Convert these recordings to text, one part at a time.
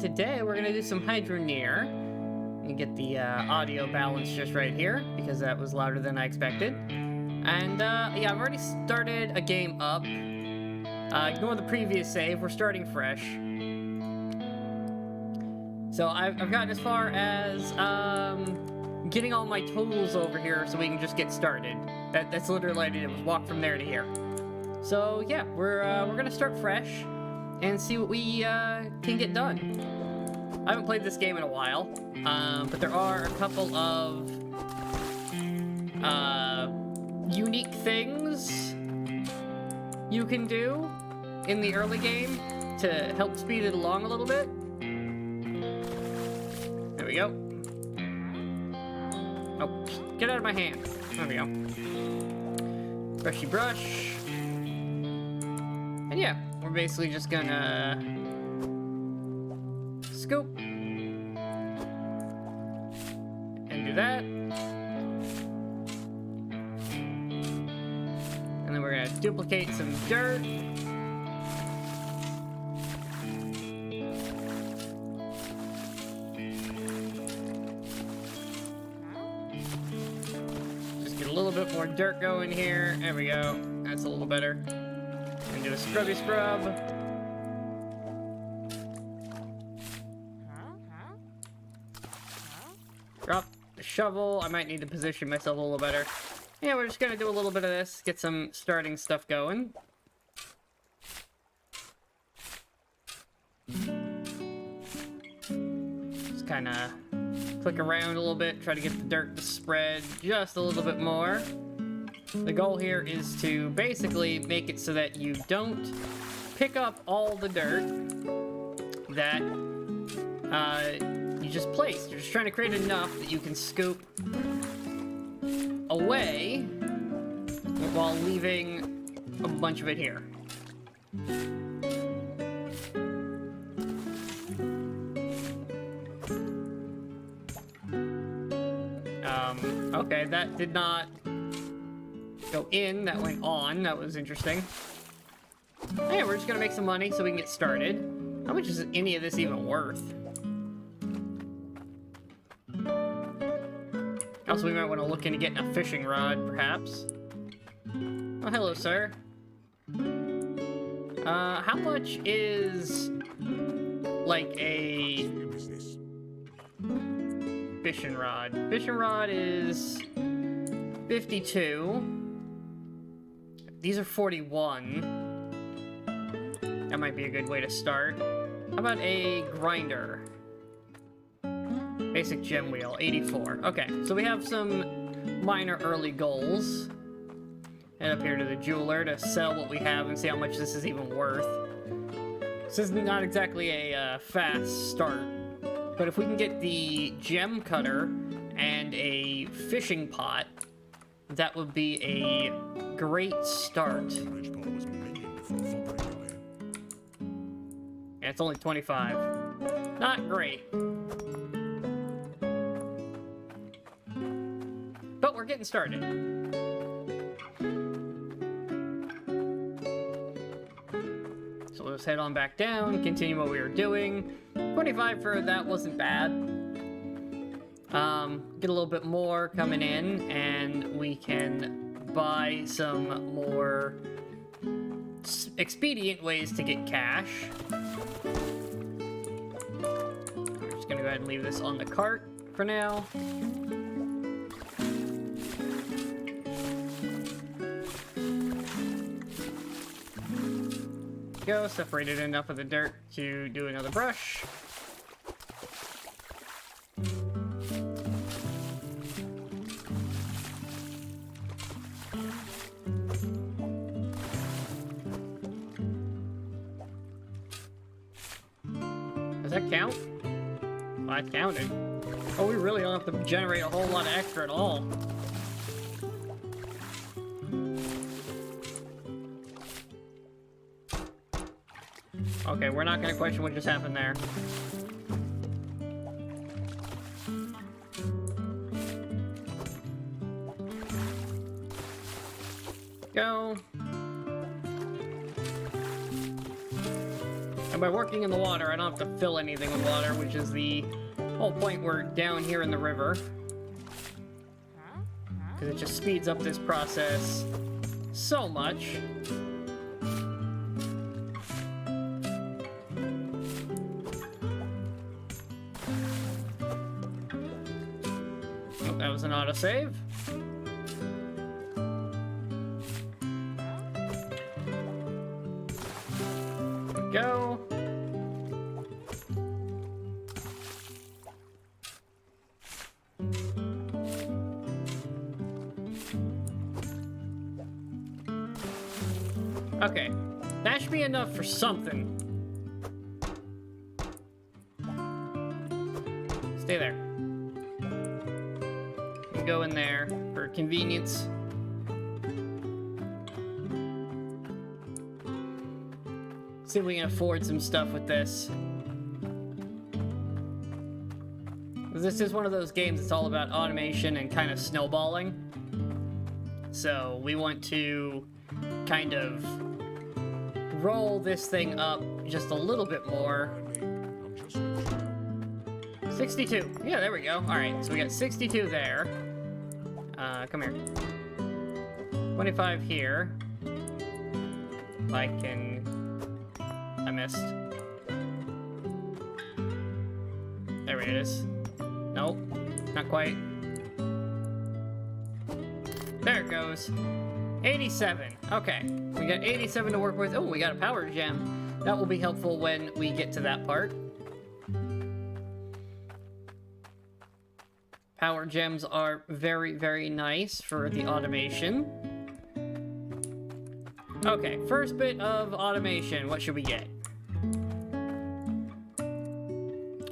today we're gonna do some Hydroneer. And get the audio balance just right here, because that was louder than I expected. And yeah, I've already started a game up. Ignore the previous save, we're starting fresh. So I've gotten as far as getting all my tools over here so we can just get started. That's literally what I did, was walk from there to here. So yeah, we're gonna start fresh and see what we can get done. I haven't played this game in a while, but there are a couple of unique things you can do in the early game to help speed it along a little bit. There we go. Oh, get out of my hands. There we go. Brushy brush. And yeah, we're basically just gonna scoop and do that, and then we're gonna duplicate some dirt. Just get a little bit more dirt going here. There we go. That's a little better. And do a scrubby scrub. Drop the shovel. I might need to position myself a little better. Yeah, we're just gonna do a little bit of this, get some starting stuff going. Just kind of click around a little bit, try to get the dirt to spread just a little bit more. The goal here is to basically make it so that you don't pick up all the dirt that you just placed. You're just trying to create enough that you can scoop away while leaving a bunch of it here. Okay, that did not go in, that went on. That was interesting. Hey, we're just gonna make some money so we can get started. How much is any of this even worth? Also, we might want to look into getting a fishing rod, perhaps. Oh, hello, sir. How much is, like, a fishing rod? Fishing rod is 52. These are 41. That might be a good way to start. How about a grinder? Basic gem wheel, 84. Okay, so we have some minor early goals. Head up here to the jeweler to sell what we have and see how much this is even worth. This is not exactly a fast start, but if we can get the gem cutter and a fishing pot, that would be a great start. Yeah, it's only 25. Not great. But we're getting started. So let's head on back down, continue what we were doing. 25 for that wasn't bad. Get a little bit more coming in, and we can buy some more expedient ways to get cash. We're just gonna go ahead and leave this on the cart for now. Go, separated enough of the dirt to do another brush. Does that count? Oh, I counted. Oh, we really don't have to generate a whole lot of extra at all. Okay, we're not gonna question what just happened there. Go. How by working in the water, I don't have to fill anything with water, which is the whole point we're down here in the river. Because it just speeds up this process so much. Oh, that was an autosave. Go. Okay, that should be enough for something. Stay there. You go in there for convenience. See if we can afford some stuff with this. This is one of those games that's all about automation and kind of snowballing. So we want to kind of roll this thing up just a little bit more. 62. Yeah, there we go. Alright, so we got 62 there. Come here. 25 here. If I can... I missed. There it is. Nope, not quite. There it goes. 87. Okay, we got 87 to work with. Oh, we got a power gem. That will be helpful when we get to that part. Power gems are very, very nice for the automation. Okay, first bit of automation. What should we get?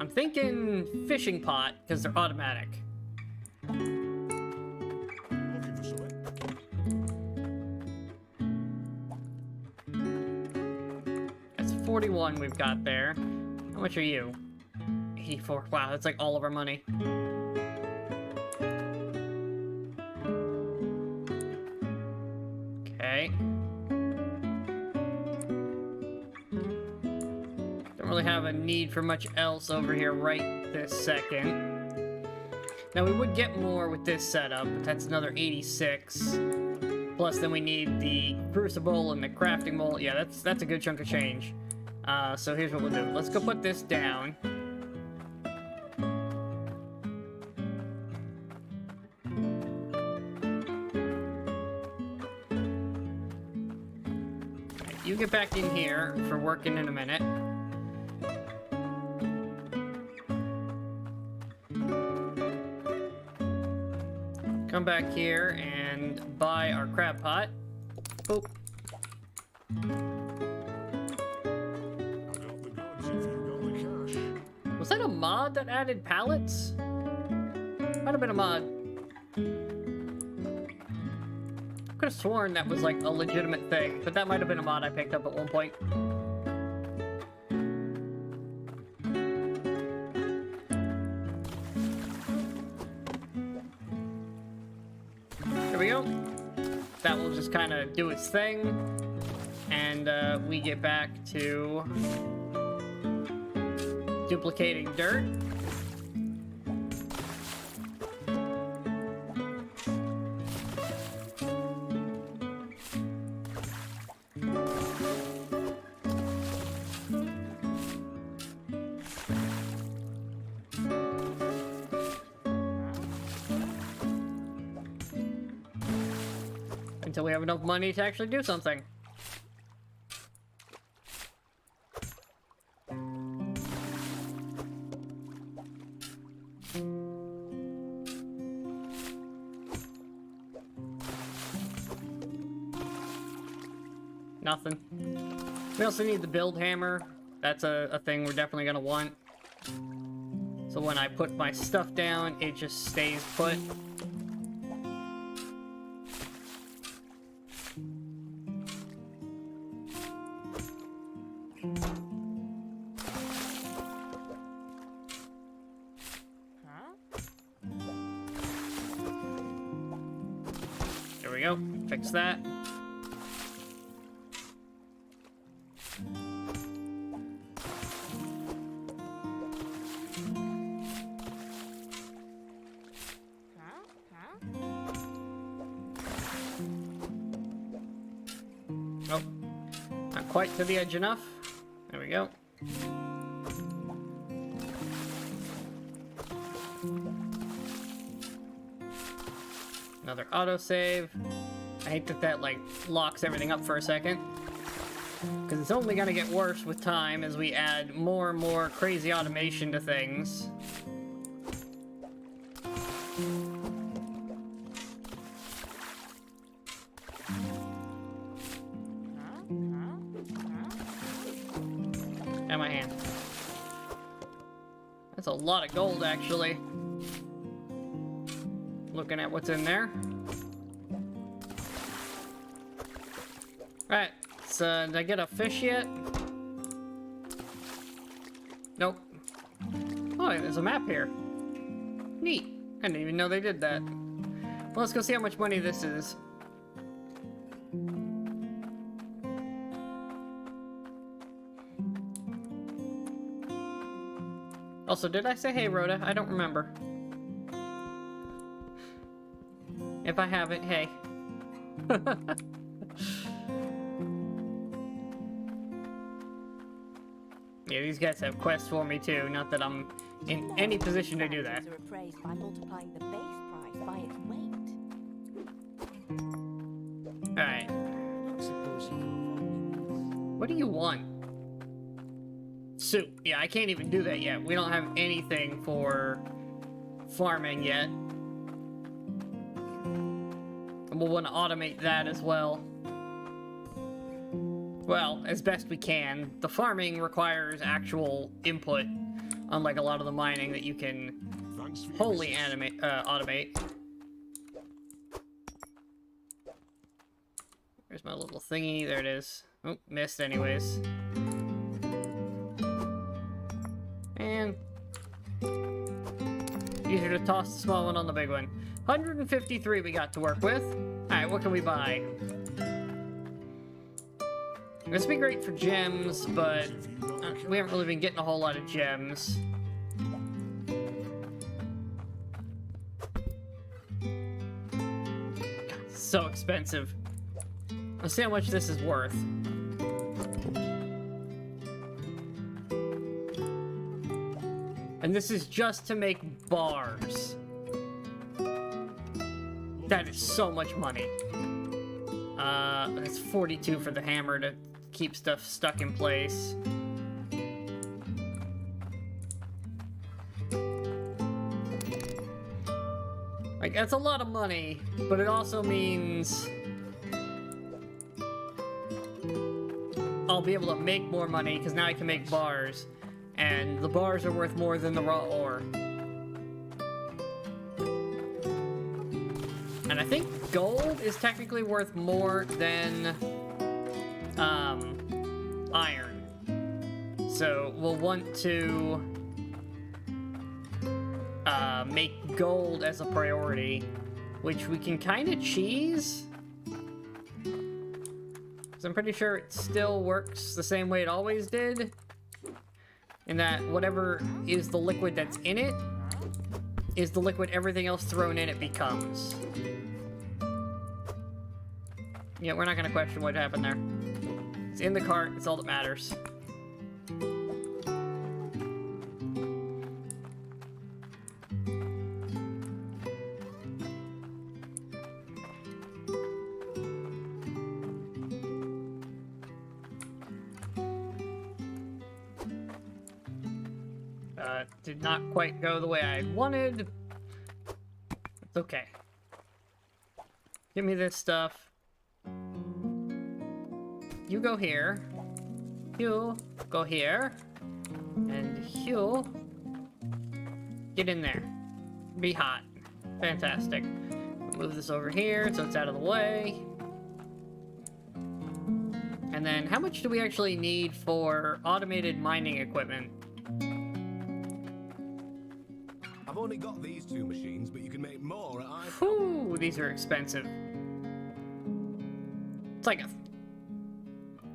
I'm thinking fishing pot, because they're automatic. That's 41 we've got there. How much are you? 84. Wow, that's like all of our money. Okay. Don't really have a need for much else over here right this second. Now we would get more with this setup, but that's another 86. Plus then we need the crucible and the crafting mold. Yeah, that's a good chunk of change. So here's what we'll do. Let's go put this down. You get back in here for working in a minute. Come back here and buy our crab pot. Boop. Was that a mod that added pallets? Might have been a mod. I could have sworn that was like a legitimate thing, but that might have been a mod I picked up at one point. There we go. That will just kind of do its thing, and we get back to duplicating dirt. Until we have enough money to actually do something. Nothing. We also need the build hammer. That's a thing we're definitely gonna want. So when I put my stuff down, it just stays put. There we go. Fix that. Nope. Not quite to the edge enough. There we go. Another autosave. I hate that that, like, locks everything up for a second. Because it's only going to get worse with time as we add more and more crazy automation to things. And my hand. That's a lot of gold, actually. Looking at what's in there. Alright, so did I get a fish yet? Nope. Oh, there's a map here. Neat. I didn't even know they did that. Well, let's go see how much money this is. Also, did I say hey, Rhoda? I don't remember. If I haven't, hey. Yeah, these guys have quests for me too, not that I'm in any position to do that. Are appraised by multiplying the base price by its weight. Alright. What do you want? Soup. Yeah, I can't even do that yet. We don't have anything for farming yet. And we'll want to automate that as well. Well, as best we can. The farming requires actual input, unlike a lot of the mining that you can wholly automate. There's my little thingy. There it is. Oh, missed anyways. And easier to toss the small one on the big one. 153 we got to work with. Alright, what can we buy? This would be great for gems, but we haven't really been getting a whole lot of gems. God, so expensive. Let's see how much this is worth. And this is just to make bars. That is so much money. That's 42 for the hammer to keep stuff stuck in place. Like, that's a lot of money, but it also means I'll be able to make more money, because now I can make bars. And the bars are worth more than the raw ore. And I think gold is technically worth more than iron. So we'll want to make gold as a priority, which we can kind of cheese. So I'm pretty sure it still works the same way it always did. In that whatever is the liquid that's in it is the liquid everything else thrown in it becomes. Yeah, we're not going to question what happened there. It's in the cart, it's all that matters. Did not quite go the way I wanted. It's okay. Give me this stuff. You go here. You go here. And you get in there. Be hot. Fantastic. Move this over here so it's out of the way. And then how much do we actually need for automated mining equipment? I've only got these two machines, but you can make more at Whew, these are expensive. It's like a...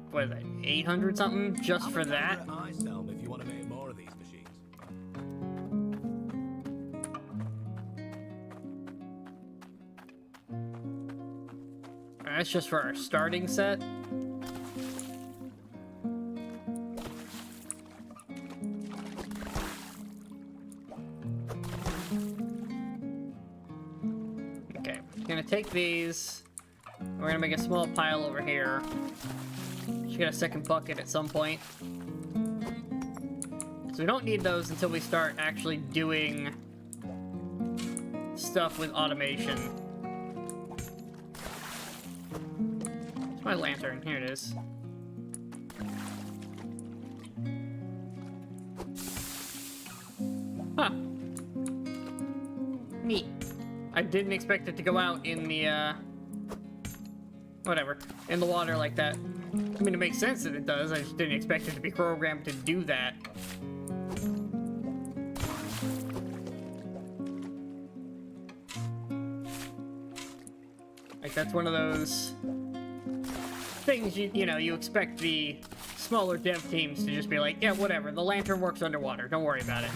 what is that, 800 something just for that? If you want to make more of these machines. That's just for our starting set. take these. We're gonna make a small pile over here. Should get a second bucket at some point. So we don't need those until we start actually doing stuff with automation. It's my lantern. Here it is. Huh. Neat. I didn't expect it to go out in the, whatever, in the water like that. I mean, it makes sense that it does, I just didn't expect it to be programmed to do that. Like, that's one of those things you know, you expect the smaller dev teams to just be like, yeah, whatever, the lantern works underwater, don't worry about it.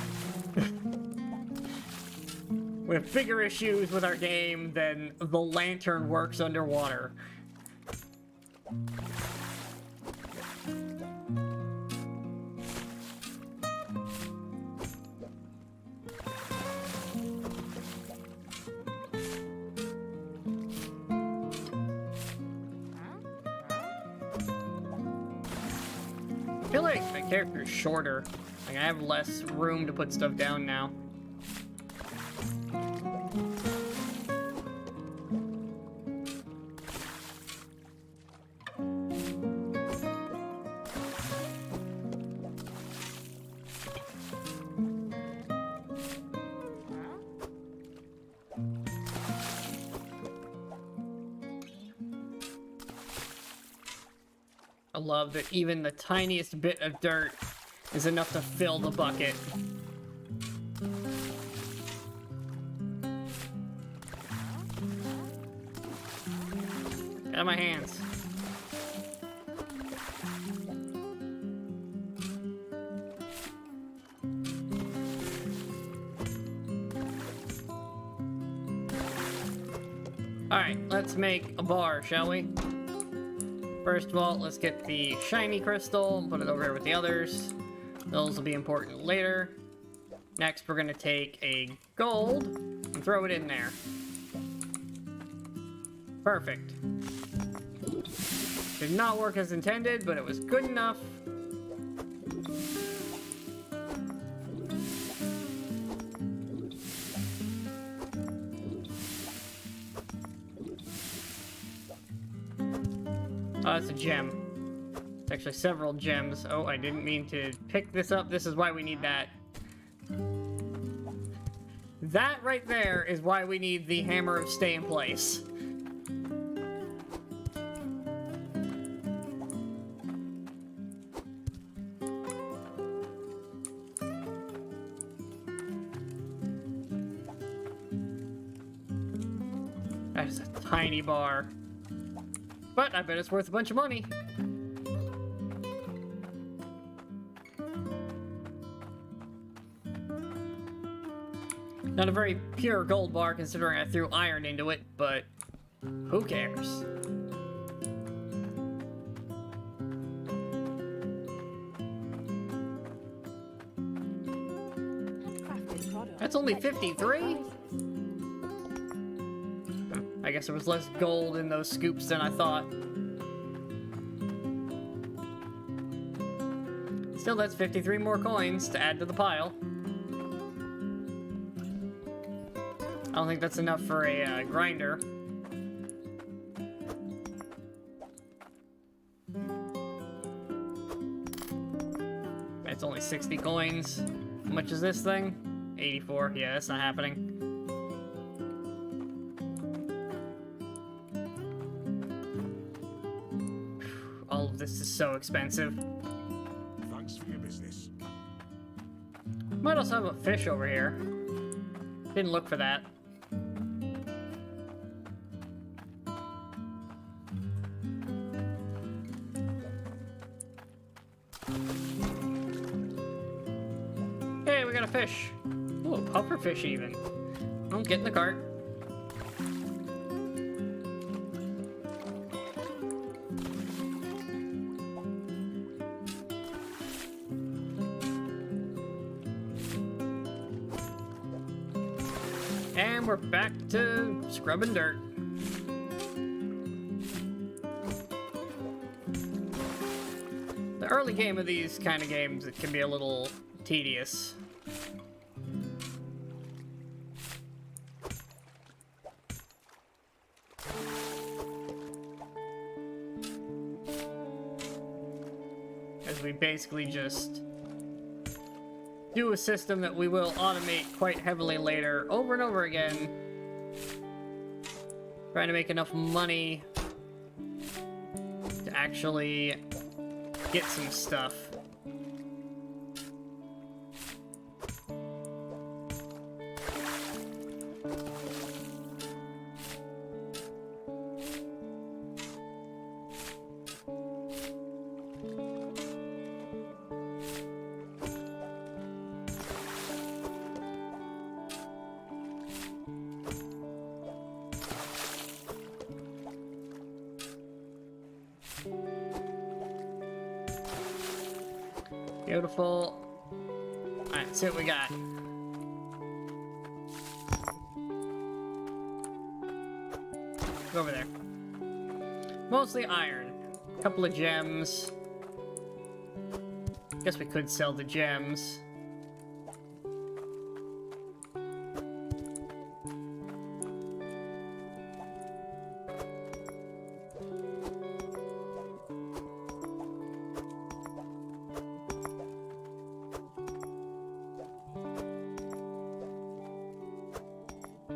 We have bigger issues with our game than the lantern works underwater. I feel like my character is shorter. Like, I have less room to put stuff down now. I love that even the tiniest bit of dirt is enough to fill the bucket. Out of my hands. Alright, let's make a bar, shall we? First of all, let's get the shiny crystal and put it over here with the others. Those will be important later. Next, we're gonna take a gold and throw it in there. Perfect. Did not work as intended, but it was good enough. Oh, that's a gem. It's actually several gems. Oh, I didn't mean to pick this up. This is why we need that. That right there is why we need the hammer of stay in place. That is a tiny bar. But I bet it's worth a bunch of money. Not a very pure gold bar considering I threw iron into it, but who cares? That's only 53? I guess there was less gold in those scoops than I thought. Still, that's 53 more coins to add to the pile. I don't think that's enough for a grinder. It's only 60 coins. How much is this thing? 84. Yeah, that's not happening. All of this is so expensive. Thanks for your business. Might also have a fish over here. Didn't look for that. Hey, we got a fish. Ooh, a puffer fish even. Don't get in the cart. And we're back to scrubbing dirt. early game of these kind of games, it can be a little tedious. As we basically just do a system that we will automate quite heavily later, over and over again. Trying to make enough money to actually get some stuff. Beautiful. Alright, let's see what we got. Go over there. Mostly iron. A couple of gems. Guess we could sell the gems.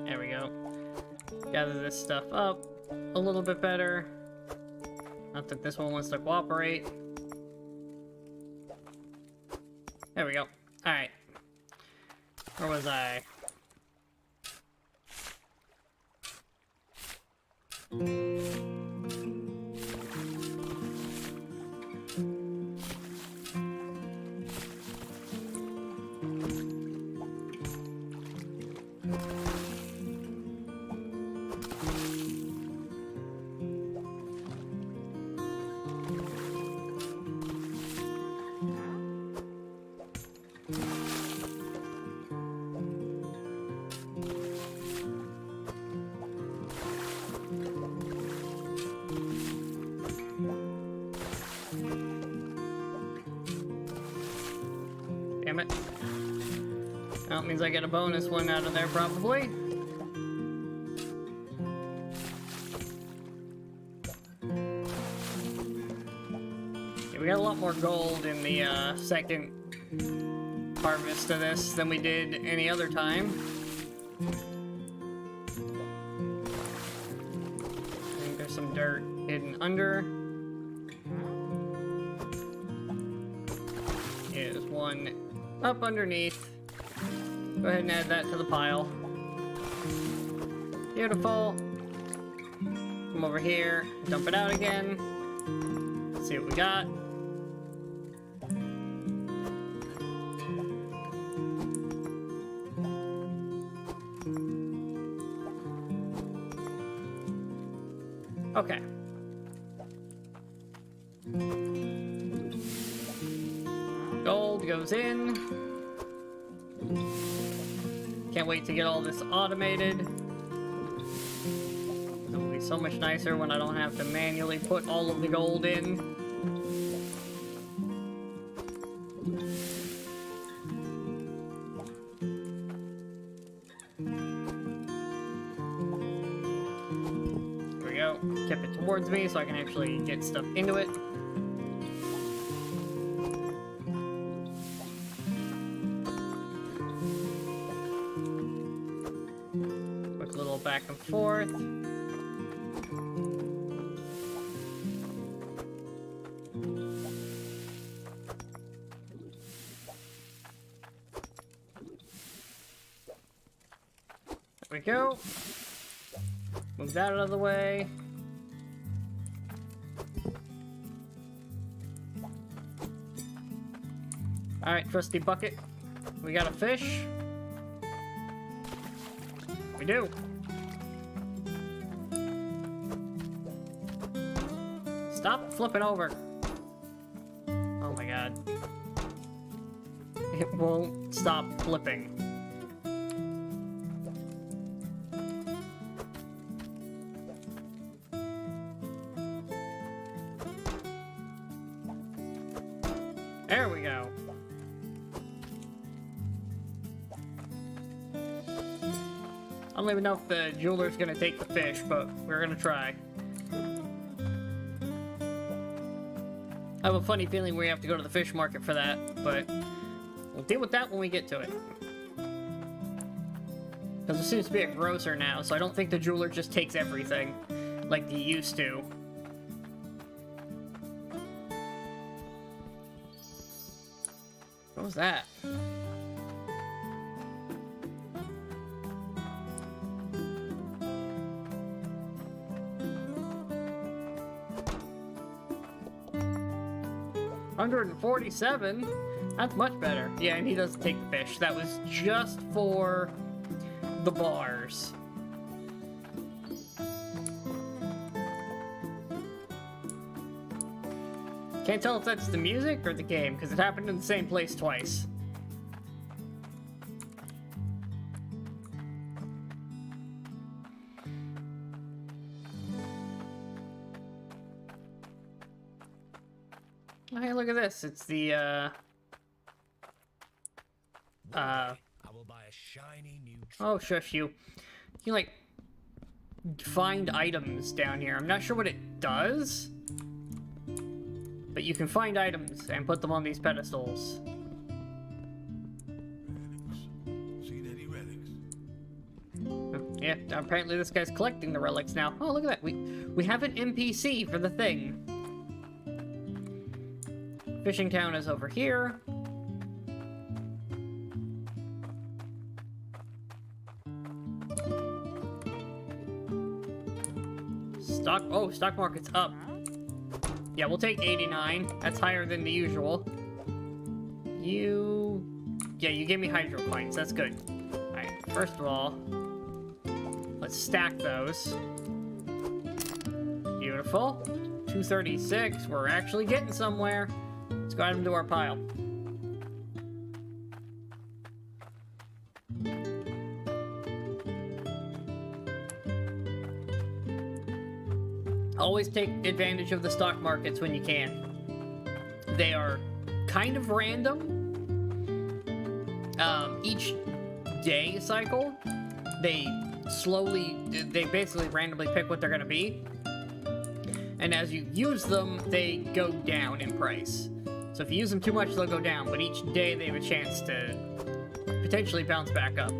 There we go. Gather this stuff up a little bit better. Not that this one wants to cooperate. There we go. Alright. Where was I? Damn it. That means I get a bonus one out of there, probably. Yeah, we got a lot more gold in the second harvest of this than we did any other time. I think there's some dirt hidden under. Here's one up underneath. Go ahead and add that to the pile. Beautiful. Come over here, dump it out again. Let's see what we got. Okay. Gold goes in. Can't wait to get all this automated. It will be so much nicer when I don't have to manually put all of the gold in. There we go. Tip it towards me so I can actually get stuff into it. Back and forth. There we go. Move that out of the way. Alright, trusty bucket. We got a fish. We do. Stop flipping over. Oh my god. It won't stop flipping. There we go. I don't even know if the jeweler's gonna take the fish, but we're gonna try. I have a funny feeling we have to go to the fish market for that, but we'll deal with that when we get to it. Because it seems to be a grocer now, so I don't think the jeweler just takes everything like he used to. What was that? $147? That's much better. Yeah, and he doesn't take the fish. That was just for the bars. Can't tell if that's the music or the game, because it happened in the same place twice. Hey, look at this. It's the, I will buy a shiny new oh, shush you. You can, like, find items down here. I'm not sure what it does, but you can find items and put them on these pedestals. Seen any relics? Yeah, apparently this guy's collecting the relics now. Oh, look at that. We have an NPC for the thing. Fishing town is over here. Stock market's up. Yeah, we'll take 89. That's higher than the usual. Yeah, you gave me hydro coins. That's good. Alright, first of all, let's stack those. Beautiful. 236. We're actually getting somewhere. Let's go add them to our pile. Always take advantage of the stock markets when you can. They are kind of random. Each day cycle, they basically randomly pick what they're going to be. And as you use them, they go down in price. So if you use them too much, they'll go down. But each day, they have a chance to potentially bounce back up.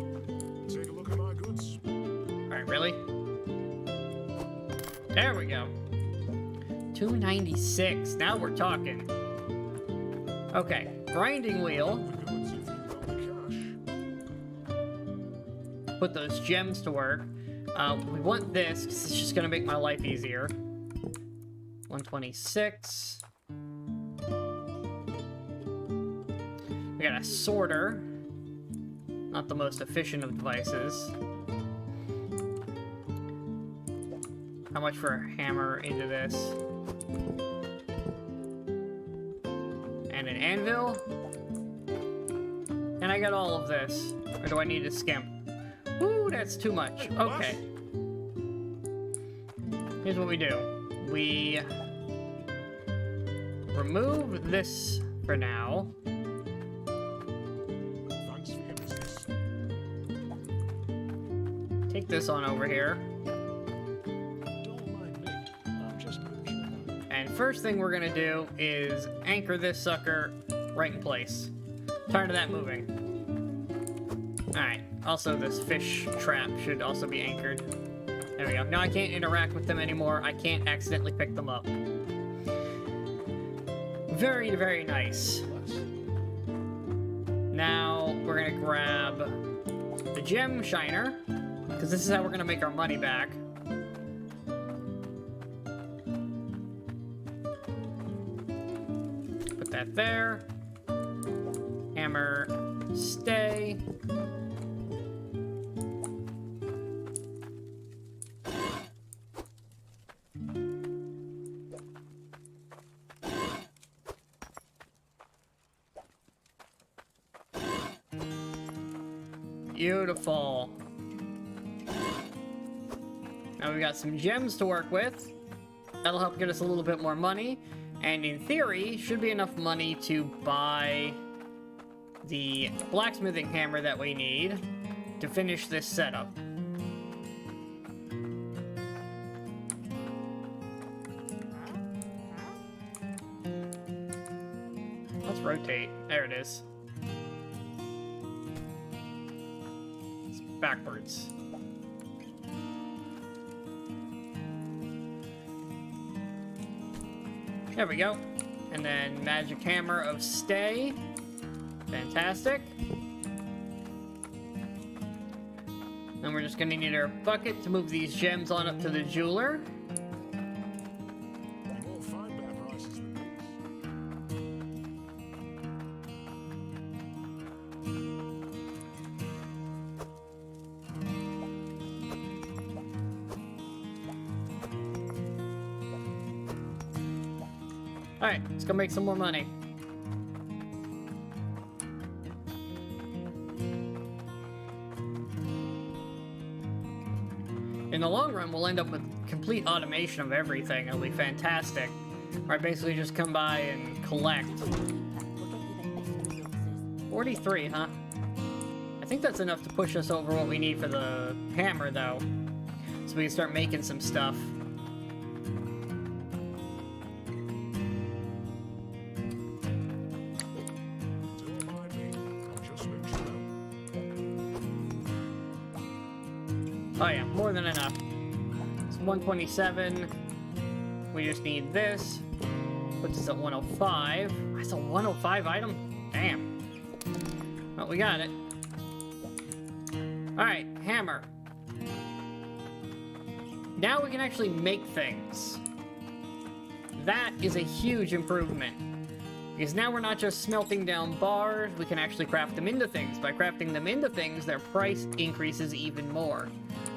Take a look at my goods. Alright, really? There we go. 296. Now we're talking. Okay, grinding wheel. Goods if you've got the cash. Put those gems to work. We want this because it's just gonna make my life easier. 126. We got a sorter. Not the most efficient of devices. How much for a hammer into this? And an anvil? And I got all of this. Or do I need to skimp? Ooh, that's too much. Okay. Here's what we do. We remove this for now. Thanks for your business. Take this on over here. Don't mind me. I'm just moving. And first thing we're gonna do is anchor this sucker right in place. Tired of that moving. Alright, also this fish trap should also be anchored. There we go. Now I can't interact with them anymore. I can't accidentally pick them up. Very, very nice. Now we're gonna grab the gem shiner, because this is how we're gonna make our money back. Put that there. Hammer, stay. Beautiful. Now we got some gems to work with. That'll help get us a little bit more money. And in theory, should be enough money to buy the blacksmithing hammer that we need to finish this setup. Let's rotate. There it is. It's backwards. There we go. And then magic hammer of stay. Fantastic. And we're just gonna need our bucket to move these gems on up to the jeweler. You won't find better prices than Alright, let's go make some more money. In the long run, we'll end up with complete automation of everything. It'll be fantastic. Where I basically just come by and collect. We'll get you the best resources. 43, huh? I think that's enough to push us over what we need for the hammer, though. So we can start making some stuff. Don't mind me. I'm just mixing up. Oh yeah, more than enough. It's 127. We just need this. Puts us at 105. That's a 105 item? Damn. Well, we got it. Alright, hammer. Now we can actually make things. That is a huge improvement. Because now we're not just smelting down bars, we can actually craft them into things. By crafting them into things, their price increases even more.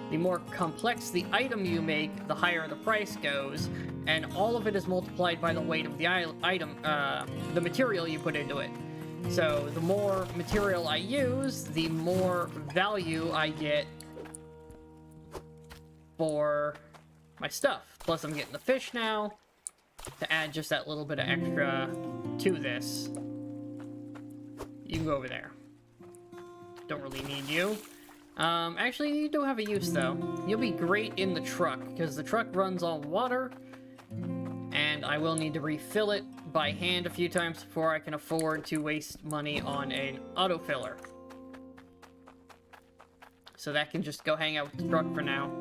The more complex the item you make, the higher the price goes, and all of it is multiplied by the weight of the item, the material you put into it. So the more material I use, the more value I get for my stuff. Plus I'm getting the fish now to add just that little bit of extra to this. You can go over there. Don't really need you. Actually, you do have a use, though. You'll be great in the truck, because the truck runs on water, and I will need to refill it by hand a few times before I can afford to waste money on an autofiller. So that can just go hang out with the truck for now.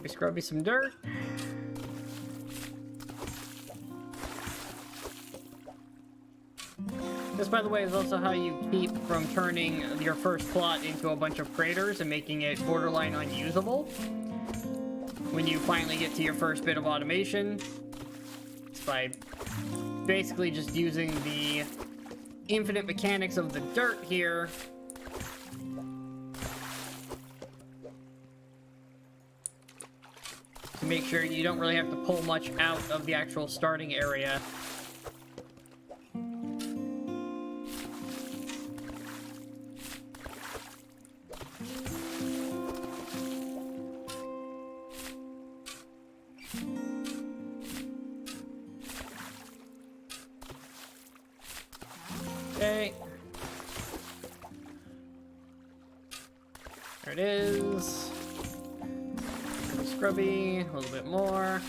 Scrubby some dirt. This, by the way, is also how you keep from turning your first plot into a bunch of craters and making it borderline unusable. When you finally get to your first bit of automation, it's by basically just using the infinite mechanics of the dirt here to make sure you don't really have to pull much out of the actual starting area. Okay. There it is. Scrubby, a little bit more.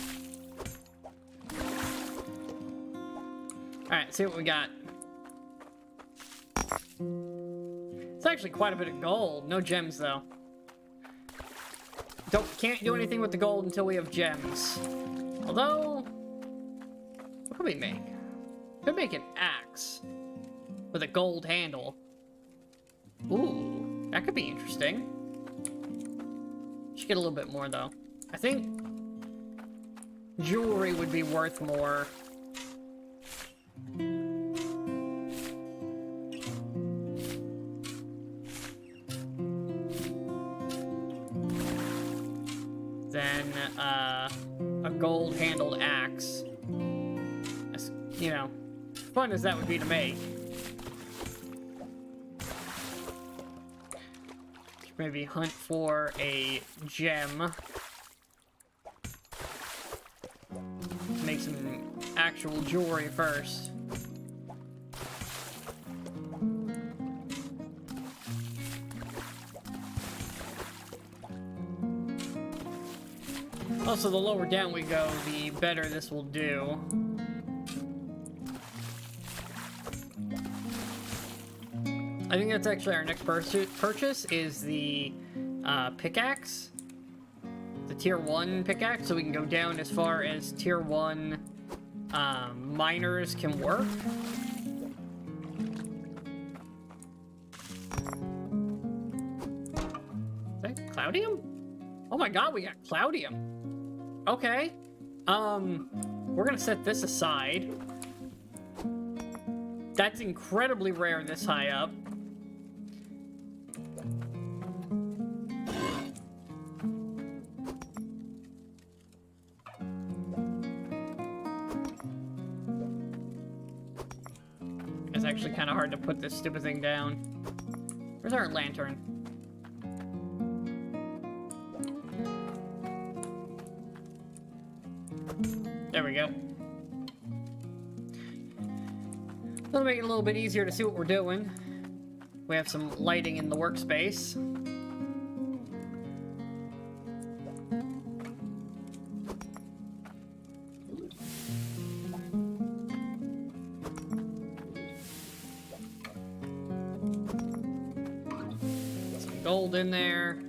Alright, see what we got. It's actually quite a bit of gold. No gems, though. Can't do anything with the gold until we have gems. Although, what could we make? Could make an axe with a gold handle. Ooh, that could be interesting. Should get a little bit more, though. I think jewelry would be worth more. Than a gold-handled axe. As, you know, fun as that would be to make. Maybe hunt for a gem. Make some actual jewelry first. Also, the lower down we go, the better this will do. I think that's actually our next purchase is the pickaxe. The tier 1 pickaxe, so we can go down as far as tier 1 miners can work. Is that Cloudium? Oh my god, we got Cloudium. Okay. We're gonna set this aside. That's incredibly rare this high up. It's actually kind of hard to put this stupid thing down. Where's our lantern? There we go. That'll make it a little bit easier to see what we're doing. We have some lighting in the workspace. Some gold in there.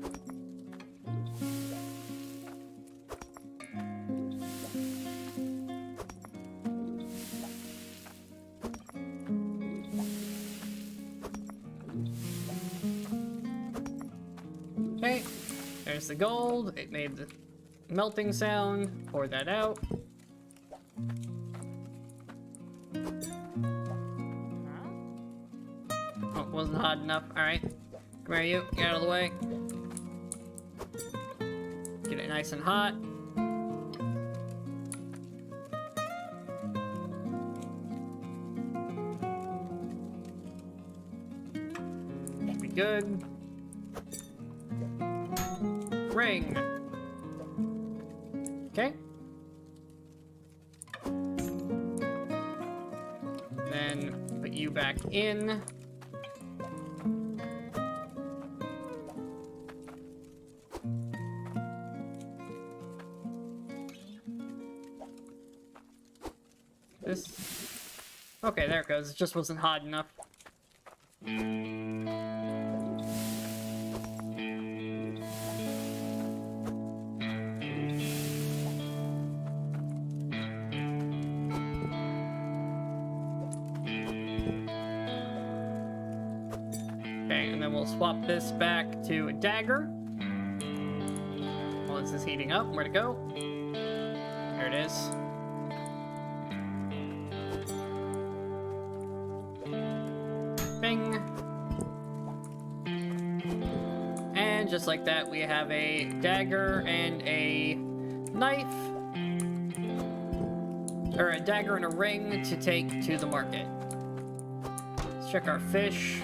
Okay, there's the gold. It made the melting sound. Pour that out. Oh, it wasn't hot enough. Alright. Come here, you. Get out of the way. Get it nice and hot. Should be good. Ring. Okay. Then put you back in. This. Okay, there it goes. It just wasn't hot enough. Swap this back to a dagger. While this is heating up, where to go? There it is. Bing. And just like that, we have a dagger and a knife. Or a dagger and a ring to take to the market. Let's check our fish.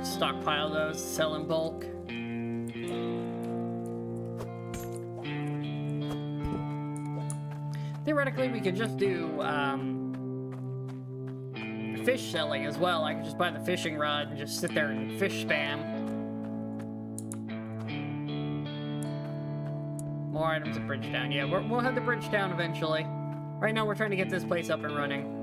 Stockpile those, sell in bulk. Theoretically, we could just do fish selling as well. I could just buy the fishing rod and just sit there and fish spam. More items at Bridgetown. Yeah, we'll have the Bridgetown eventually. Right now, we're trying to get this place up and running.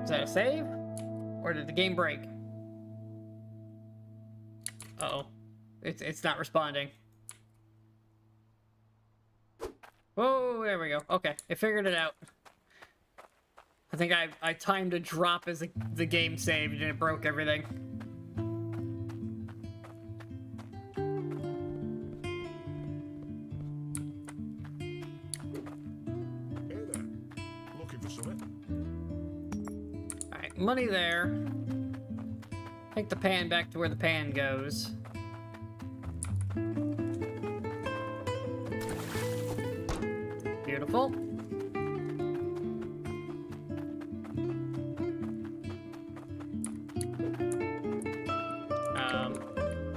Is that a save? Or did the game break? Uh-oh. It's not responding. Whoa, there we go. Okay, I figured it out. I think I timed a drop as the game saved and it broke everything. Hey there. Looking for something? Alright, money there. Take the pan back to where the pan goes. Beautiful.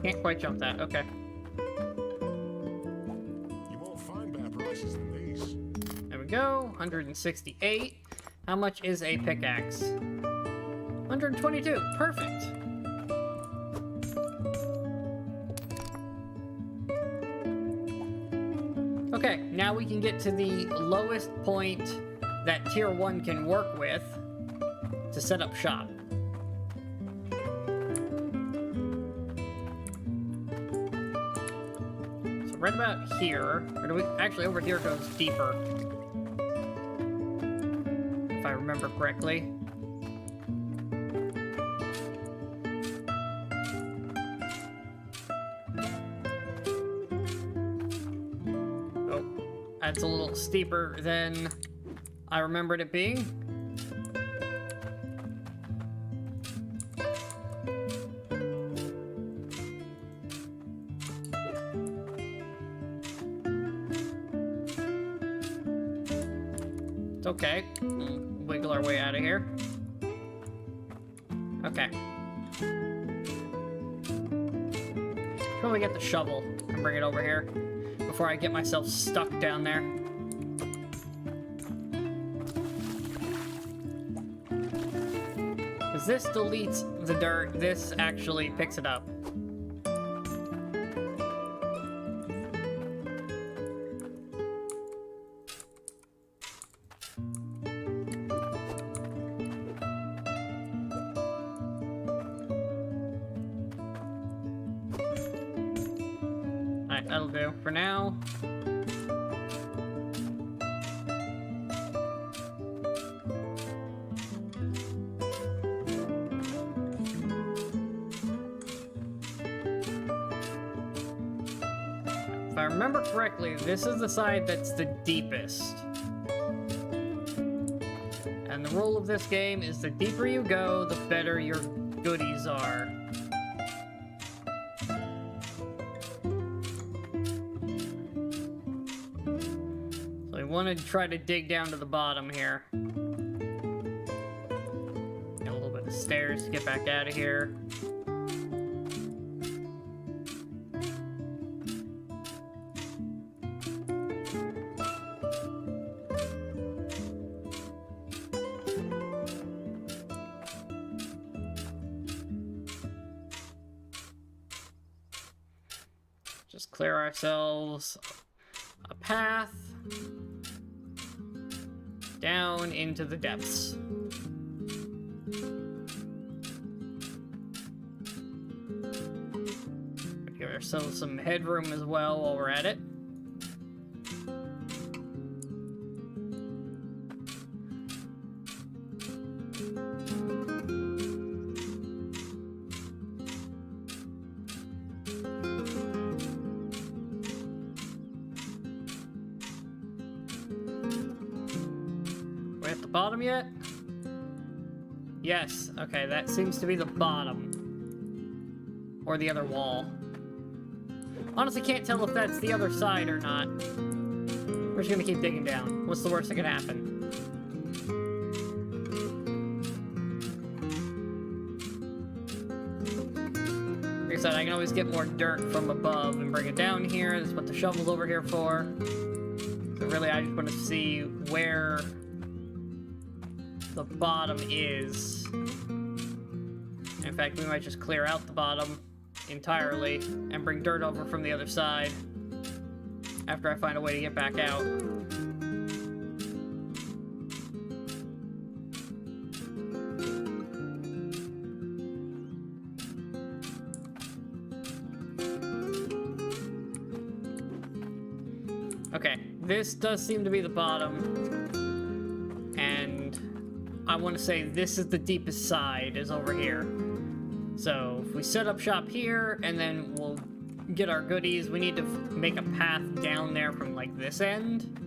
Can't quite jump that. Okay. You won't find better prices than these. There we go. 168. How much is a pickaxe? 122. Perfect. Okay, now we can get to the lowest point that tier 1 can work with to set up shop. So right about here, or do we actually over here goes deeper, if I remember correctly. That's a little steeper than I remembered it being. It's okay. We'll wiggle our way out of here. Okay. Probably get the shovel and bring it over here before I get myself stuck down there. Because this deletes the dirt, this actually picks it up. Alright, that'll do for now. If I remember correctly, this is the side that's the deepest. And the rule of this game is the deeper you go, the better your goodies are. So I want to try to dig down to the bottom here. Got a little bit of stairs to get back out of here. Just clear ourselves a path down into the depths. Give ourselves some headroom as well while we're at it. We're at the bottom yet? Yes, okay, that seems to be the bottom. Or the other wall. Honestly, can't tell if that's the other side or not. We're just gonna keep digging down. What's the worst that could happen? Like I said, I can always get more dirt from above and bring it down here. That's what the shovel's over here for. So really, I just want to see where the bottom is. In fact, we might just clear out the bottom entirely and bring dirt over from the other side after I find a way to get back out. Okay, this does seem to be the bottom. And I want to say this is the deepest side, is over here. So if we set up shop here, and then we'll get our goodies, we need to make a path down there from, like, this end.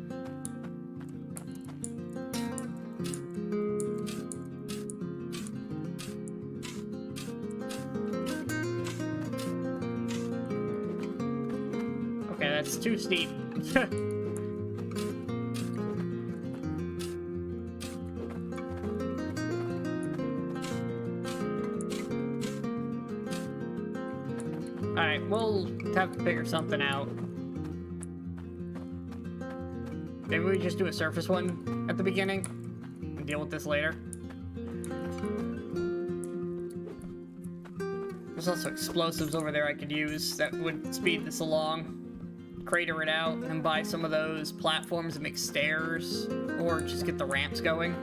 Okay, that's too steep. Alright, we'll have to figure something out. Maybe we just do a surface one at the beginning and deal with this later. There's also explosives over there I could use that would speed this along. Crater it out and buy some of those platforms and make stairs, or just get the ramps going.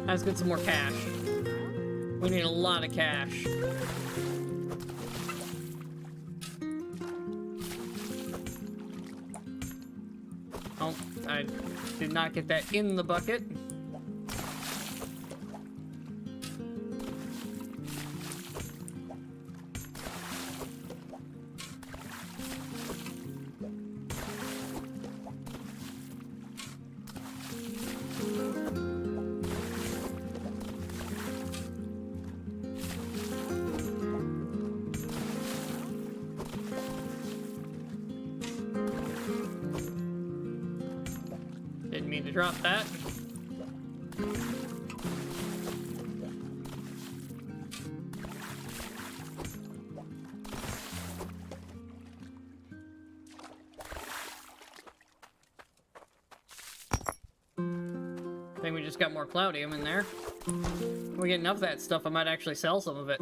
Let's get some more cash. We need a lot of cash. Oh, I did not get that in the bucket. Didn't mean to drop that. I think we just got more cloudium in there. If we get enough of that stuff, I might actually sell some of it.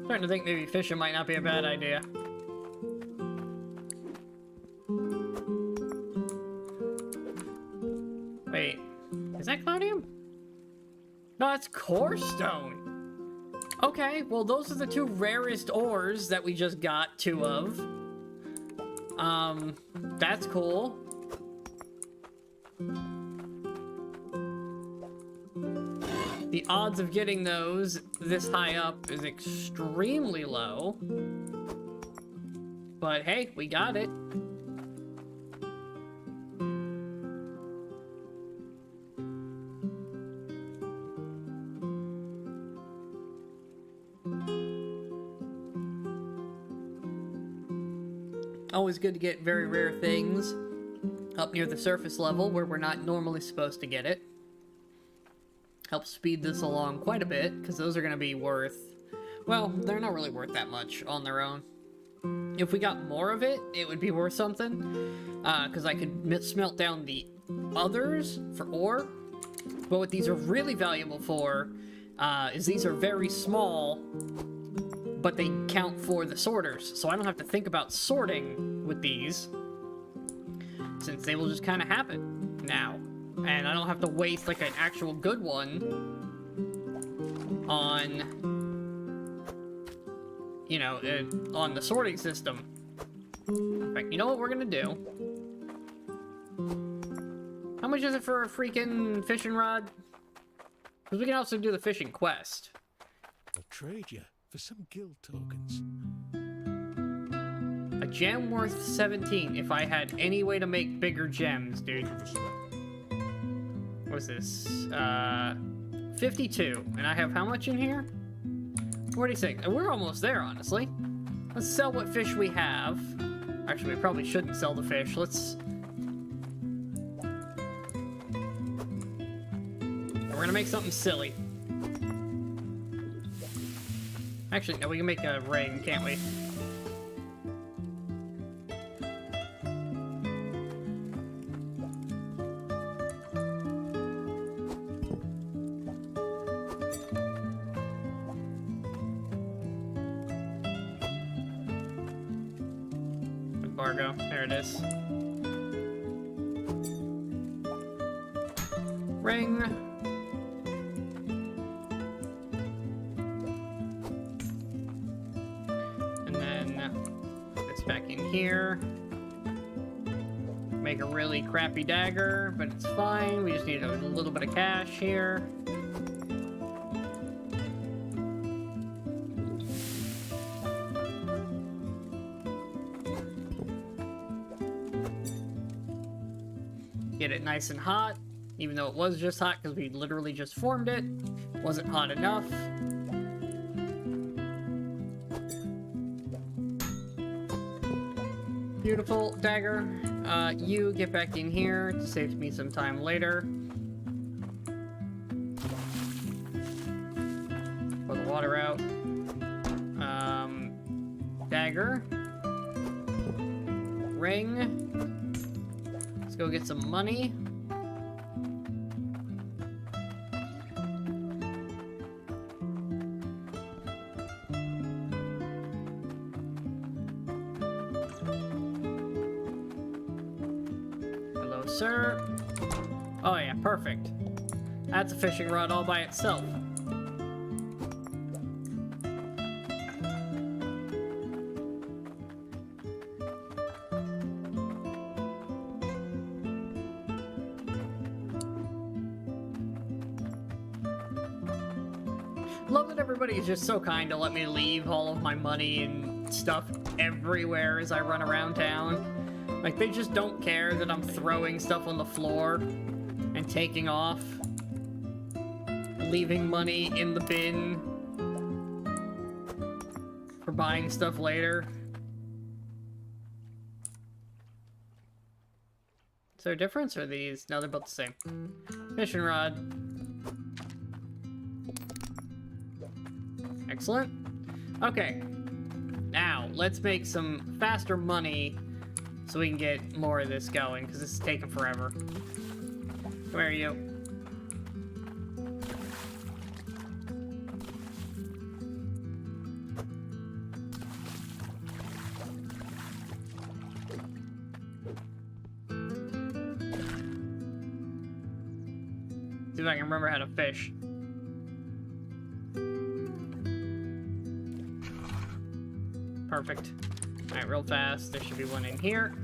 Starting to think maybe fishing might not be a bad idea. Wait, is that cloudium? No, that's core stone. Okay, well those are the two rarest ores that we just got two of. That's cool. The odds of getting those this high up is extremely low. But hey, we got it. Always good to get very rare things up near the surface level where we're not normally supposed to get it. Helps speed this along quite a bit, because those are going to be worth... Well, they're not really worth that much on their own. If we got more of it, it would be worth something. Because I could smelt down the others for ore. But what these are really valuable for is these are very small, but they count for the sorters. So I don't have to think about sorting with these, since they will just kind of happen now. And I don't have to waste, like, an actual good one on, you know, on the sorting system. In fact, you know what we're gonna do? How much is it for a freaking fishing rod? Because we can also do the fishing quest. I'll trade you for some guild tokens. A gem worth 17 if I had any way to make bigger gems, dude. What's this? 52. And I have how much in here? 46. We're almost there, honestly. Let's sell what fish we have. Actually, we probably shouldn't sell the fish. Let's... We're gonna make something silly. Actually, no, we can make a ring, can't we? embargo. There it is. Ring. And then this back in here. Make a really crappy dagger, but it's fine. We just need a little bit of cash here. Get it nice and hot, even though it was just hot because we literally just formed it. Wasn't hot enough. Beautiful dagger. You get back in here to save me some time later. Pour the water out. Dagger. Ring. Let's go get some money. Hello, sir. Oh yeah, perfect. That's a fishing rod all by itself. Love that everybody is just so kind to let me leave all of my money and stuff everywhere as I run around town. Like, they just don't care that I'm throwing stuff on the floor and taking off. Leaving money in the bin for buying stuff later. Is there a difference, or are these? No, they're both the same. Fishing rod. Excellent. Okay. Now, let's make some faster money so we can get more of this going, because this is taking forever. Come here, you. See if I can remember how to fish. Perfect. Alright, real fast. There should be one in here.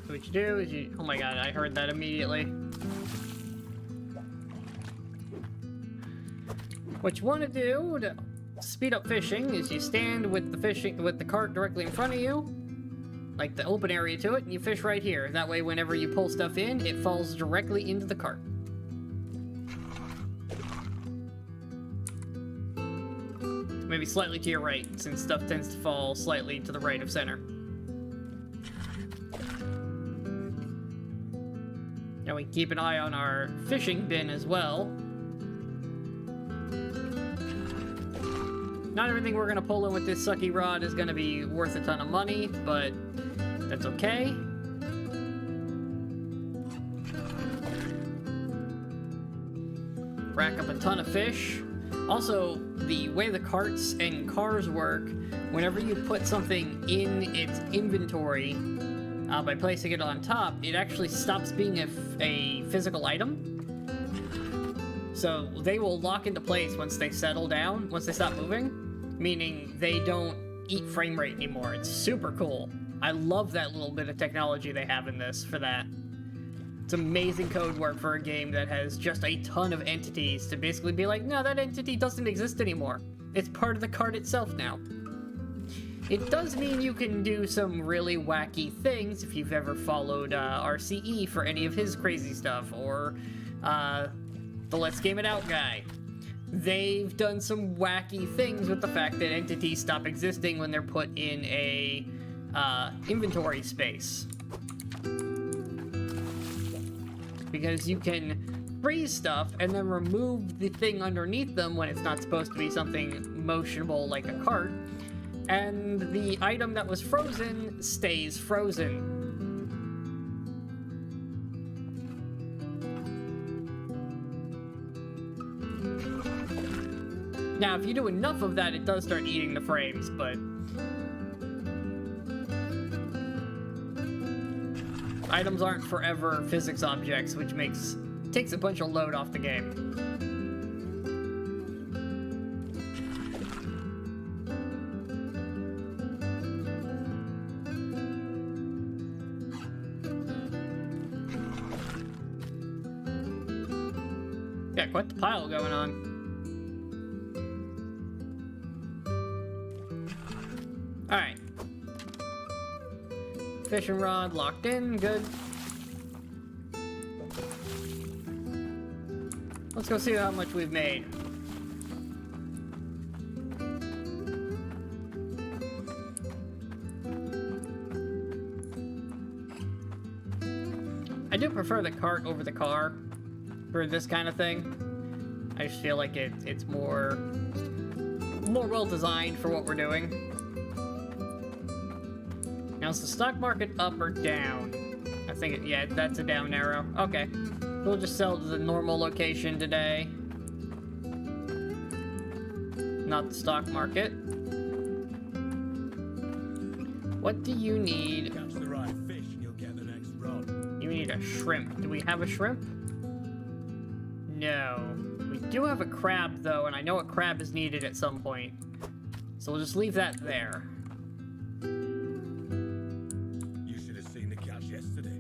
So what you do is you... Oh my god, I heard that immediately. What you want to do to speed up fishing is you stand with the cart directly in front of you, like the open area to it, and you fish right here. That way, whenever you pull stuff in, it falls directly into the cart. Maybe slightly to your right, since stuff tends to fall slightly to the right of center. Now we keep an eye on our fishing bin as well. Not everything we're gonna pull in with this sucky rod is gonna be worth a ton of money, but that's okay. Rack up a ton of fish. Also, the way the carts and cars work, whenever you put something in its inventory, by placing it on top, it actually stops being a physical item. So they will lock into place once they settle down, once they stop moving, meaning they don't eat frame rate anymore. It's super cool. I love that little bit of technology they have in this for that. It's amazing code work for a game that has just a ton of entities to basically be like, no, that entity doesn't exist anymore. It's part of the card itself now. It does mean you can do some really wacky things if you've ever followed RCE for any of his crazy stuff, or the Let's Game It Out guy. They've done some wacky things with the fact that entities stop existing when they're put in a inventory space. Because you can freeze stuff and then remove the thing underneath them when it's not supposed to be something motionable like a cart, and the item that was frozen stays frozen. Now, if you do enough of that, it does start eating the frames, but... items aren't forever physics objects, which takes a bunch of load off the game. Yeah, quite the pile going on. Alright. Fishing rod locked in, good. Let's go see how much we've made. I do prefer the cart over the car for this kind of thing. I just feel like it's more well designed for what we're doing. Now, is the stock market up or down? I think, yeah, that's a down arrow. Okay. We'll just sell to the normal location today. Not the stock market. What do you need? Catch the right fish and you'll get the next rod. You need a shrimp. Do we have a shrimp? No. We do have a crab, though, and I know a crab is needed at some point. So we'll just leave that there. You should have seen the catch yesterday.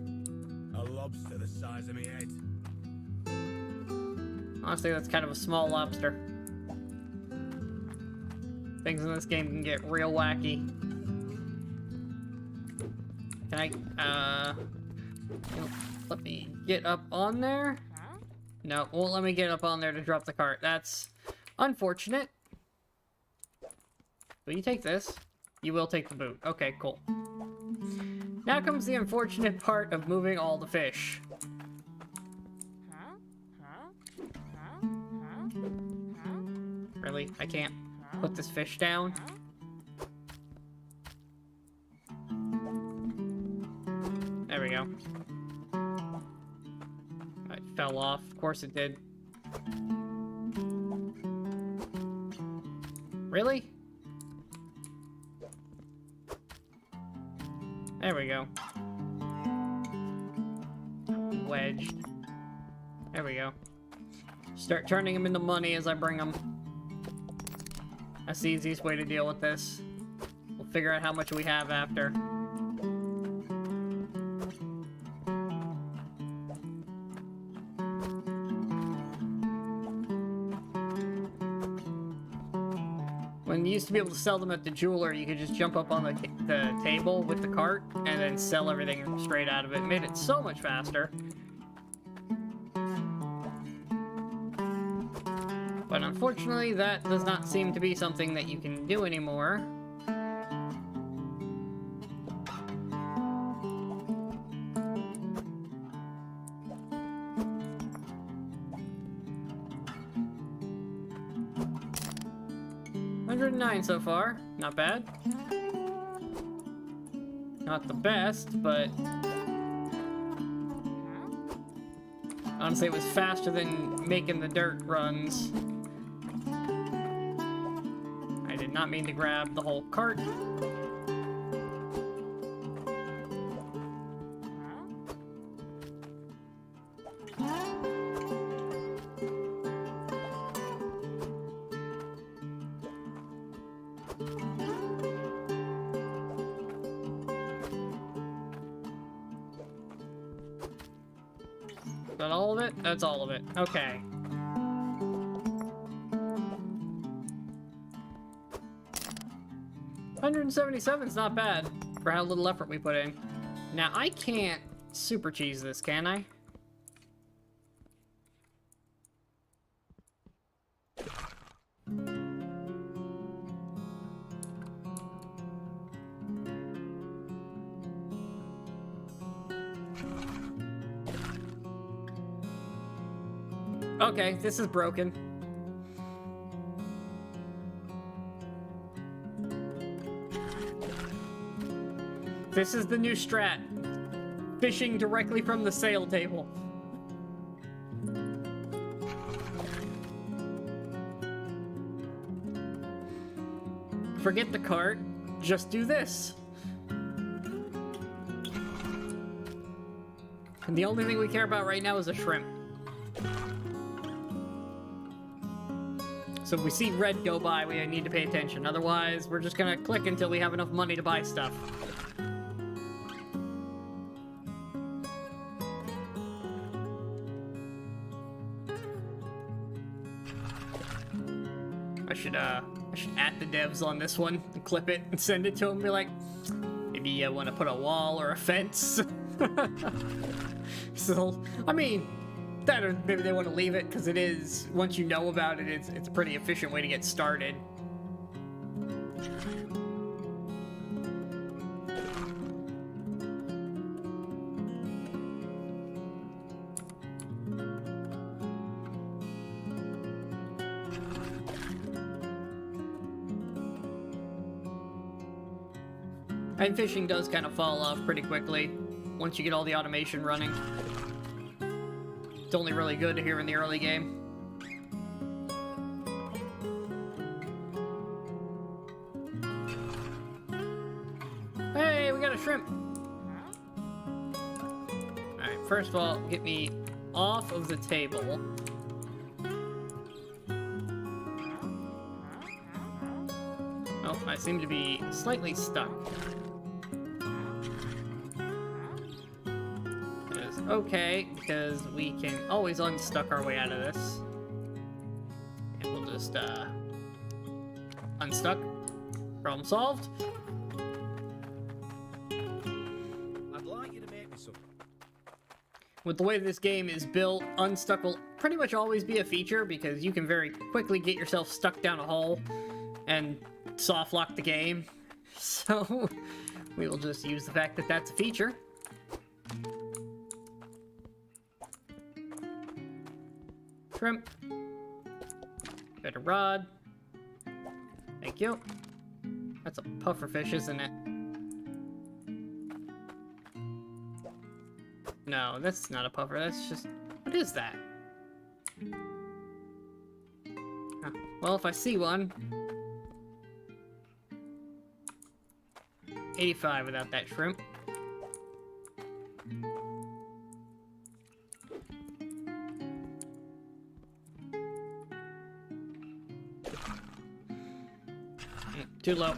A lobster the size of my head. Honestly, that's kind of a small lobster. Things in this game can get real wacky. Can I, let me get up on there? No, won't let me get up on there to drop the cart. That's unfortunate. Will you take this? You will take the boot. Okay, cool. Now comes the unfortunate part of moving all the fish. Really? I can't put this fish down? There we go. It fell off. Of course it did. Really? There we go. Wedged. There we go. Start turning them into money as I bring them. That's the easiest way to deal with this. We'll figure out how much we have after. When you used to be able to sell them at the jeweler, you could just jump up on the table with the cart and then sell everything straight out of it. It made it so much faster. But unfortunately, that does not seem to be something that you can do anymore. $109 so far. Not bad. Not the best, but honestly, it was faster than making the dirt runs. I did not mean to grab the whole cart. Is that all of it? That's all of it. Okay. $177 is not bad for how little effort we put in. Now, I can't super cheese this, can I? Okay, this is broken. This is the new strat. Fishing directly from the sale table. forget the cart, just do this. And the only thing we care about right now is a shrimp. So if we see red go by, we need to pay attention. Otherwise, we're just gonna click until we have enough money to buy stuff. I should at the devs on this one and clip it and send it to them and be like, maybe you want to put a wall or a fence. So, I mean, that or maybe they want to leave it because it is, once you know about it, it's a pretty efficient way to get started. And fishing does kind of fall off pretty quickly once you get all the automation running. It's only really good here in the early game. Hey, we got a shrimp! Alright, first of all, get me off of the table. Oh, I seem to be slightly stuck. Okay, because we can always unstuck our way out of this. And we'll just, unstuck. Problem solved. I'd like you to make me some. With the way this game is built, unstuck will pretty much always be a feature because you can very quickly get yourself stuck down a hole and soft lock the game. So, we will just use the fact that that's a feature. Shrimp. Better rod. Thank you. That's a pufferfish, isn't it? No, that's not a puffer. That's just... What is that? Huh. Well, if I see one... 85 without that shrimp. Too low.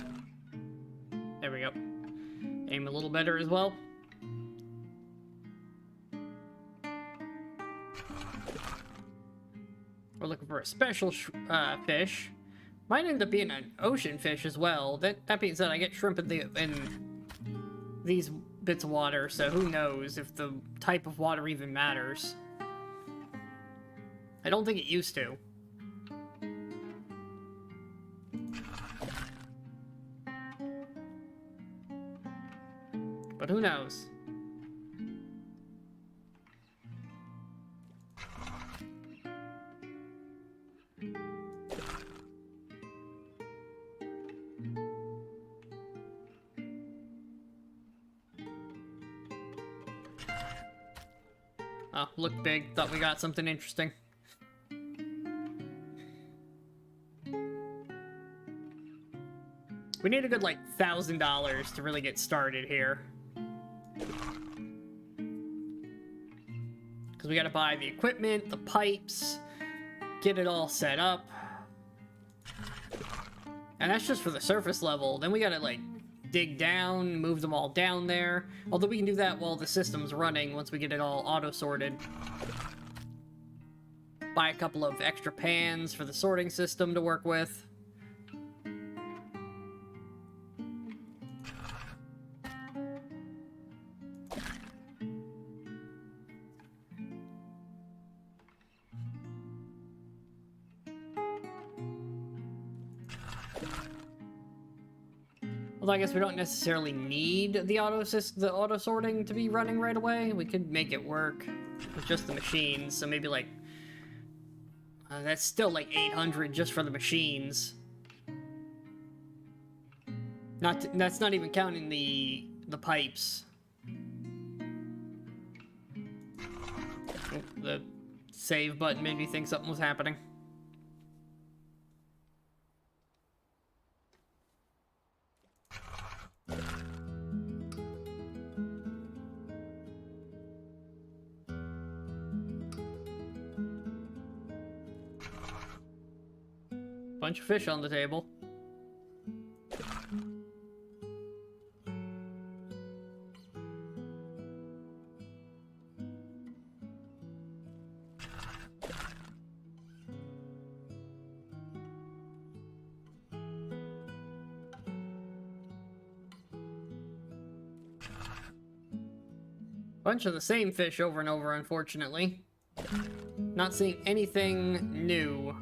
There we go. Aim a little better as well. We're looking for a special fish. Might end up being an ocean fish as well. That being said, I get shrimp in these bits of water, so who knows if the type of water even matters. I don't think it used to. But who knows? Oh, look big. Thought we got something interesting. We need a good, like, $1,000 to really get started here. Because we gotta buy the equipment, the pipes, get it all set up. And that's just for the surface level. Then we gotta, like, dig down, move them all down there. Although we can do that while the system's running once we get it all auto-sorted. Buy a couple of extra pans for the sorting system to work with. Although I guess we don't necessarily need the auto sorting to be running right away. We could make it work with just the machines. So maybe like that's still like 800 just for the machines. That's not even counting the pipes. Oh, the save button made me think something was happening. Bunch of fish on the table. Bunch of the same fish over and over, unfortunately. Not seeing anything new.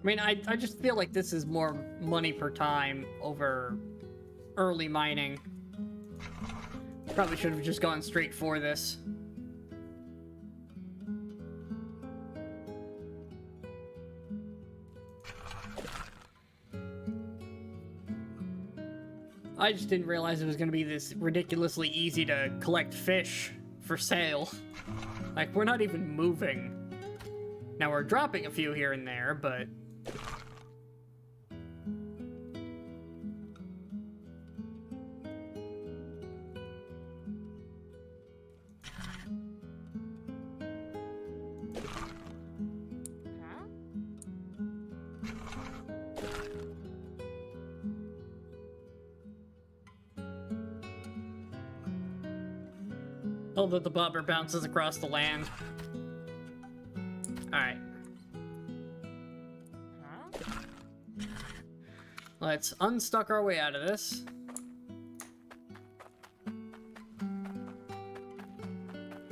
I mean, I just feel like this is more money per time over early mining. Probably should have just gone straight for this. I just didn't realize it was going to be this ridiculously easy to collect fish for sale. Like, we're not even moving. Now, we're dropping a few here and there, but... Although the bobber bounces across the land. Alright. Let's unstuck our way out of this.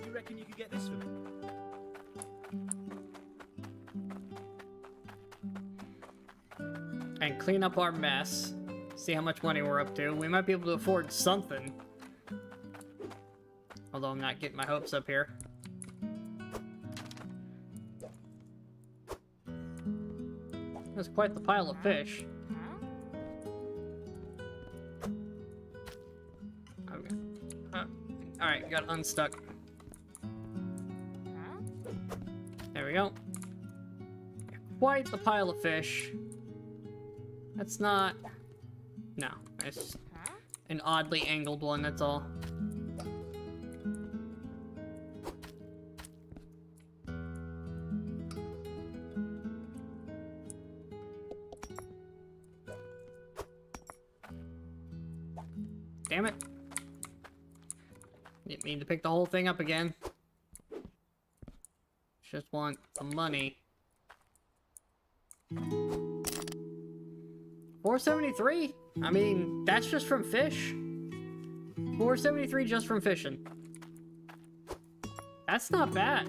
You reckon you could get this for me? And clean up our mess. See how much money we're up to. We might be able to afford something. Although I'm not getting my hopes up here. That's quite the pile of fish. Okay. Alright, got unstuck. There we go. Quite the pile of fish. That's not... No, it's an oddly angled one, that's all. Damn it. Didn't mean to pick the whole thing up again. Just want the money. 473? I mean, that's just from fish. 473 just from fishing. That's not bad.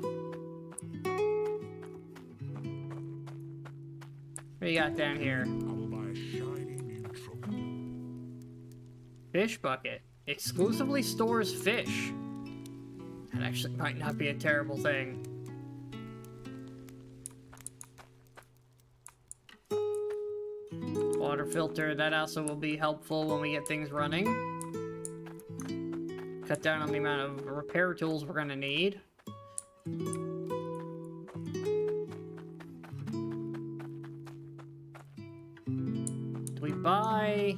What do you got down here? I will buy a shiny new trophy. Fish bucket. Exclusively stores fish. That actually might not be a terrible thing. Water filter, that also will be helpful when we get things running. Cut down on the amount of repair tools we're gonna need. Do we buy...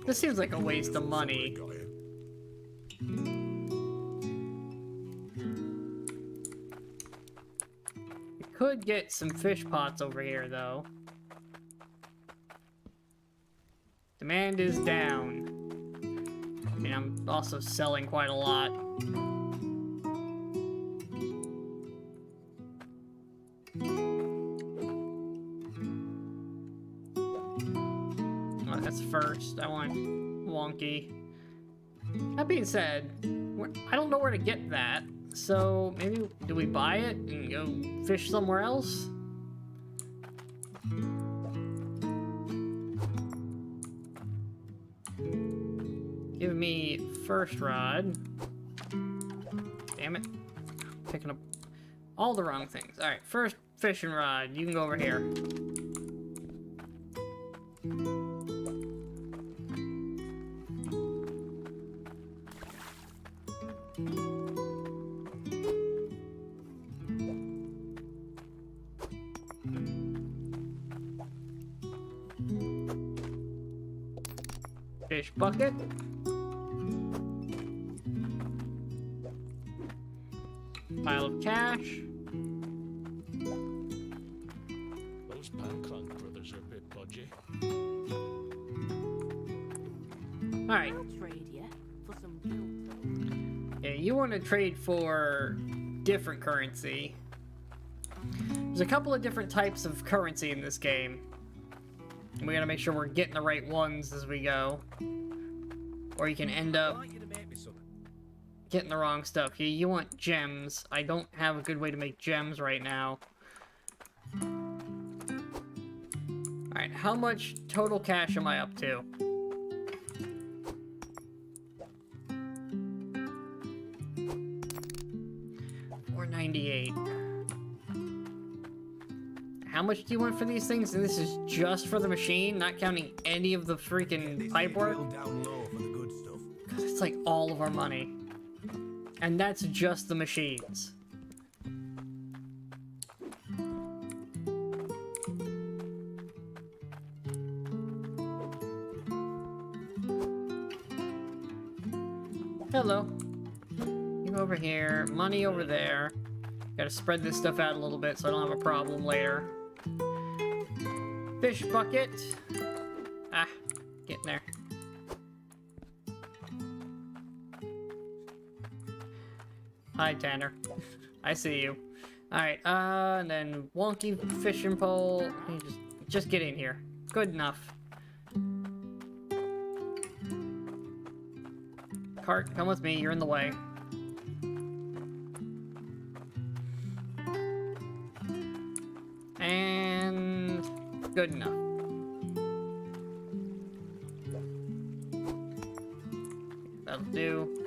This seems like a waste of money. We could get some fish pots over here, though. Demand is down. I mean, I'm also selling quite a lot. Oh, that's first. I want wonky. That being said, I don't know where to get that. So maybe, do we buy it and go fish somewhere else? Give me first rod. Damn it. Picking up all the wrong things. Alright, first fishing rod. You can go over here. Fish bucket. Pile of cash. Those Pancrank brothers are a bit dodgy. Alright. I'll trade you for some guilt. Yeah, you want to trade for different currency. There's a couple of different types of currency in this game. We gotta make sure we're getting the right ones as we go. Or you can end I'd up like you to make me something. getting the wrong stuff. You want gems. I don't have a good way to make gems right now. Alright, how much total cash am I up to? $498. How much do you want for these things? And this is just for the machine, not counting any of the freaking pipe work? Drill down low for the good stuff. Because it's like all of our money. And that's just the machines. Hello. You over here, money over there. Gotta spread this stuff out a little bit so I don't have a problem later. Fish bucket. Ah, getting there. Hi, Tanner. I see you. Alright, and then wonky fishing pole. You just get in here. Good enough. Cart, come with me. You're in the way. And good enough. That'll do.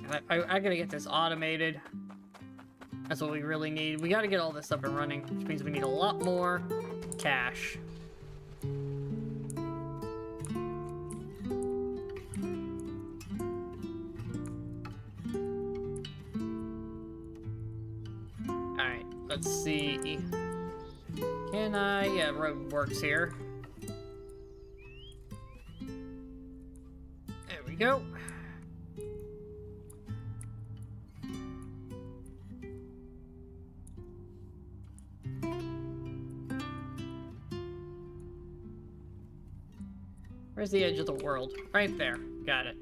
And I gotta get this automated. That's what we really need. We gotta get all this up and running, which means we need a lot more cash. Alright, let's see. Can I? Yeah, road works here. There we go. Where's the edge of the world? Right there. Got it.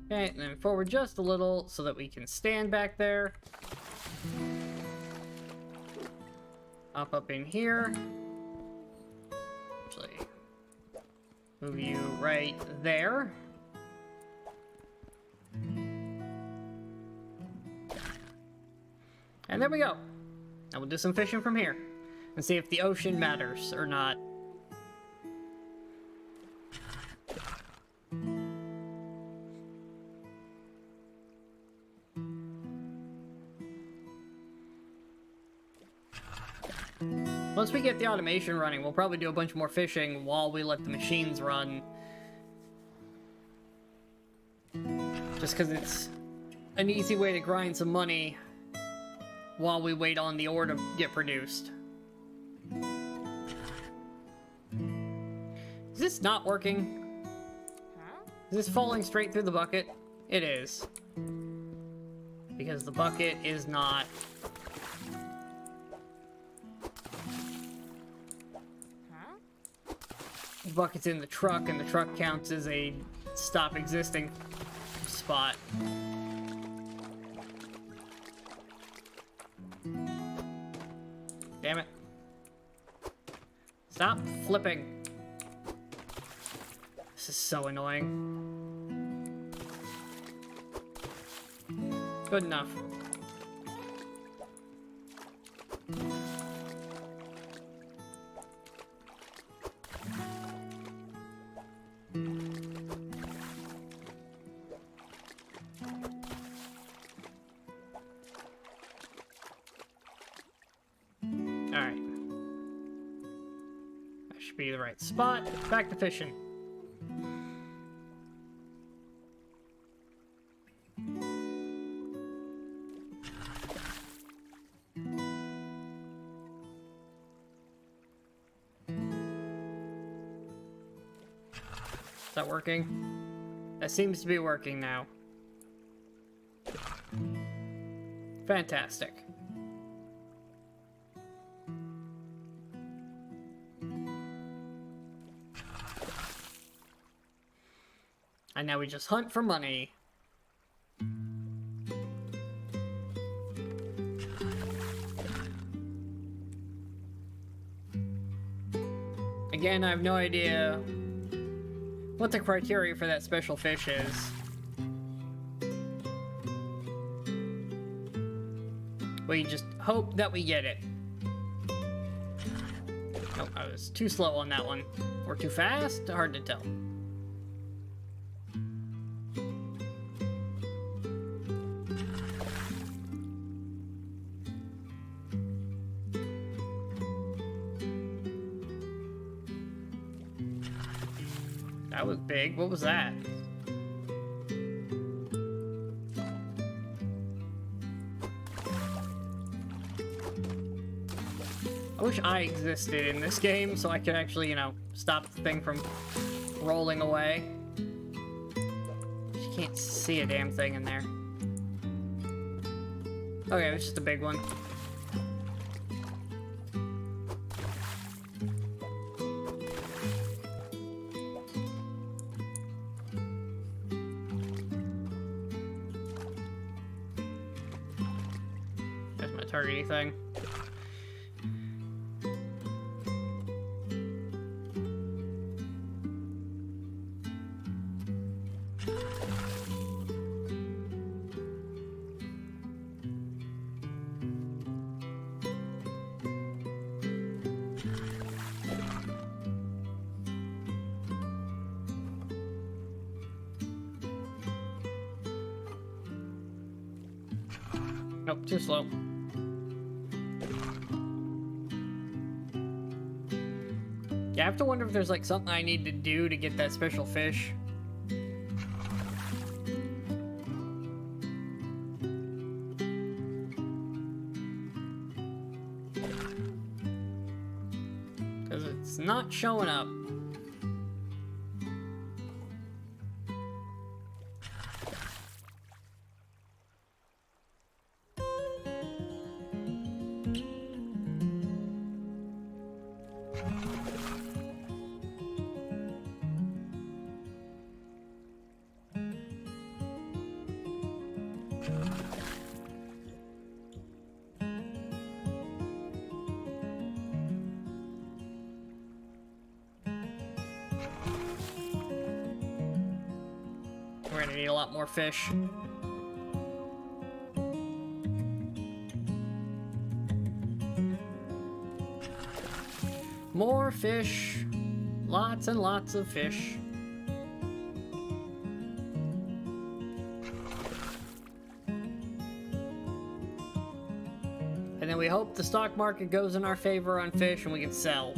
Okay, and then forward just a little so that we can stand back there. Up in here. Actually, move you right there. And there we go. Now we'll do some fishing from here and see if the ocean matters or not. Once we get the automation running, we'll probably do a bunch more fishing while we let the machines run. Just because it's an easy way to grind some money while we wait on the ore to get produced. Is this not working? Huh? Is this falling straight through the bucket? It is. Because the bucket is not. Huh? The bucket's in the truck, and the truck counts as a stop existing spot. Damn it. Stop flipping. This is so annoying. Good enough. Alright. That should be the right spot. Back to fishing. that working? That seems to be working now. Fantastic. And now we just hunt for money. Again, I have no idea what the criteria for that special fish is. We just hope that we get it. Oh, I was too slow on that one. Or too fast? Hard to tell. That was big. What was that? I wish I existed in this game so I could actually, you know, stop the thing from rolling away. You can't see a damn thing in there. Okay, it's just a big one. There's my targety thing. Nope, too slow. Yeah, I have to wonder if there's like something I need to do to get that special fish. Because it's not showing up. We're gonna need a lot more fish. More fish. Lots and lots of fish. And then we hope the stock market goes in our favor on fish and we can sell.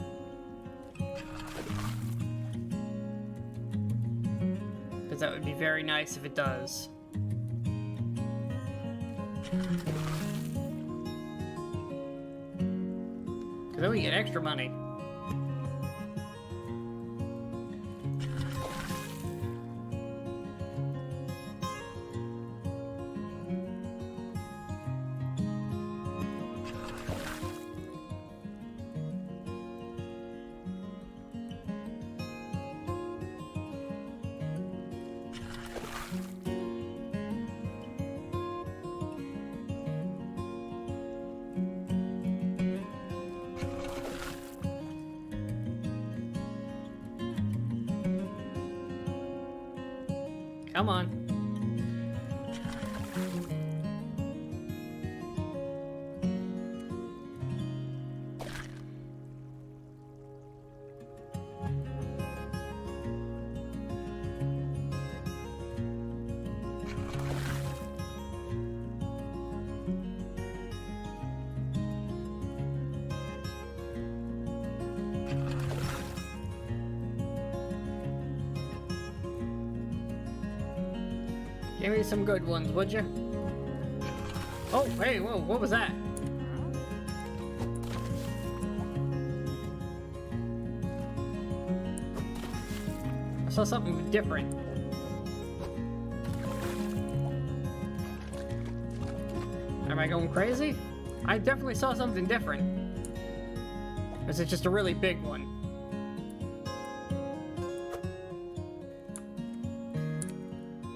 Because that would be very nice if it does. Because then we get extra money. Come on. Give me some good ones, would you? Oh, hey, whoa, what was that? A saw something different. Am I going crazy? I definitely saw something different. Or is it just a really big one?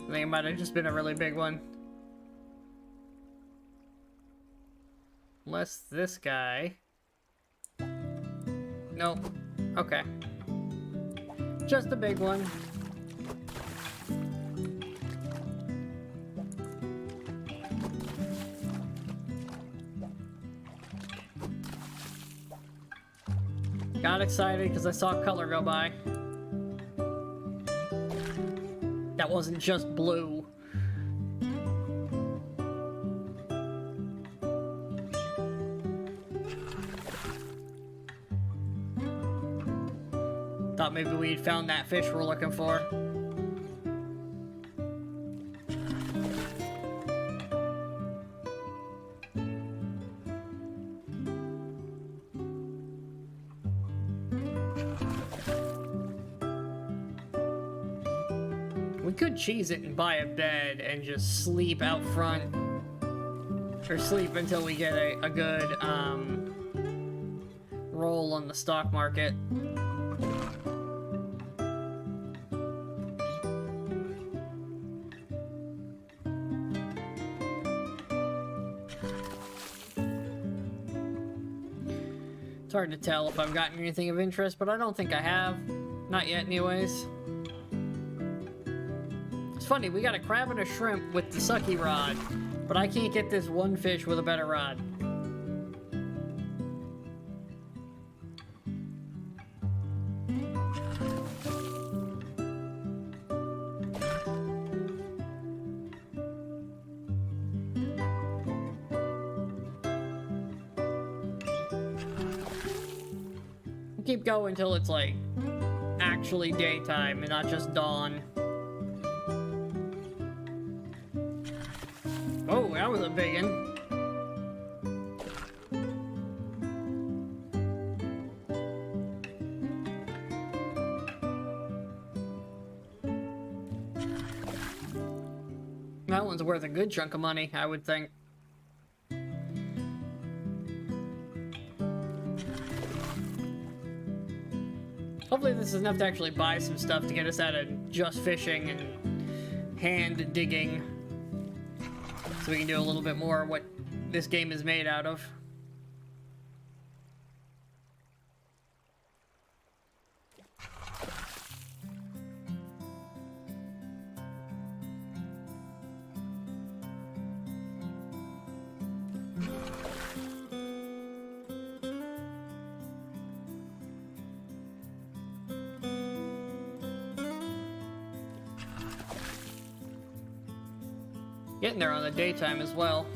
I think it might have just been a really big one. Unless this guy... Nope. Okay. Just a big one. Got excited because I saw color go by. That wasn't just blue. Thought maybe we'd found that fish we're looking for. We could cheese it and buy a bed and just sleep out front. Or sleep until we get a good roll on the stock market. It's hard to tell if I've gotten anything of interest, but I don't think I have. Not yet, anyways. It's funny, we got a crab and a shrimp with the sucky rod, but I can't get this one fish with a better rod. Keep going until it's like actually daytime and not just dawn. Oh, that was a big one. That one's worth a good chunk of money, I would think. Hopefully this is enough to actually buy some stuff to get us out of just fishing and hand digging. So we can do a little bit more of what this game is made out of. Getting there on the daytime as well.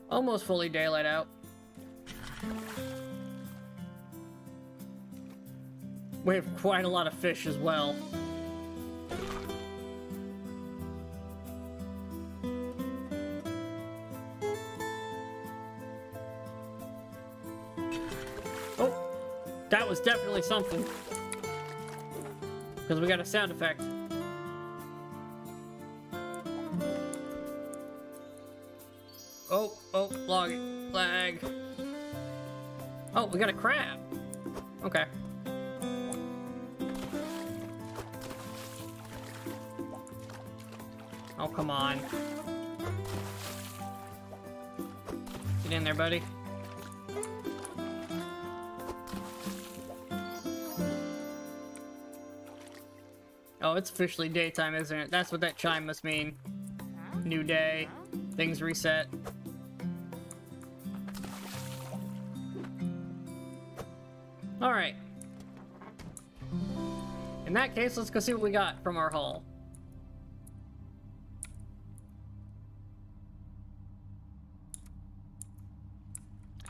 Almost fully daylight out. We have quite a lot of fish as well. Oh, that was definitely something. Because we got a sound effect. Oh, lag. Oh, we got a crab. Okay. Oh, come on. Get in there, buddy. Oh, it's officially daytime, isn't it? That's what that chime must mean. New day. Things reset. Alright. In that case, let's go see what we got from our haul.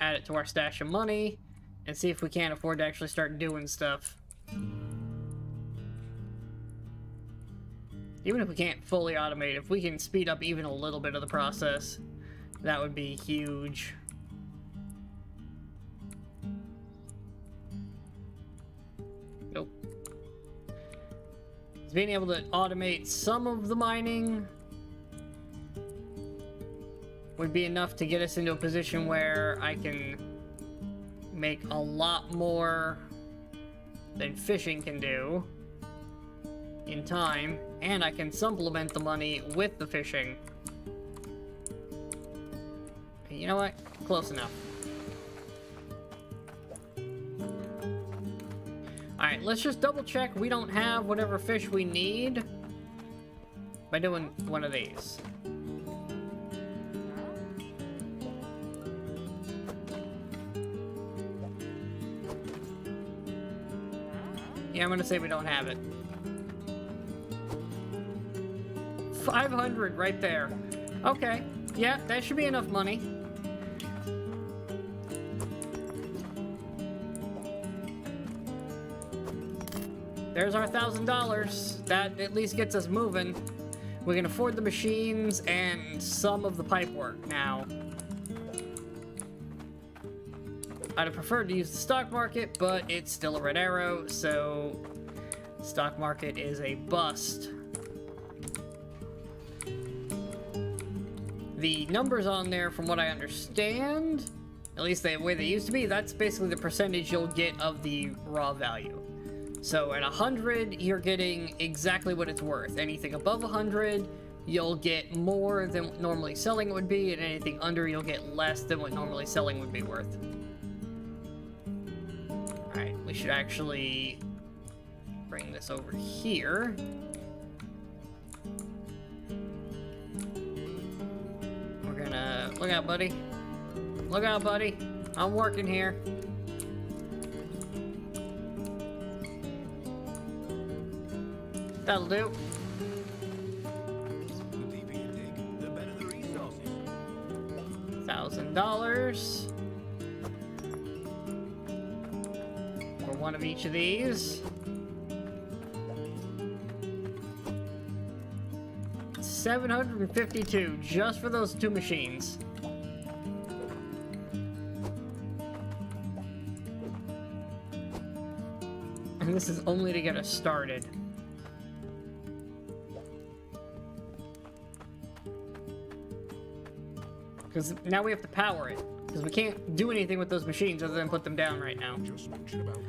add it to our stash of money, and see if we can't afford to actually start doing stuff. Even if we can't fully automate, if we can speed up even a little bit of the process, that would be huge. Nope. Being able to automate some of the mining would be enough to get us into a position where I can make a lot more than fishing can do in time, and I can supplement the money with the fishing. You know what? Close enough. Alright, let's just double check we don't have whatever fish we need by doing one of these. Yeah, I'm gonna say we don't have it. 500 right there. Okay, yeah, that should be enough money. There's our $1,000. That at least gets us moving. We can afford the machines and some of the pipe work now. I'd have preferred to use the stock market, but it's still a red arrow, so stock market is a bust. The numbers on there, from what I understand, at least the way they used to be, that's basically the percentage you'll get of the raw value. So at 100, you're getting exactly what it's worth. Anything above 100, you'll get more than what normally selling would be, and anything under, you'll get less than what normally selling would be worth. Alright, we should actually bring this over here. We're gonna... Look out, buddy. Look out, buddy. I'm working here. That'll do. The deeper you dig, the better the resources. $1,000 for one of each of these. 752 just for those two machines. And this is only to get us started. Because now we have to power it. Because we can't do anything with those machines other than put them down right now. Just mooching about.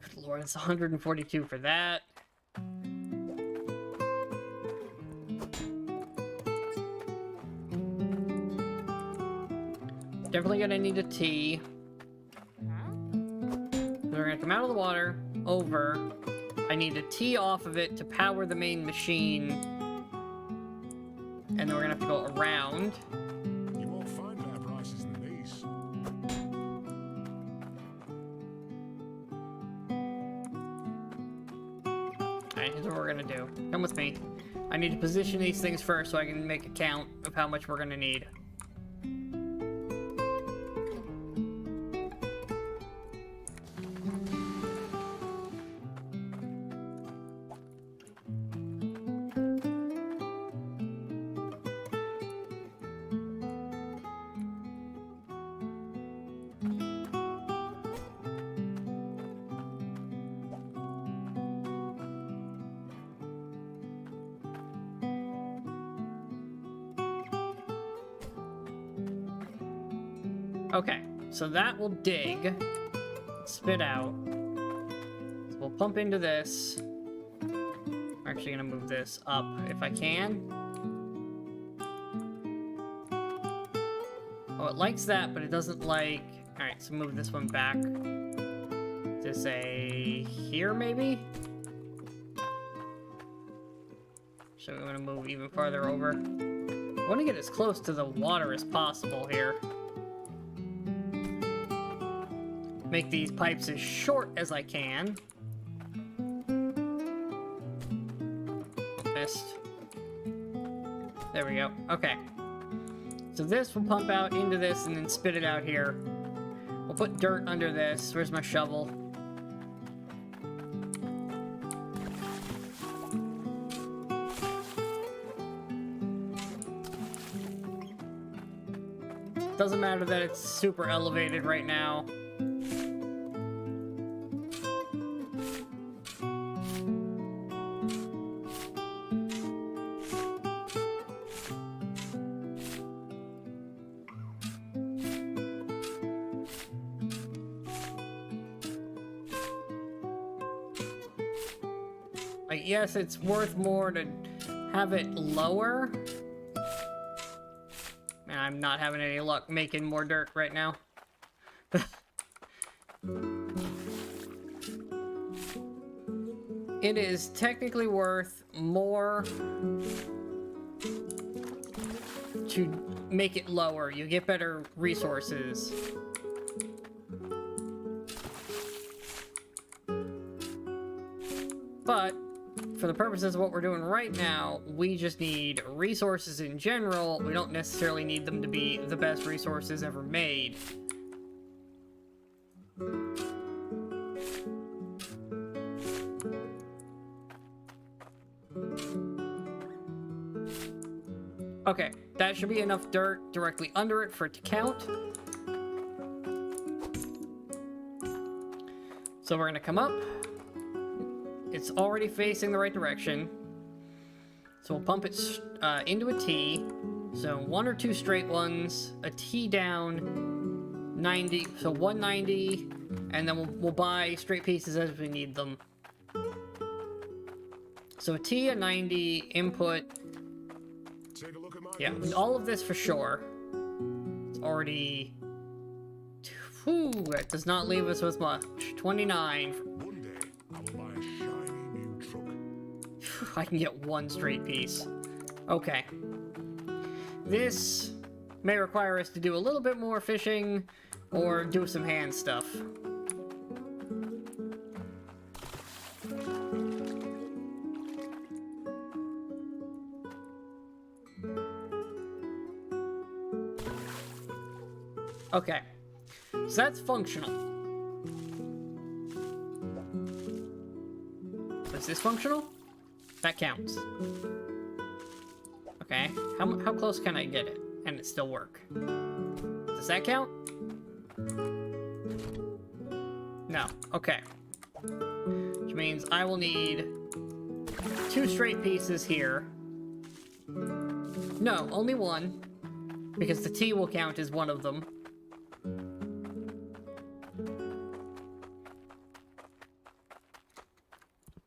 Good lord, it's 142 for that. Definitely gonna need a T. We're gonna come out of the water, over. I need a T off of it to power the main machine. And then we're gonna have to go around. You won't find better prices than these. Alright, here's what we're gonna do. Come with me. I need to position these things first so I can make a count of how much we're gonna need. Okay, so that will dig, spit out. So we'll pump into this. I'm actually gonna move this up if I can. Oh, it likes that, but it doesn't like... Alright, so move this one back to, say, here maybe? So we want to move even farther over. I want to get as close to the water as possible here. Make these pipes as short as I can. Missed. There we go. Okay. So this will pump out into this and then spit it out here. We'll put dirt under this. Where's my shovel? Doesn't matter that it's super elevated right now. Like, yes, it's worth more to have it lower. Man, I'm not having any luck making more dirt right now. It is technically worth more to make it lower. You get better resources. But for the purposes of what we're doing right now, we just need resources in general. We don't necessarily need them to be the best resources ever made. Okay, that should be enough dirt directly under it for it to count. So we're gonna come up. It's already facing the right direction. So we'll pump it into a T. So 1 or 2 straight ones, a T down, 90, so 190, and then we'll buy straight pieces as we need them. So a T, a 90, input. Take a look at my Yeah, notes. all of this for sure. It's already... Whew, that does not leave us with much. 29. One day, I will buy a shiny new truck. I can get 1 straight piece. Okay. This may require us to do a little bit more fishing or do some hand stuff. Okay. So that's functional. Is this functional? That counts. Okay, how close can I get it and it still work? Does that count? No, okay. Which means I will need 2 straight pieces here. No, only 1, because the T will count as one of them.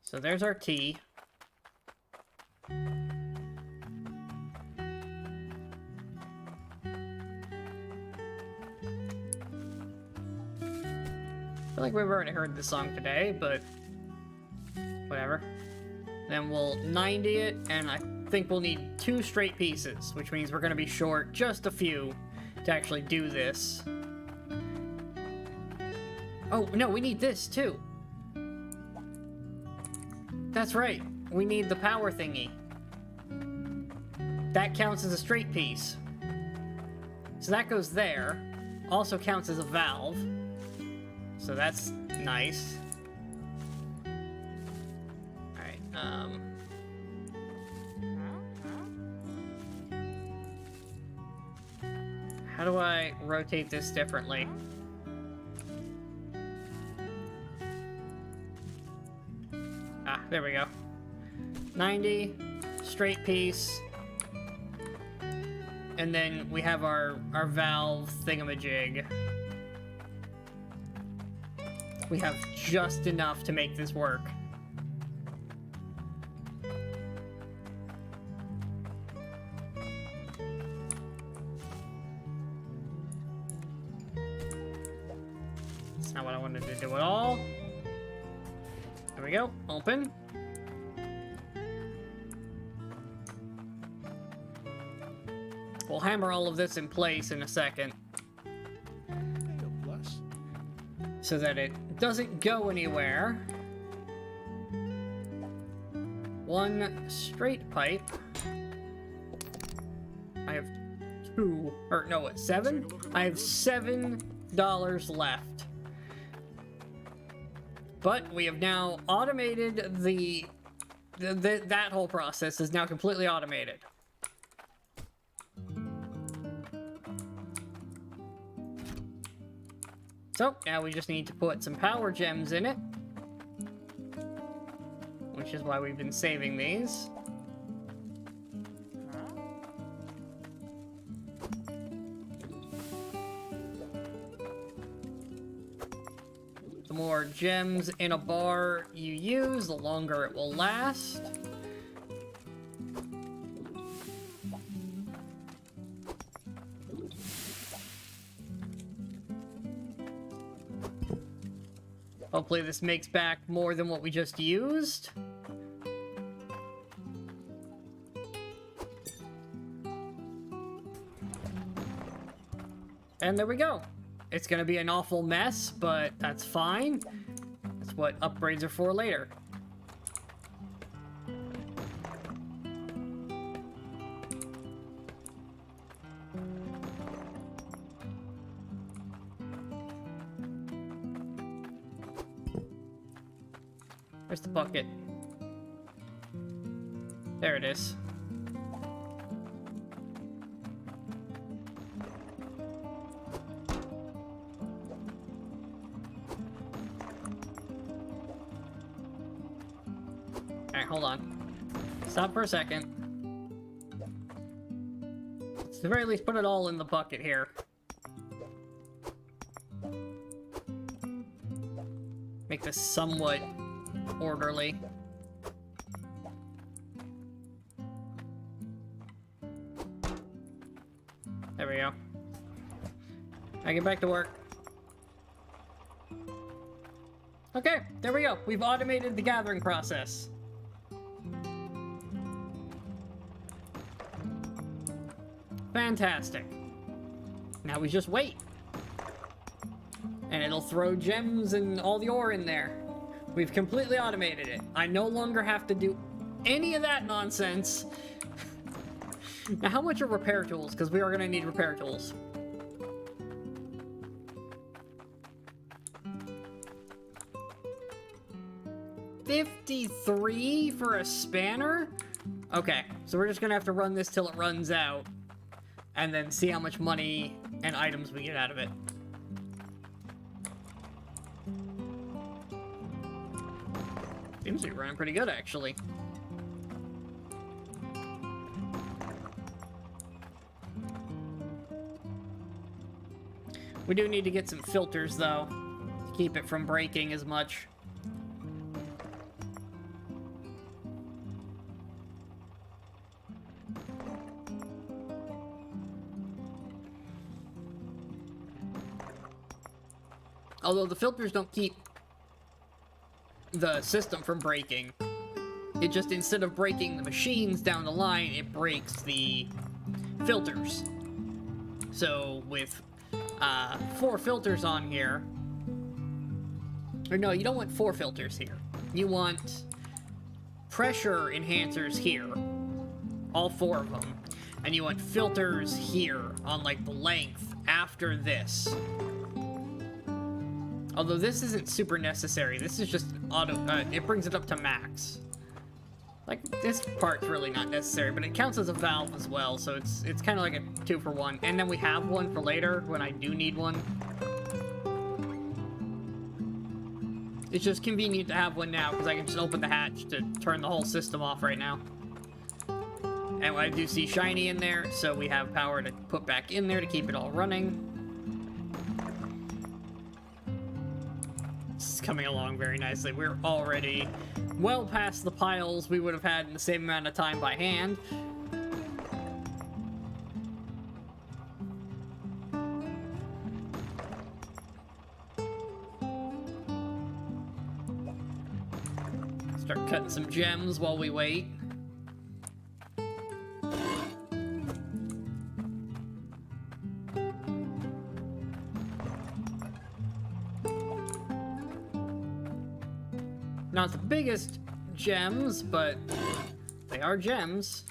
So there's our T. I feel like we've already heard this song today, but whatever. Then we'll 90 it, and I think we'll need 2 straight pieces, which means we're going to be short just a few to actually do this. Oh, no, we need this too. That's right. We need the power thingy. That counts as a straight piece. So that goes there. Also counts as a valve. So that's nice. Alright, how do I rotate this differently? Ah, there we go. 90, straight piece. And then we have our valve thingamajig. We have just enough to make this work. That's not what I wanted to do at all. There we go. Open. We'll hammer all of this in place in a second Bless. so that it doesn't go anywhere. 1 straight pipe. I have 2, or no, what, 7? I have $7 left. But we have now automated that whole process is now completely automated. So now we just need to put some power gems in it, which is why we've been saving these. The more gems in a bar you use, the longer it will last. Hopefully this makes back more than what we just used. And there we go. It's gonna be an awful mess, but that's fine. That's what upgrades are for later. Where's the bucket? There it is. Alright, hold on. Stop for a second. Let's at the very least put it all in the bucket here. Make this somewhat orderly. There we go. I get back to work. Okay, there we go. We've automated the gathering process. Fantastic. Now we just wait. And it'll throw gems and all the ore in there. We've completely automated it. I no longer have to do any of that nonsense. Now, how much are repair tools? Because we are going to need repair tools. $53 for a spanner? Okay, so we're just going to have to run this till it runs out. And then see how much money and items we get out of it. Seems to be running pretty good, actually. We do need to get some filters, though, to keep it from breaking as much. Although the filters don't keep the system from breaking. It just, instead of breaking the machines down the line, it breaks the filters. So with 4 filters on here, or no, you don't want 4 filters here. You want pressure enhancers here, all 4 of them, and you want filters here on like the length after this. Although this isn't super necessary. This is just auto, it brings it up to max. Like, this part's really not necessary, but it counts as a valve as well, so it's kind of like a 2-for-1. And then we have one for later, when I do need one. It's just convenient to have one now, because I can just open the hatch to turn the whole system off right now. And I do see shiny in there, so we have power to put back in there to keep it all running. This is coming along very nicely. We're already well past the piles we would have had in the same amount of time by hand. Start cutting some gems while we wait. Not the biggest gems, but they are gems.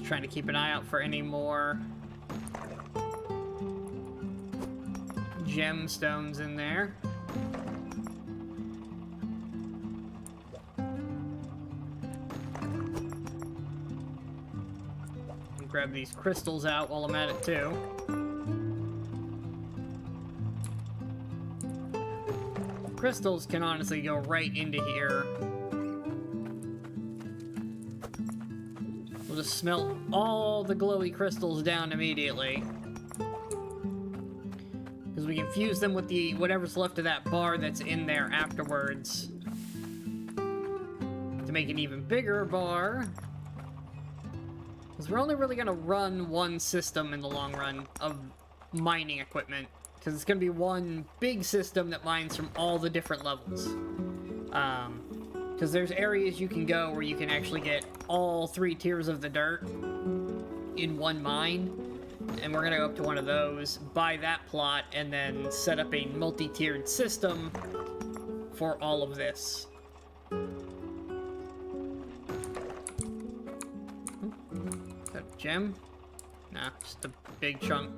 trying to keep an eye out for any more gemstones in there. Grab these crystals out while I'm at it too. Crystals can honestly go right into here. We'll just smelt all the glowy crystals down immediately. Because we can fuse them with the whatever's left of that bar that's in there afterwards. To make an even bigger bar. Because we're only really going to run one system in the long run of mining equipment. Because it's going to be one big system that mines from all the different levels. Because there's areas you can go where you can actually get all 3 tiers of the dirt in one mine. And we're going to go up to one of those, buy that plot, and then set up a multi-tiered system for all of this. Is that a gem? Nah, just a big chunk.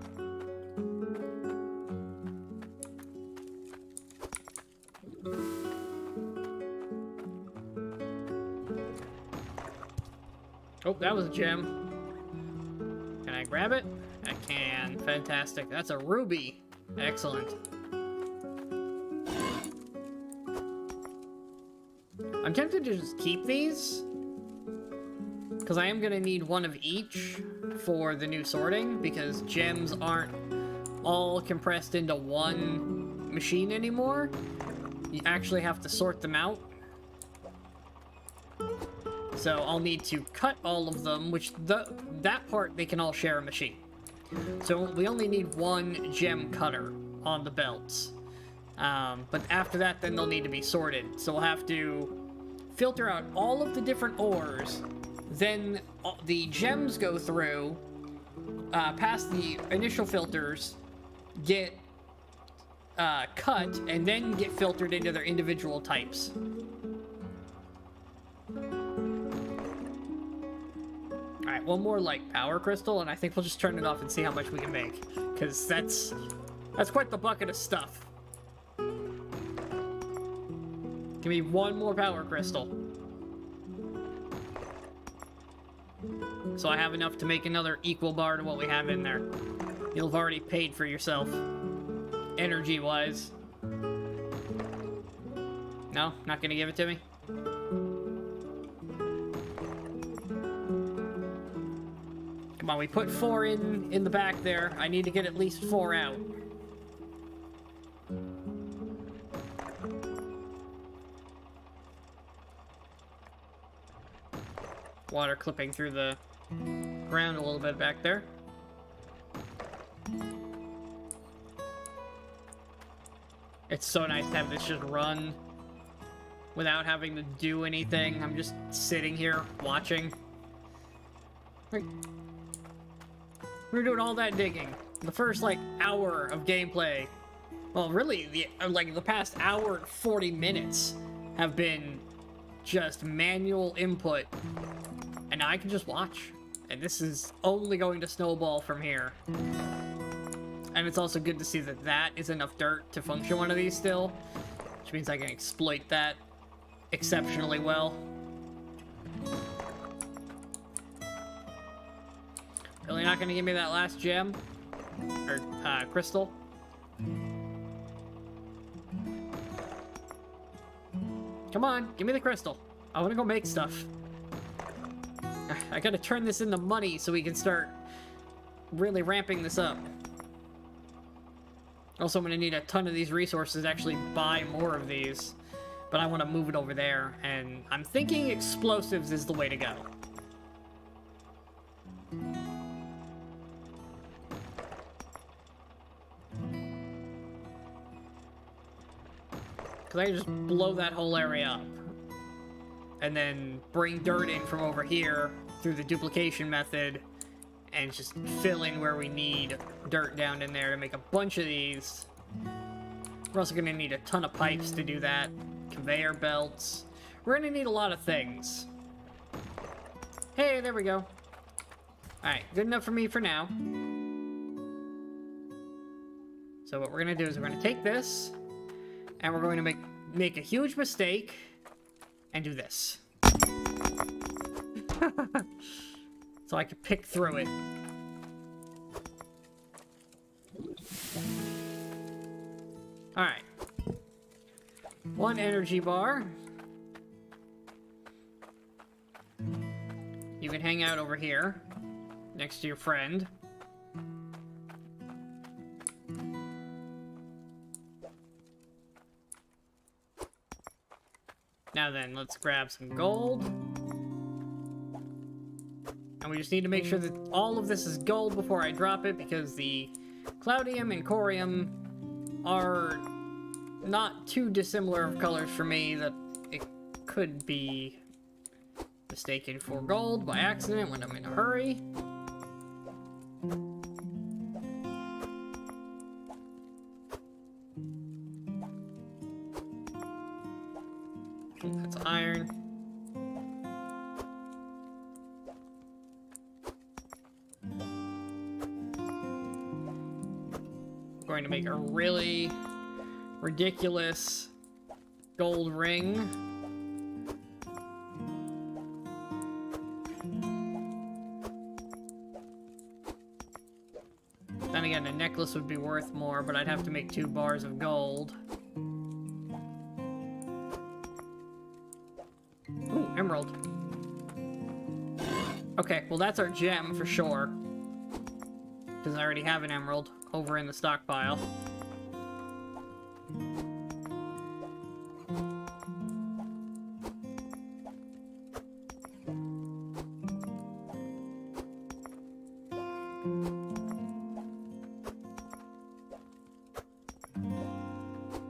Oh, that was a gem. Can I grab it? I can. Fantastic. That's a ruby. Excellent. I'm tempted to just keep these. Because I am going to need one of each for the new sorting. Because gems aren't all compressed into one machine anymore. You actually have to sort them out. So I'll need to cut all of them, which that part they can all share a machine. So we only need one gem cutter on the belts. But after that, then they'll need to be sorted. So we'll have to filter out all of the different ores. Then the gems go through, past the initial filters, get cut, and then get filtered into their individual types. Alright, one more, like, power crystal, and I think we'll just turn it off and see how much we can make. Because that's quite the bucket of stuff. Give me one more power crystal. So I have enough to make another equal bar to what we have in there. You'll have already paid for yourself. Energy-wise. No? Not gonna give it to me? Come on, we put 4 in the back there. I need to get at least 4 out. Water clipping through the ground a little bit back there. It's so nice to have this just run without having to do anything. I'm just sitting here watching. Like, we were doing all that digging. The first, like, hour of gameplay. Well, really, the past hour and 40 minutes have been just manual input. And now I can just watch. And this is only going to snowball from here. And it's also good to see that that is enough dirt to function one of these still. Which means I can exploit that exceptionally well. Really not gonna give me that last gem? Or, crystal? Come on, give me the crystal. I wanna go make stuff. I gotta turn this into money so we can start really ramping this up. Also, I'm gonna need a ton of these resources to actually buy more of these. But I wanna move it over there, and I'm thinking explosives is the way to go. Because I can just blow that whole area up. And then bring dirt in from over here through the duplication method. And just fill in where we need dirt down in there to make a bunch of these. We're also going to need a ton of pipes to do that. Conveyor belts. We're going to need a lot of things. Hey, there we go. Alright, good enough for me for now. So what we're gonna do is we're gonna take this, and we're going to make a huge mistake, and do this. So I can pick through it. Alright. 1 energy bar. You can hang out over here, next to your friend. Now then, let's grab some gold. And we just need to make sure that all of this is gold before I drop it, because the Cloudium and Corium are not too dissimilar of colors for me that it could be mistaken for gold by accident when I'm in a hurry. That's iron. I'm going to make a really ridiculous gold ring. Then again, a necklace would be worth more, but I'd have to make 2 bars of gold. Ooh, emerald. Okay, well that's our gem for sure. Because I already have an emerald over in the stockpile.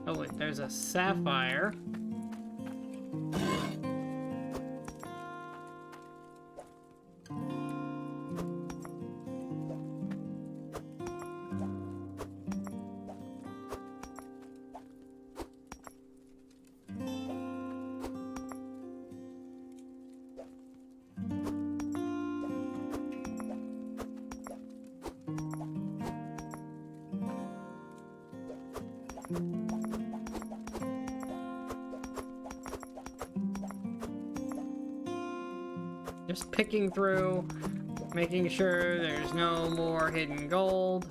Oh wait, there's a sapphire. Just picking through, making sure there's no more hidden gold.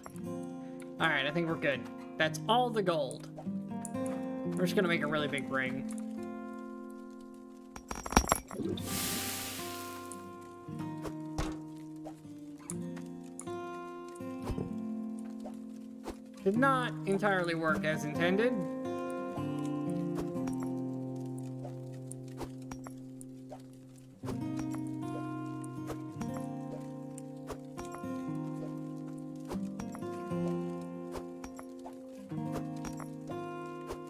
Alright, I think we're good. That's all the gold. We're just gonna make a really big ring. Did not entirely work as intended.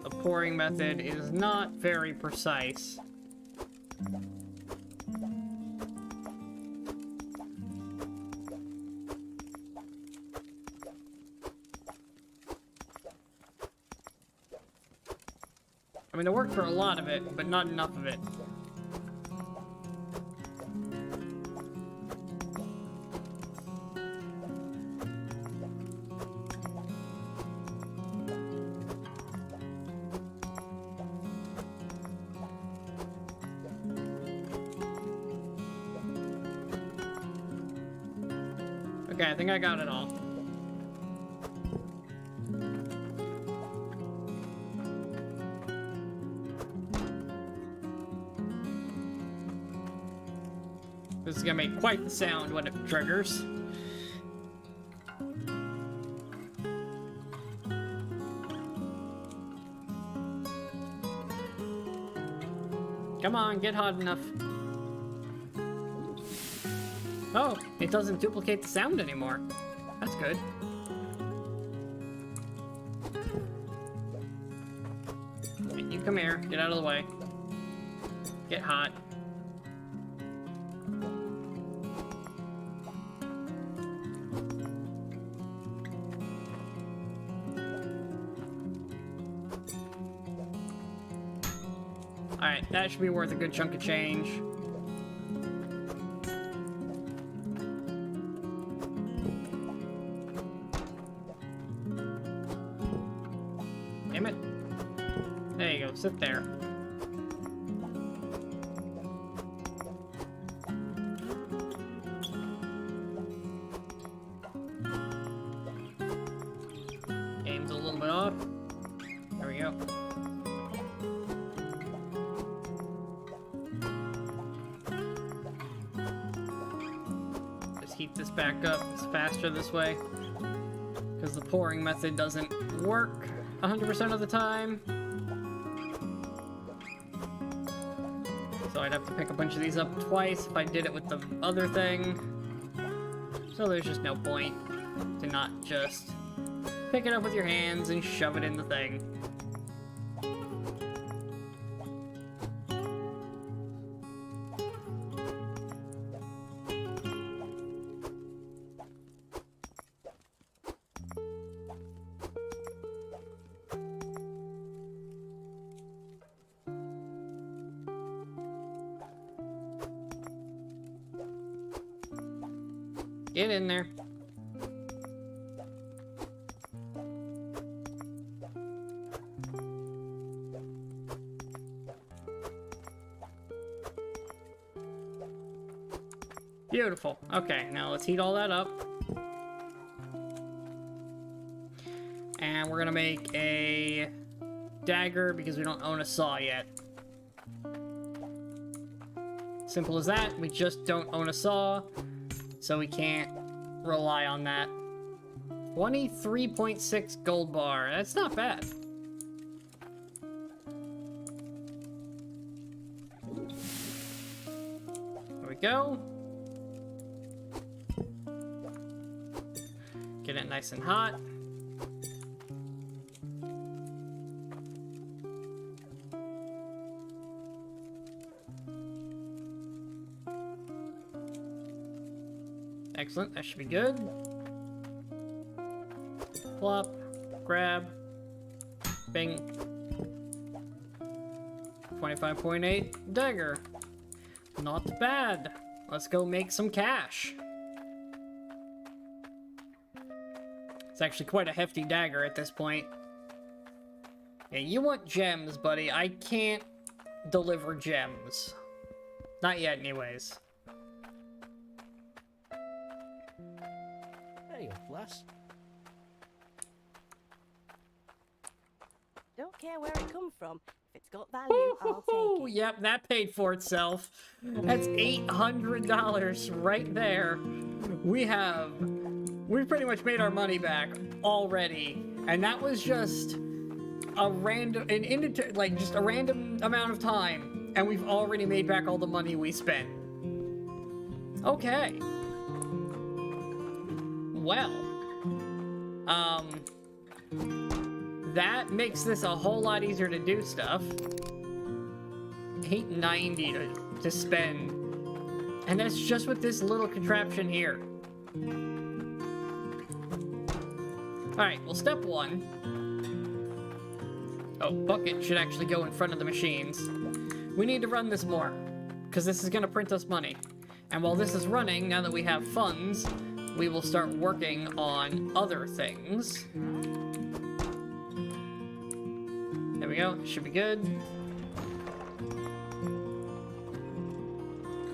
The pouring method is not very precise. I mean, it worked for a lot of it, but not enough of it. Okay, I think I got it all. This is gonna make quite the sound when it triggers. Come on, get hot enough. Oh, it doesn't duplicate the sound anymore. That's good. You come here, get out of the way. Get hot. Alright, that should be worth a good chunk of change. Damn it. There you go, sit there. Aim's a little bit off. There we go. Just heat this back up. It's faster this way. Because the pouring method doesn't work 100% of the time. So I'd have to pick a bunch of these up twice if I did it with the other thing. So there's just no point to not just pick it up with your hands and shove it in the thing. Get in there. Beautiful. Okay, now let's heat all that up. And we're gonna make a dagger because we don't own a saw yet. Simple as that. We just don't own a saw. So we can't rely on that. 23.6 gold bar. That's not bad. There we go. Get it nice and hot. Excellent, that should be good. Plop, grab, bing. 25.8 dagger. Not bad. Let's go make some cash. It's actually quite a hefty dagger at this point. Yeah, you want gems, buddy. I can't deliver gems. Not yet, anyways. There you go, lass. Don't care where it come from. If it's got value, I'll take it. Yep, that paid for itself. That's $800 right there. We've pretty much made our money back already, and that was just a random, just a random amount of time, and we've already made back all the money we spent. Okay. Well, that makes this a whole lot easier to do stuff. $890 to spend, and that's just with this little contraption here. Alright, well, step one. Oh, bucket should actually go in front of the machines. We need to run this more, because this is going to print us money. And while this is running, now that we have funds, we will start working on other things. There we go, should be good.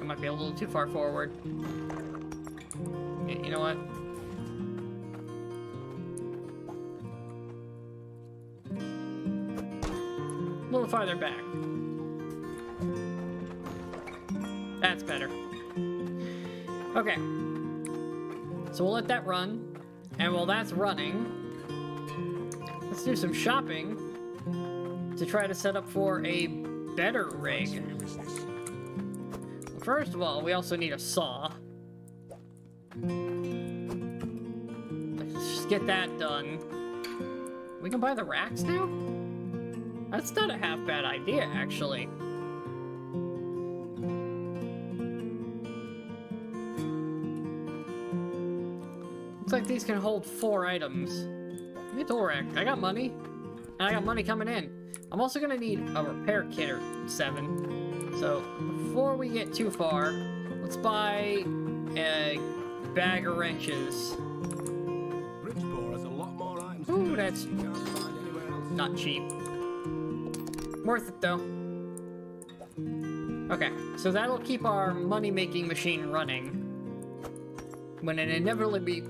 I might be a little too far forward. You know what? A little farther back. That's better. Okay. So we'll let that run. And while that's running, let's do some shopping to try to set up for a better rig. First of all, we also need a saw. Let's just get that done. We can buy the racks now? That's not a half bad idea, actually. Looks like these can hold 4 items. Get the rack. I got money. And I got money coming in. I'm also gonna need a repair kit or 7. So, before we get too far, let's buy a bag of wrenches. Bridgeboro has a lot more items. Ooh, that's... You can't find anywhere else. not cheap. Worth it, though. Okay, so that'll keep our money-making machine running. When it inevitably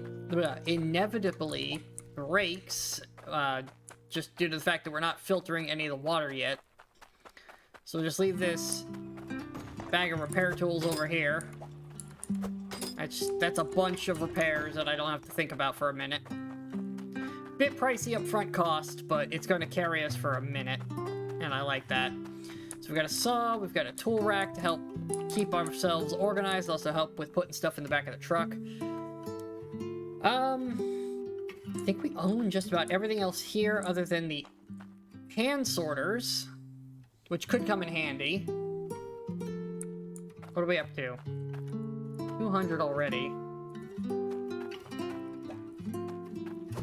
breaks, just due to the fact that we're not filtering any of the water yet. So we'll just leave this bag of repair tools over here. That's a bunch of repairs that I don't have to think about for a minute. Bit pricey upfront cost, but it's going to carry us for a minute, and I like that. So we've got a saw, we've got a tool rack to help keep ourselves organized, also help with putting stuff in the back of the truck. I think we own just about everything else here other than the hand sorters, which could come in handy. What are we up to? 200 already.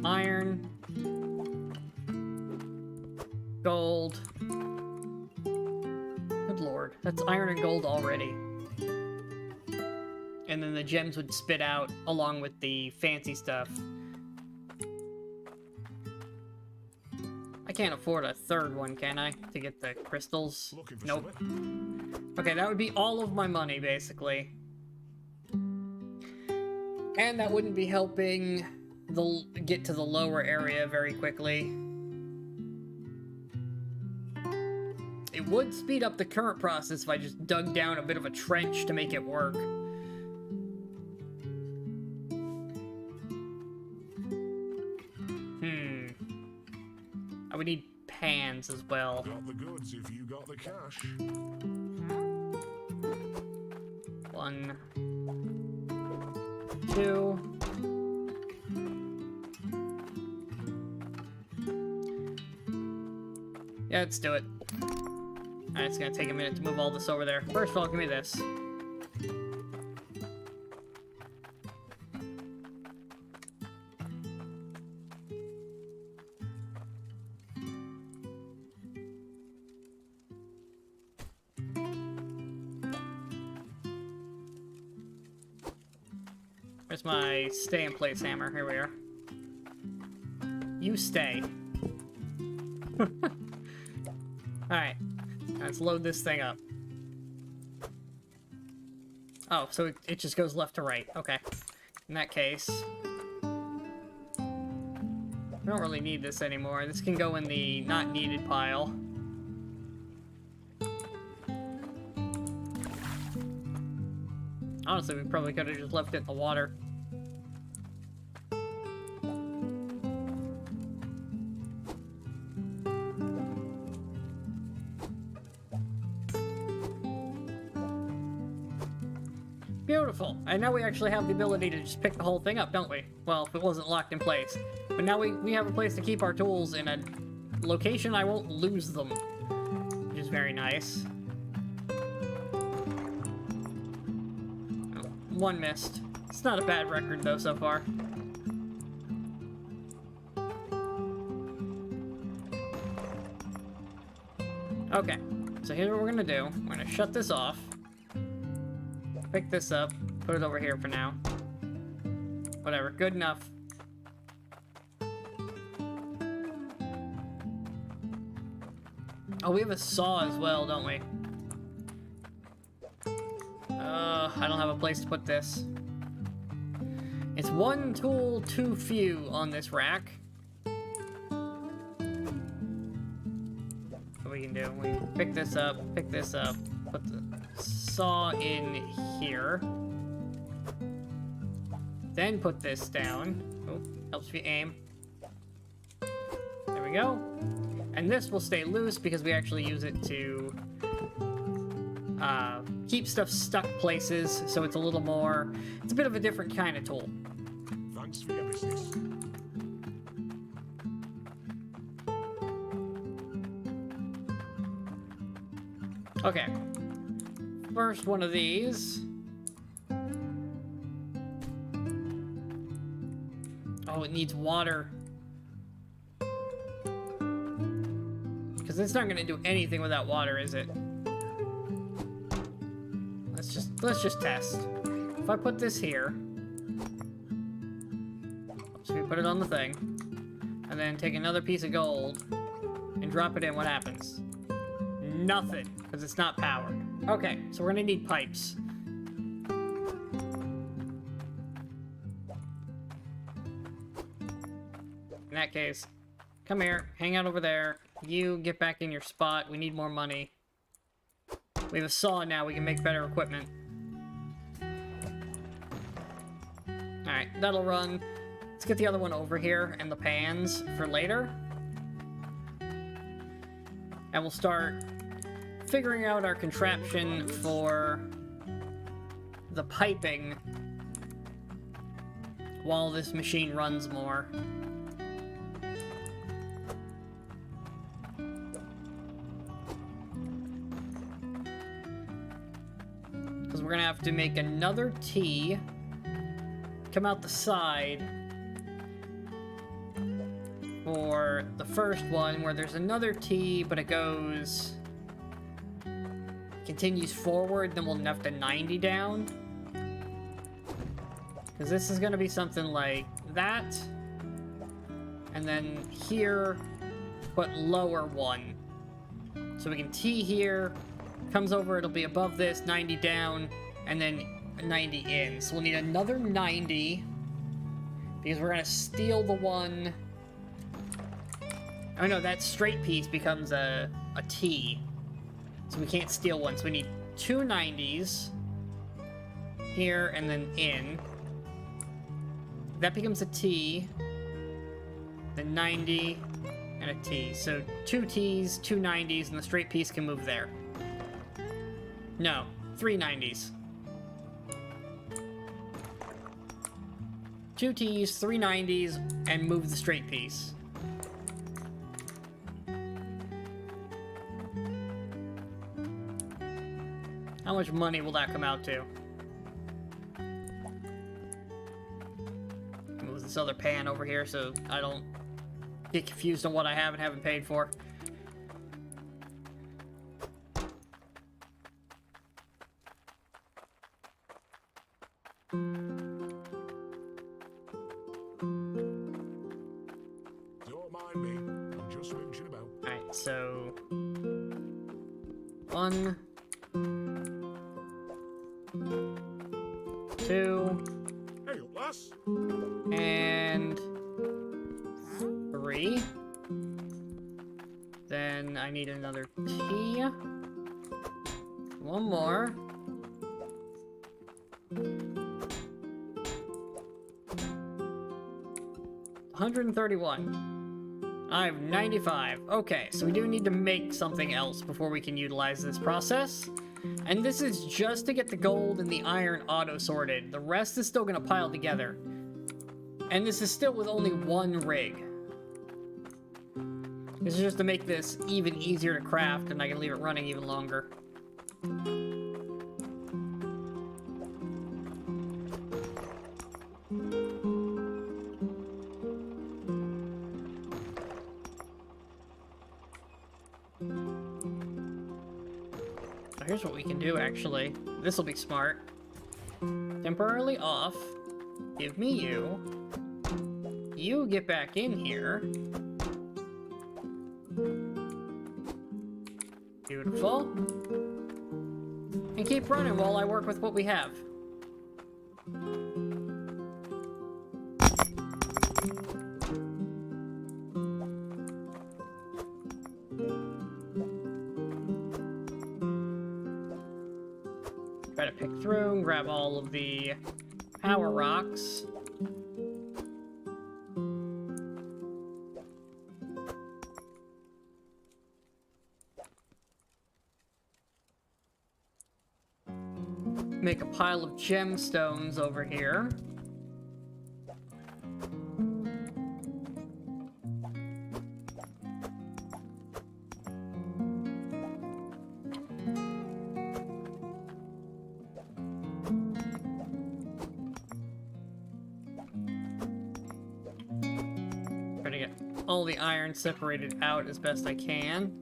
Iron. Gold. Good lord. That's iron and gold already. And then the gems would spit out along with the fancy stuff. I can't afford a third one, can I? To get the crystals? Nope. Okay, that would be all of my money, basically. And that wouldn't be helping get to the lower area very quickly. It would speed up the current process if I just dug down a bit of a trench to make it work. I would need pans as well. Got the goods if you got the cash. 1, 2. Yeah, let's do it. Alright, it's gonna take a minute to move all this over there. First of all, give me this. Where's my stay in place hammer? Here we are. You stay. Alright. Let's load this thing up. Oh, so it just goes left to right. Okay. In that case... we don't really need this anymore. This can go in the not needed pile. Honestly, we probably could have just left it in the water. Beautiful. And now we actually have the ability to just pick the whole thing up, don't we? Well, if it wasn't locked in place. But now we have a place to keep our tools in a location I won't lose them. Which is very nice. One missed. It's not a bad record, though, so far. Okay, so here's what we're gonna do. We're gonna shut this off. Pick this up. Put it over here for now. Whatever, good enough. Oh, we have a saw as well, don't we? I don't have a place to put this. It's one tool too few on this rack. What we can do, we can pick this up, put the saw in here. Then put this down. Oh, helps if you aim. There we go. And this will stay loose because we actually use it to keep stuff stuck places, so it's a little more... it's a bit of a different kind of tool. Thanks for your business. Okay. First one of these. Oh, it needs water. Because it's not going to do anything without water, is it? Let's just test. If I put this here, so we put it on the thing, and then take another piece of gold, drop it in, what happens? Nothing, because it's not powered. Okay, so we're gonna need pipes. In that case, come here, hang out over there. You get back in your spot. We need more money. We have a saw now. We can make better equipment. Alright, that'll run. Let's get the other one over here and the pans for later. And we'll start figuring out our contraption for the piping while this machine runs more. Because we're gonna have to make another T come out the side for the first one, where there's another T, but it goes... continues forward, then we'll have to 90 down. Because this is going to be something like that. And then here, put lower one. So we can T here, comes over, it'll be above this, 90 down, and then 90 in. So we'll need another 90, because we're going to steal the one... Oh no, that straight piece becomes a T. So we can't steal one, so we need two 90s here and then in. That becomes a T, then 90, and a T. So two T's, two 90s, and the straight piece can move there. No, three 90s. Two T's, three 90s, and move the straight piece. How much money will that come out to? Move this other pan over here so I don't get confused on what I have and haven't paid for. Don't mind me. I'm just mooching about. Alright, so... 1... 2... Hey, lass. And 3. Then I need another T. One more. $131. I have 95. Okay, so we do need to make something else before we can utilize this process. And this is just to get the gold and the iron auto-sorted. The rest is still going to pile together. And this is still with only one rig. This is just to make this even easier to craft, and I can leave it running even longer. Here's what we can do, actually. This will be smart. Temporarily off. Give me you. You get back in here. Beautiful. And keep running while I work with what we have. Try to pick through and grab all of the power rocks. Make a pile of gemstones over here. Try to get all the iron separated out as best I can.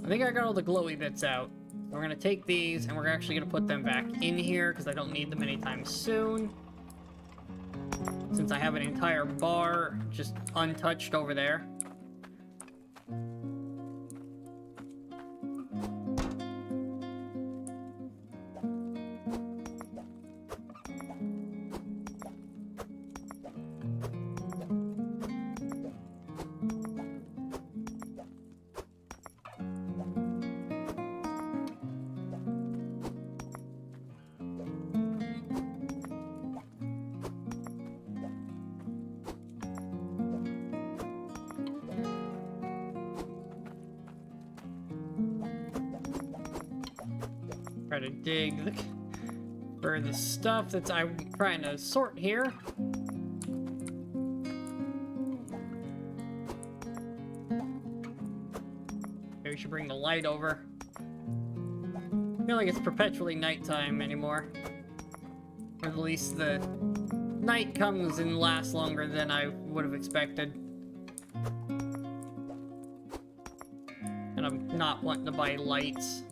I think I got all the glowy bits out. We're gonna take these and we're actually gonna put them back in here because I don't need them anytime soon. since I have an entire bar just untouched over there. Try to dig for the stuff that I'm trying to sort here. Maybe we should bring the light over. I feel like it's perpetually nighttime anymore. Or at least the night comes and lasts longer than I would have expected. And I'm not wanting to buy lights.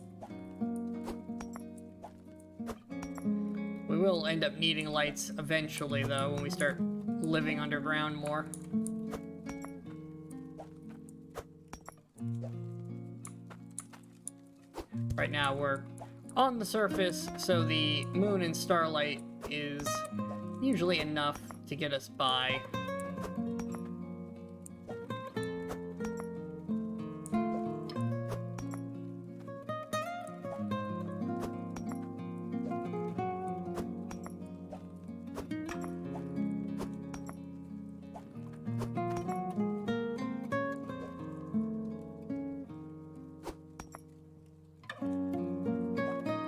We will end up needing lights eventually, though, when we start living underground more. Right now, we're on the surface, so the moon and starlight is usually enough to get us by.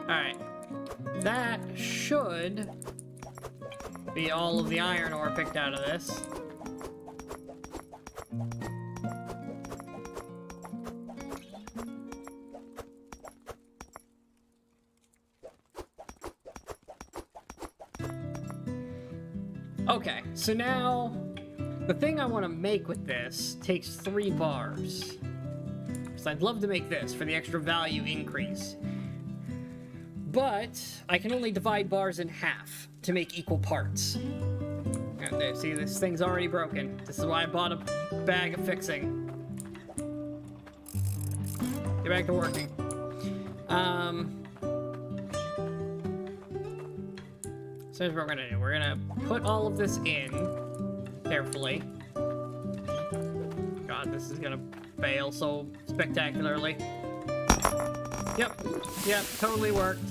Alright, that should be all of the iron ore picked out of this. Okay, so now the thing I want to make with this takes 3 bars. So I'd love to make this for the extra value increase. But I can only divide bars in half to make equal parts. And there, see, this thing's already broken. This is why I bought a bag of fixing. Get back to working. So here's what we're gonna do. We're gonna put all of this in carefully. God, this is gonna fail so spectacularly. Yep, totally worked.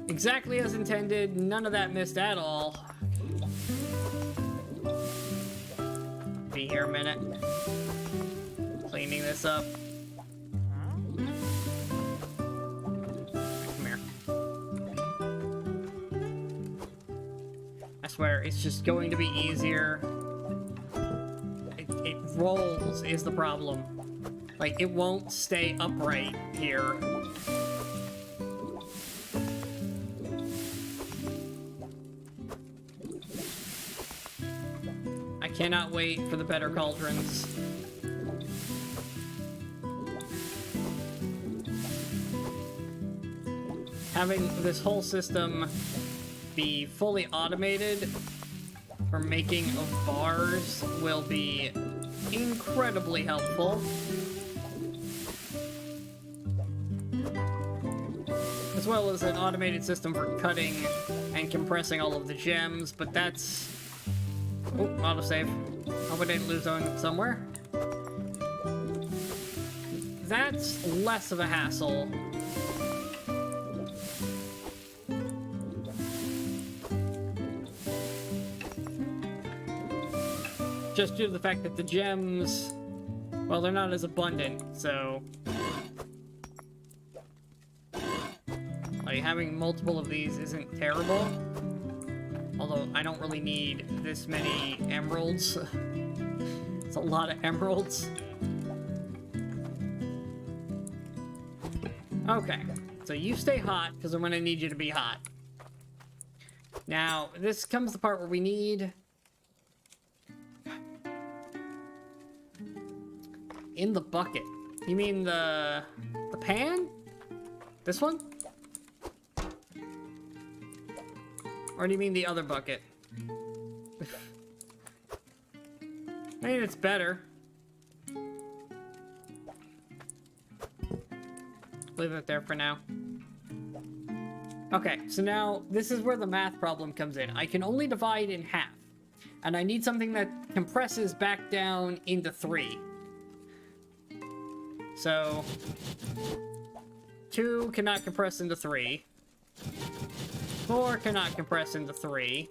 Exactly as intended, none of that missed at all. Be here a minute. Cleaning this up. Come here. I swear, it's just going to be easier. It rolls is the problem. Like, it won't stay upright here. Cannot wait for the better cauldrons. Having this whole system be fully automated for making of bars will be incredibly helpful. As well as an automated system for cutting and compressing all of the gems, but that's... Oh, autosave. Hope I didn't lose on somewhere. That's less of a hassle. Just due to the fact that the gems, well, they're not as abundant, so... Like, having multiple of these isn't terrible. Although, I don't really need this many emeralds. It's a lot of emeralds. Okay, so you stay hot, because I'm going to need you to be hot. Now, this comes the part where we need... In the bucket. You mean the pan? This one? Or do you mean the other bucket? I mean, it's better. Leave it there for now. Okay, so now this is where the math problem comes in. I can only divide in half. And I need something that compresses back down into 3. So 2 cannot compress into 3. 4 cannot compress into 3.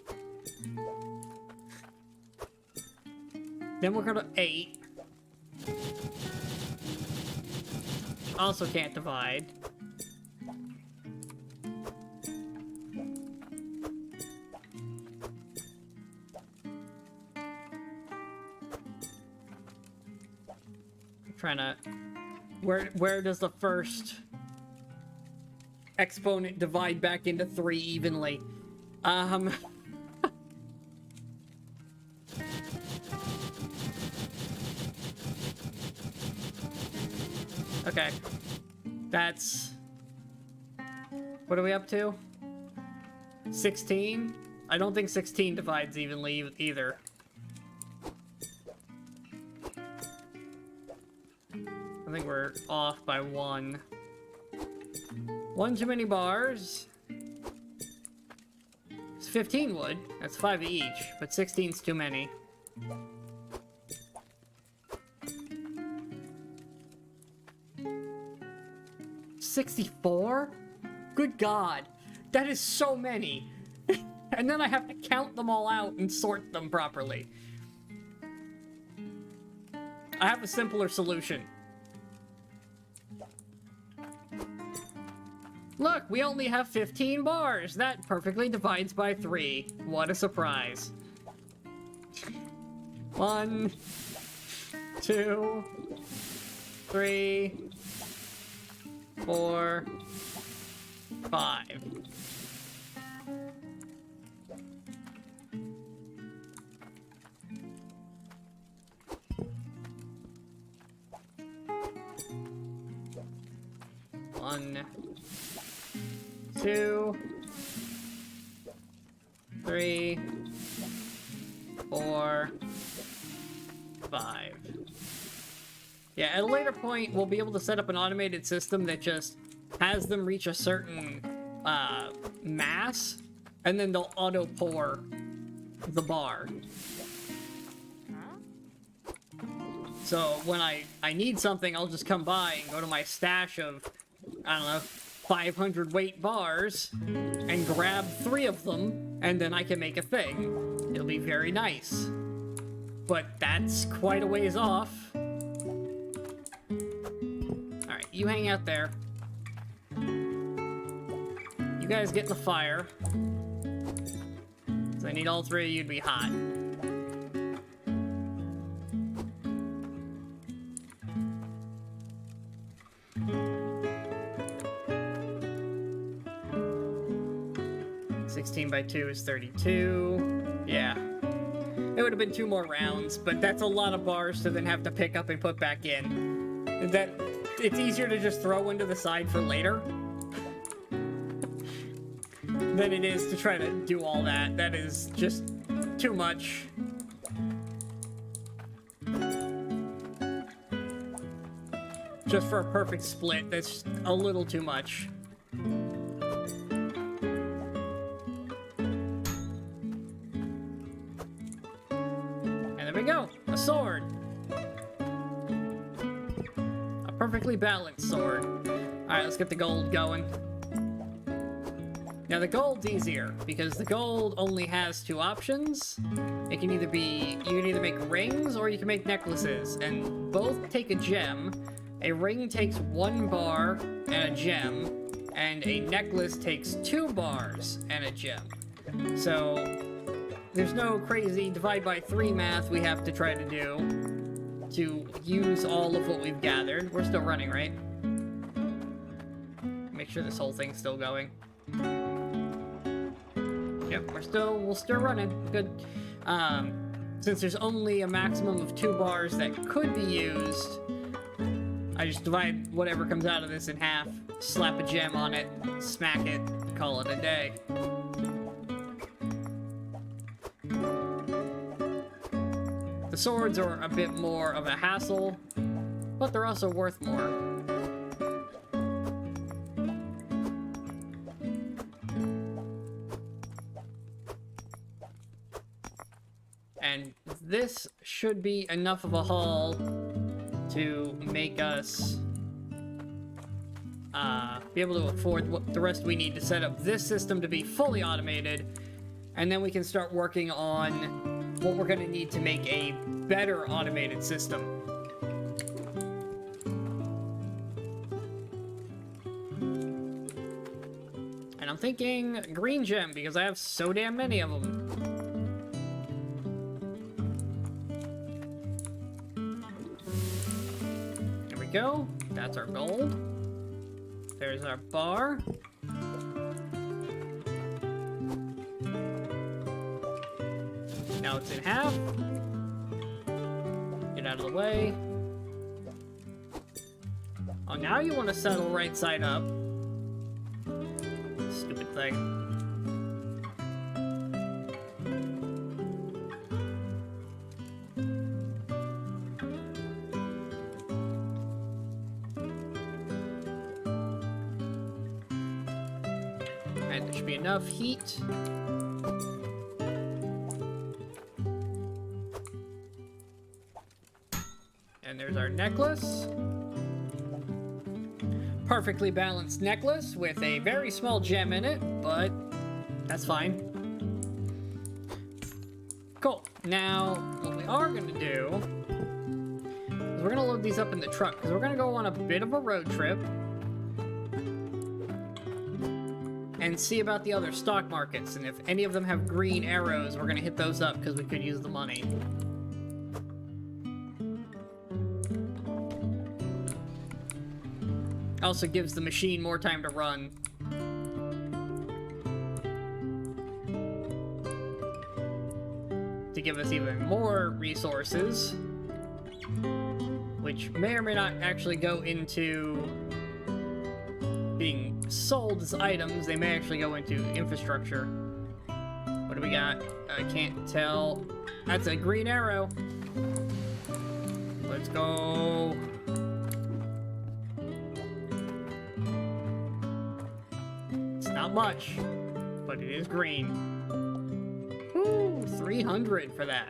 Then we'll go to 8. Also can't divide. I'm trying to... Where does the first exponent divide back into 3 evenly? Okay. That's... What are we up to? 16? I don't think 16 divides evenly either. I think we're off by 1. 1 too many bars. It's 15 wood. That's 5 each, but 16's too many. $64? Good God. That is so many. And then I have to count them all out and sort them properly. I have a simpler solution. Look, we only have 15 bars. That perfectly divides by 3. What a surprise. 1, 2, 3, 4, 5. One, 2, 3, 4, 5. Yeah, at a later point, we'll be able to set up an automated system that just has them reach a certain mass, and then they'll auto-pour the bar. So when I need something, I'll just come by and go to my stash of, I don't know, 500 weight bars, and grab 3 of them, and then I can make a thing. It'll be very nice. But that's quite a ways off. Alright, you hang out there. You guys get in the fire. So I need all 3 of you to be hot. By 2 is 32. Yeah. It would have been 2 more rounds, but that's a lot of bars to then have to pick up and put back in. It's easier to just throw into the side for later than it is to try to do all that. That is just too much. Just for a perfect split, that's a little too much. Sword. A perfectly balanced sword. Alright, let's get the gold going. Now the gold's easier, because the gold only has 2 options. It can either be, you can either make rings or you can make necklaces, and both take a gem. A ring takes 1 bar and a gem, and a necklace takes 2 bars and a gem. So there's no crazy divide by 3 math we have to try to do to use all of what we've gathered. We're still running, right? Make sure this whole thing's still going. Yep, we're still running. Good. Since there's only a maximum of 2 bars that could be used, I just divide whatever comes out of this in half, slap a gem on it, smack it, call it a day. The swords are a bit more of a hassle, but they're also worth more. And this should be enough of a haul to make us be able to afford the rest we need to set up this system to be fully automated, and then we can start working on what we're going to need to make a better automated system. And I'm thinking green gem, because I have so damn many of them. There we go. That's our gold. There's our bar. Now it's in half. Get out of the way. Oh, now you want to settle right side up. Stupid thing. And there should be enough heat. And there's our necklace. Perfectly balanced necklace with a very small gem in it, but that's fine. Cool. Now, what we are going to do is we're going to load these up in the truck, because we're going to go on a bit of a road trip and see about the other stock markets, and if any of them have green arrows, we're going to hit those up, because we could use the money. Also gives the machine more time to run. To give us even more resources, which may or may not actually go into being sold as items. They may actually go into infrastructure. What do we got? I can't tell. That's a green arrow. Let's go. Not much, but it is green. Woo, 300 for that.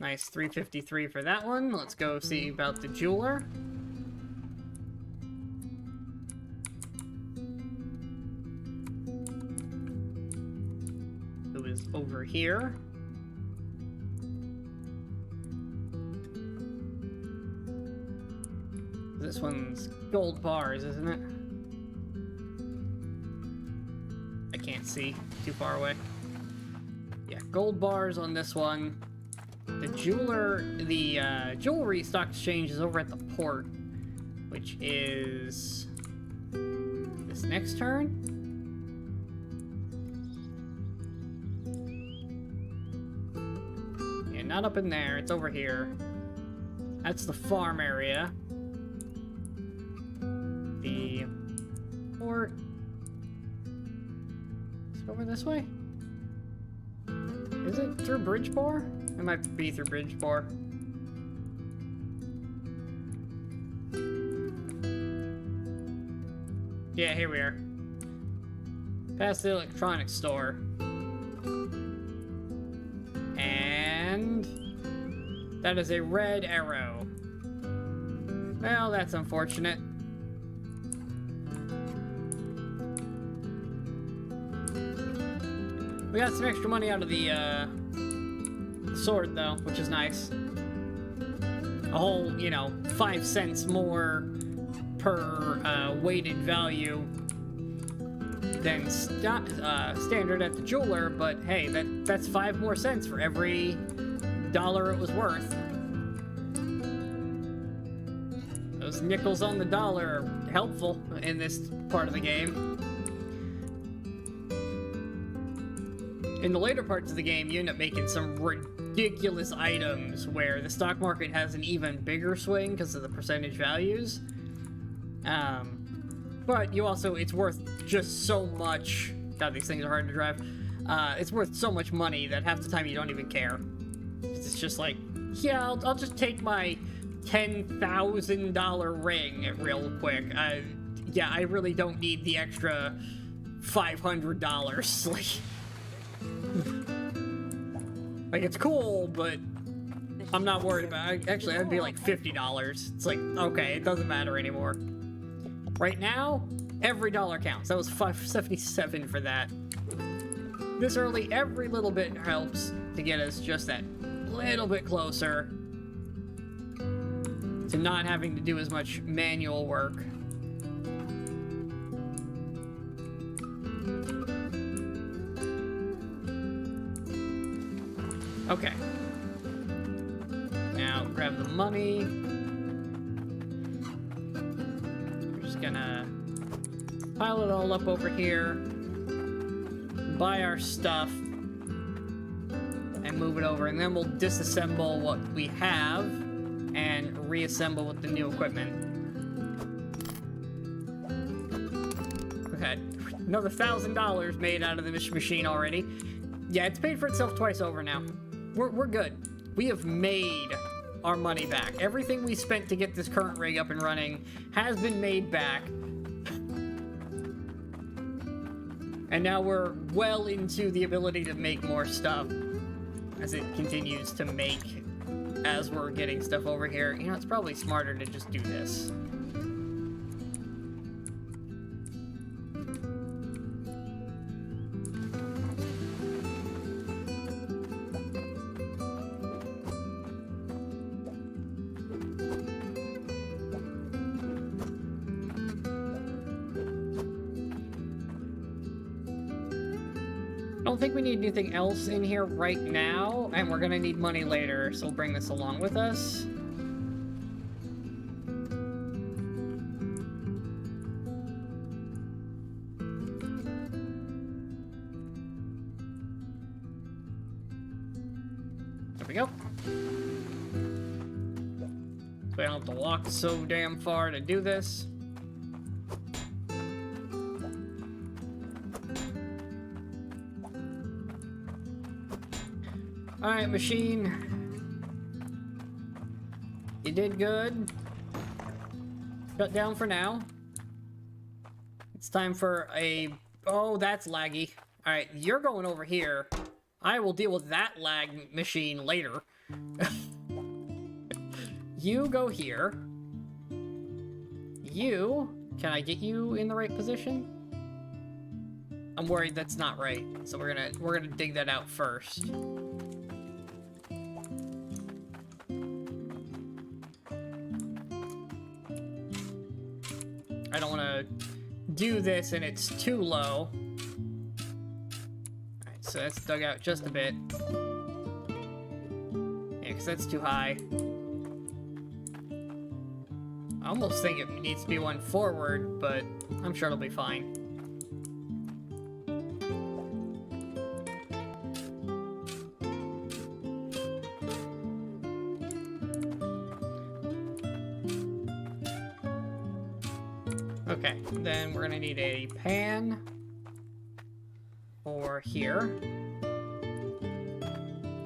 Nice 353 for that one. Let's go see about the jeweler. Who is over here. This one's gold bars, isn't it? I can't see. Too far away. Yeah, gold bars on this one. The jeweler, the jewelry stock exchange is over at the port, which is this next turn. Yeah, not up in there. It's over here. That's the farm area. The port. Is it over this way? Is it through Bridgeport? It might be through Bridgeport. Yeah, here we are. Past the electronics store. And that is a red arrow. Well, that's unfortunate. We got some extra money out of the sword, though, which is nice. A whole, 5 cents more per weighted value than standard at the jeweler, but hey, that's 5 more cents for every dollar it was worth. Those nickels on the dollar are helpful in this part of the game. In the later parts of the game, you end up making some ridiculous items where the stock market has an even bigger swing because of the percentage values. But you also, it's worth just so much. God, these things are hard to drive. it's worth so much money that half the time you don't even care. It's just like, yeah, I'll just take my $10,000 ring real quick. Yeah, I really don't need the extra $500. Like, it's cool, but I'm not worried about it. Actually, that'd be like $50. It's like, okay, it doesn't matter anymore. Right now, every dollar counts. That was $5.77 for that. This early, every little bit helps to get us just that little bit closer to not having to do as much manual work. Okay. Now, grab the money. We're just gonna pile it all up over here, buy our stuff, and move it over, and then we'll disassemble what we have and reassemble with the new equipment. Okay, another $1,000 made out of this machine already. Yeah, it's paid for itself twice over now. We're good. We have made our money back. Everything we spent to get this current rig up and running has been made back. And now we're well into the ability to make more stuff as it continues to make as we're getting stuff over here. You know, it's probably smarter to just do this. I don't think we need anything else in here right now, and we're gonna need money later, so we'll bring this along with us. There we go. So I don't have to walk so damn far to do this. Alright, machine. You did good. Shut down for now. It's time for a... Oh, that's laggy. Alright, you're going over here. I will deal with that lag machine later. You go here. You... Can I get you in the right position? I'm worried that's not right. So we're gonna dig that out first. I don't want to do this and it's too low. Alright, so that's dug out just a bit. Yeah, because that's too high. I almost think it needs to be one forward, but I'm sure it'll be fine. Okay, then we're gonna need a pan for here.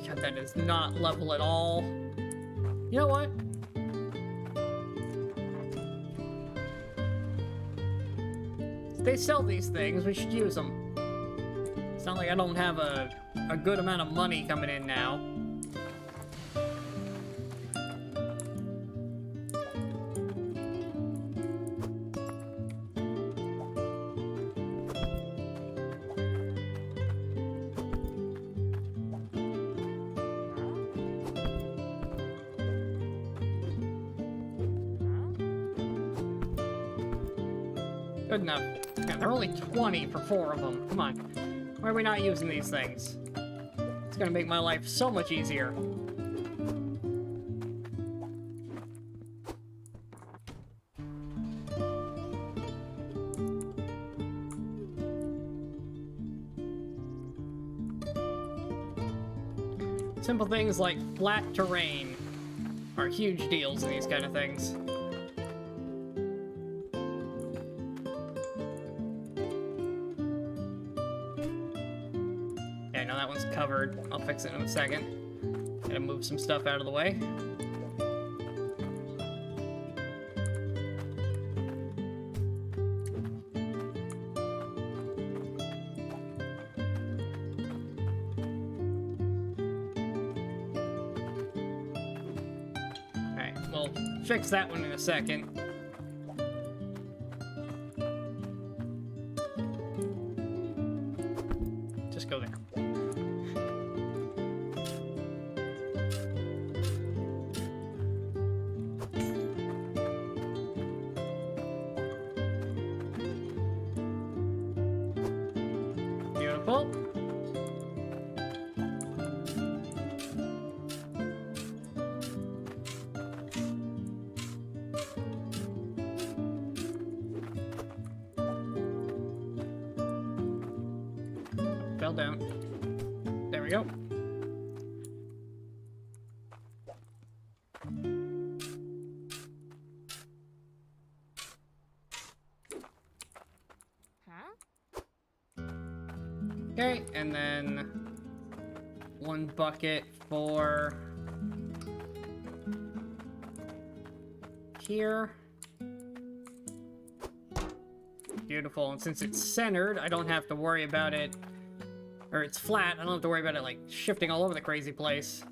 God, that is not level at all. You know what? They sell these things, we should use them. It's not like I don't have a good amount of money coming in now. Good enough. Yeah, they're only 20 for 4 of them. Come on. Why are we not using these things? It's gonna make my life so much easier. Simple things like flat terrain are huge deals in these kind of things. fix it in a second. Gotta move some stuff out of the way. Alright, we'll fix that one in a second. Just go there. Beautiful. Fell down. There we go. Huh? Okay, and then one bucket for here. Beautiful, and since it's centered, I don't have to worry about it, or it's flat, I don't have to worry about it like shifting all over the crazy place.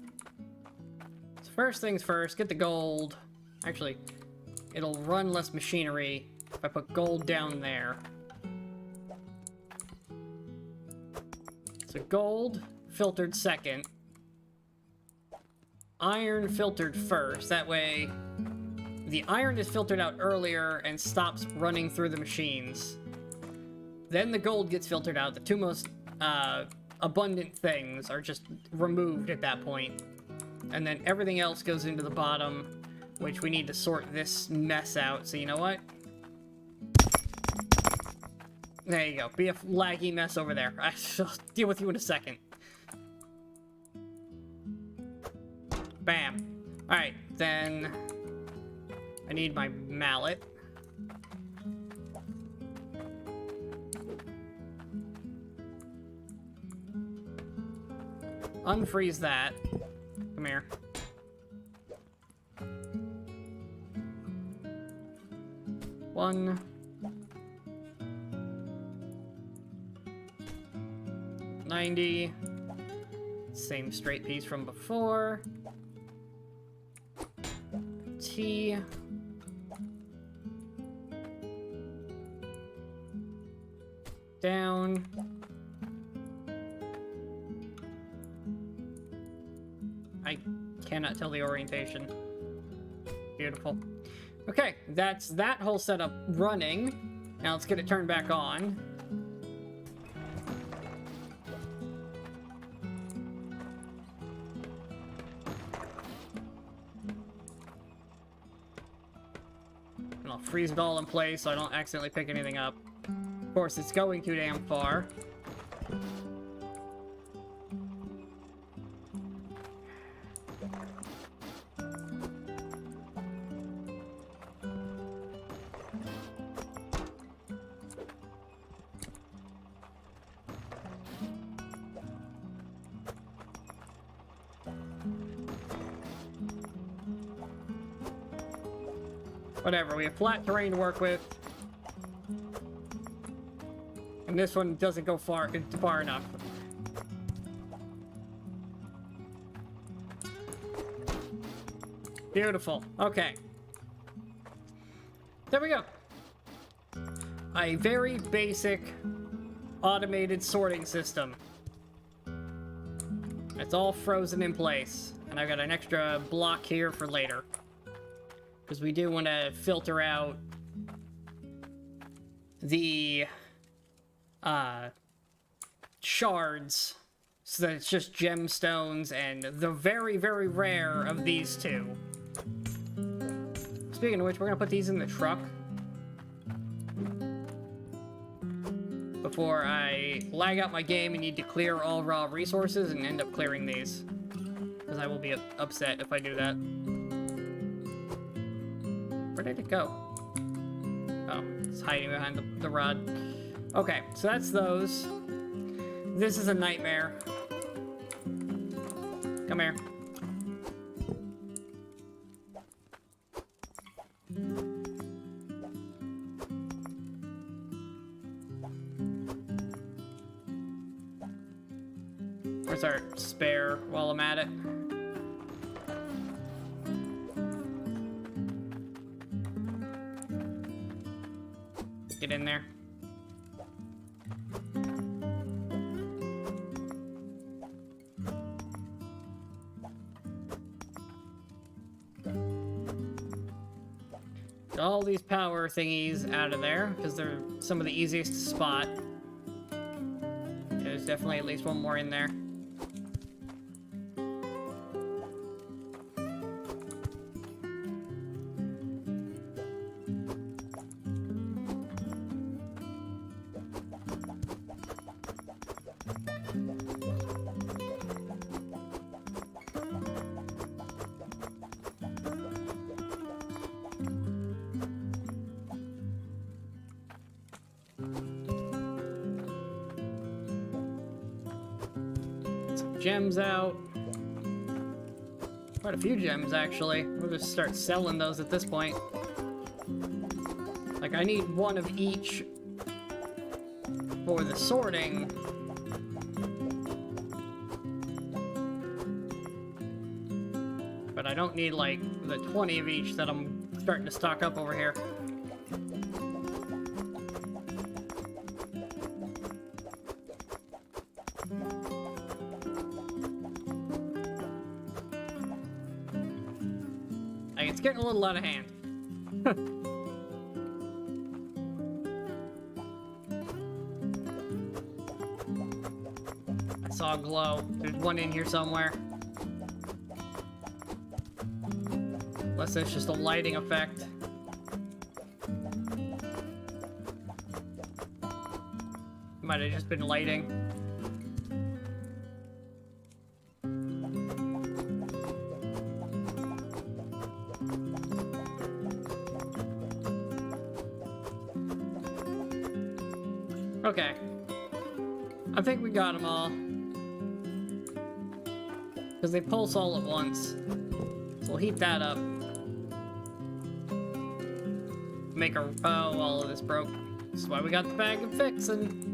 So first things first, get the gold. Actually, it'll run less machinery if I put gold down there. So gold, filtered second. Iron filtered first. That way, the iron is filtered out earlier and stops running through the machines. Then the gold gets filtered out. The two most abundant things are just removed at that point. And then everything else goes into the bottom, which we need to sort this mess out. So you know what? There you go. Be a laggy mess over there. I shall deal with you in a second. Bam. Alright, then I need my mallet. Unfreeze that. Come here. One. 90. Same straight piece from before. T. Down. I cannot tell the orientation. Beautiful. Okay, that's that whole setup running. Now let's get it turned back on. And I'll freeze it all in place so I don't accidentally pick anything up. Of course, it's going too damn far. Whatever, we have flat terrain to work with. And this one doesn't go far enough. Beautiful. Okay. There we go. A very basic automated sorting system. It's all frozen in place. And I've got an extra block here for later. Because we do want to filter out the shards so that it's just gemstones and the very, very rare of these two. Speaking of which, we're going to put these in the truck before I lag out my game and need to clear all raw resources and end up clearing these. Because I will be upset if I do that. Where did it go? Oh, it's hiding behind the rod. Okay, so that's those. This is a nightmare. Come here. Where's our spare while I'm at it? Get in there. Get all these power thingies out of there, because they're some of the easiest to spot. There's definitely at least one more in there. Gems out. Quite a few gems, actually. We'll just start selling those at this point. Like, I need one of each for the sorting. But I don't need, like, the 20 of each that I'm starting to stock up over here. It's getting a little out of hand. I saw a glow. There's one in here somewhere. Unless it's just a lighting effect. Might have just been lighting. Okay. I think we got them all. Because they pulse all at once. So we'll heat that up. Make a... Oh, all of this broke. This is why we got the bag of fixin'.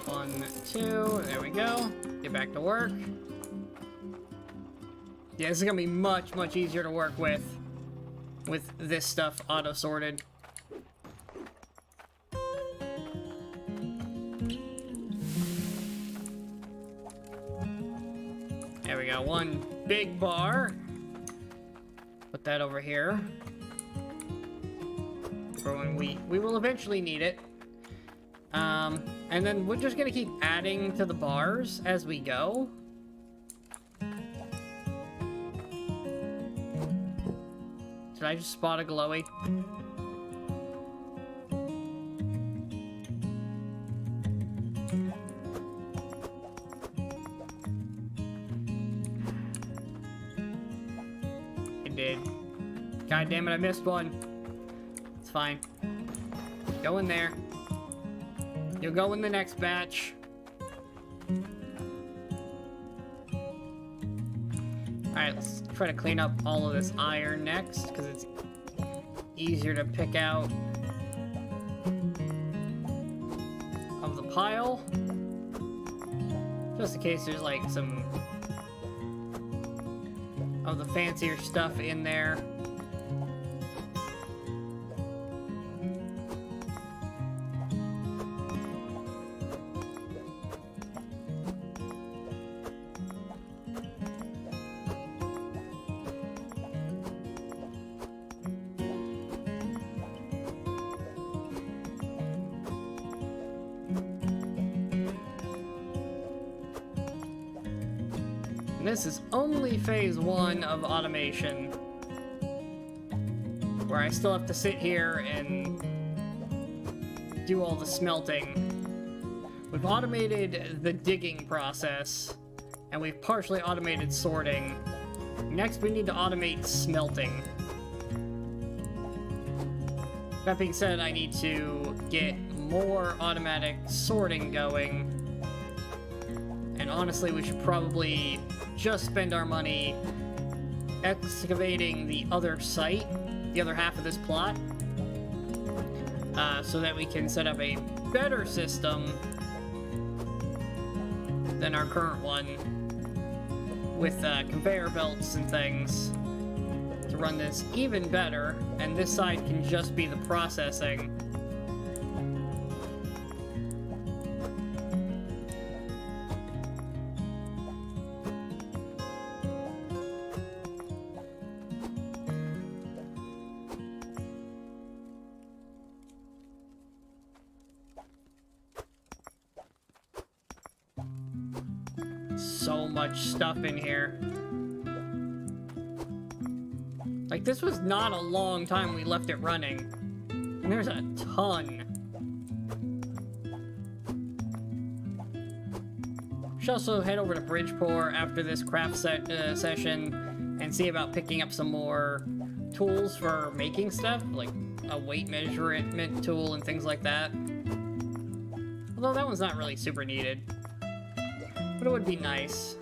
1, 2, there we go. Get back to work. Yeah, this is gonna be much, much easier to work with this stuff auto-sorted. There we go, one big bar. Put that over here. For when we will eventually need it. And then we're just gonna keep adding to the bars as we go. Did I just spot a glowy? I did. God damn it, I missed one. It's fine. Go in there. You'll go in the next batch. Alright, let's try to clean up all of this iron next, because it's easier to pick out of the pile. Just in case there's like some of the fancier stuff in there. This is only phase 1 of automation, where I still have to sit here and do all the smelting. We've automated the digging process, and we've partially automated sorting. Next, we need to automate smelting. That being said, I need to get more automatic sorting going, And honestly, we should probably just spend our money excavating the other site, the other half of this plot, so that we can set up a better system than our current one with conveyor belts and things to run this even better, and this side can just be the processing. So much stuff in here. Like, this was not a long time we left it running. And there's a ton. We should also head over to Bridgeport after this craft session and see about picking up some more tools for making stuff, like a weight measurement tool and things like that. Although that one's not really super needed. But it would be nice.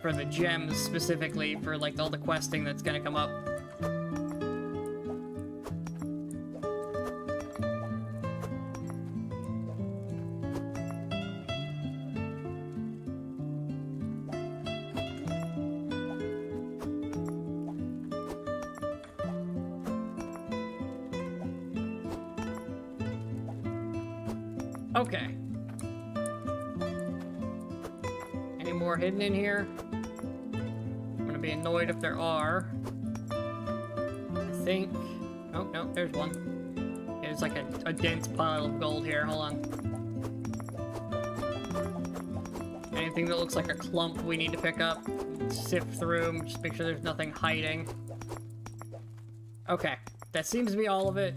For the gems, specifically, for, like, all the questing that's gonna come up. Okay. Any more hidden in here? I'm gonna be annoyed if there are. I think... Oh, no, there's one. There's like a dense pile of gold here. Hold on. Anything that looks like a clump we need to pick up. Sift through, just make sure there's nothing hiding. Okay, that seems to be all of it.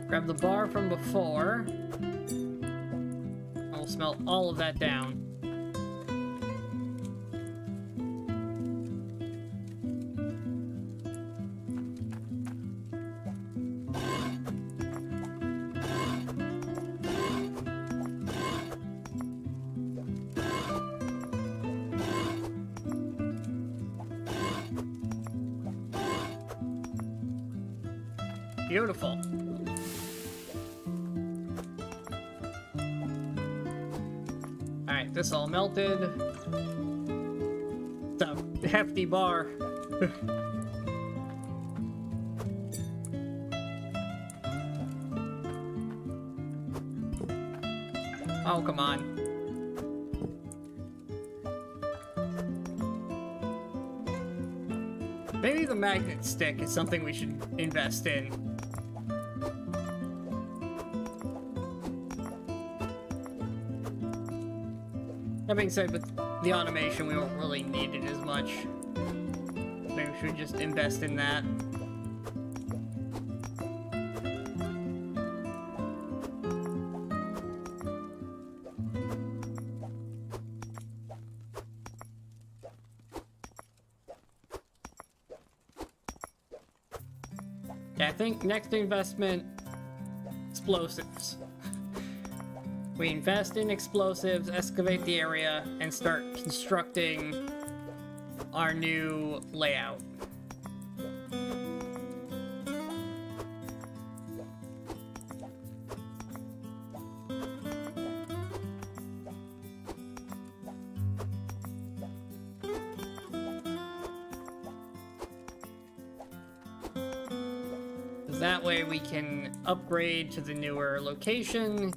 Grab the bar from before. And we'll smelt all of that down. Beautiful. Alright, this all melted. It's a hefty bar. Oh, come on. Maybe the magnet stick is something we should invest in. That being said, with the automation, we won't really need it as much. Maybe we should just invest in that. Yeah, I think next investment, explosives. We invest in explosives, excavate the area, and start constructing our new layout. That way we can upgrade to the newer location,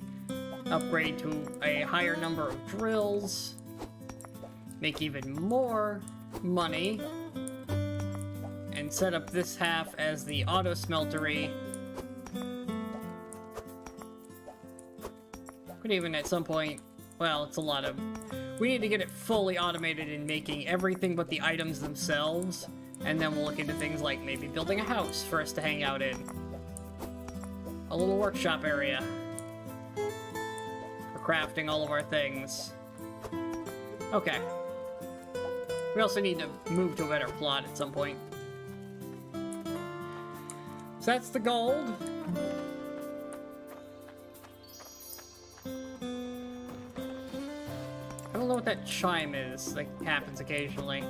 upgrade to a higher number of drills, make even more money, and set up this half as the auto smeltery. Could even at some point, well, it's a lot of... We need to get it fully automated in making everything but the items themselves, and then we'll look into things like maybe building a house for us to hang out in. A little workshop area. Crafting all of our things. Okay. We also need to move to a better plot at some point. So that's the gold. that chime is that happens occasionally.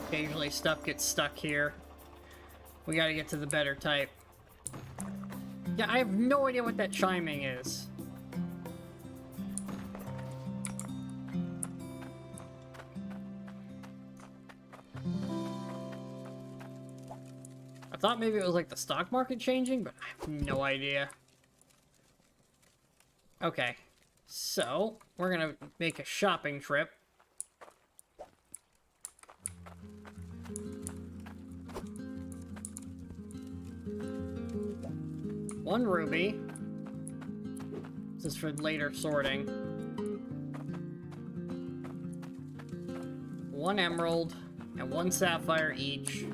Occasionally stuff gets stuck here. We gotta get to the better type. Yeah, I have no idea what that chiming is. I thought maybe it was like the stock market changing, but I have no idea. Okay, so we're gonna make a shopping trip. One ruby. This is for later sorting. One emerald and one sapphire each.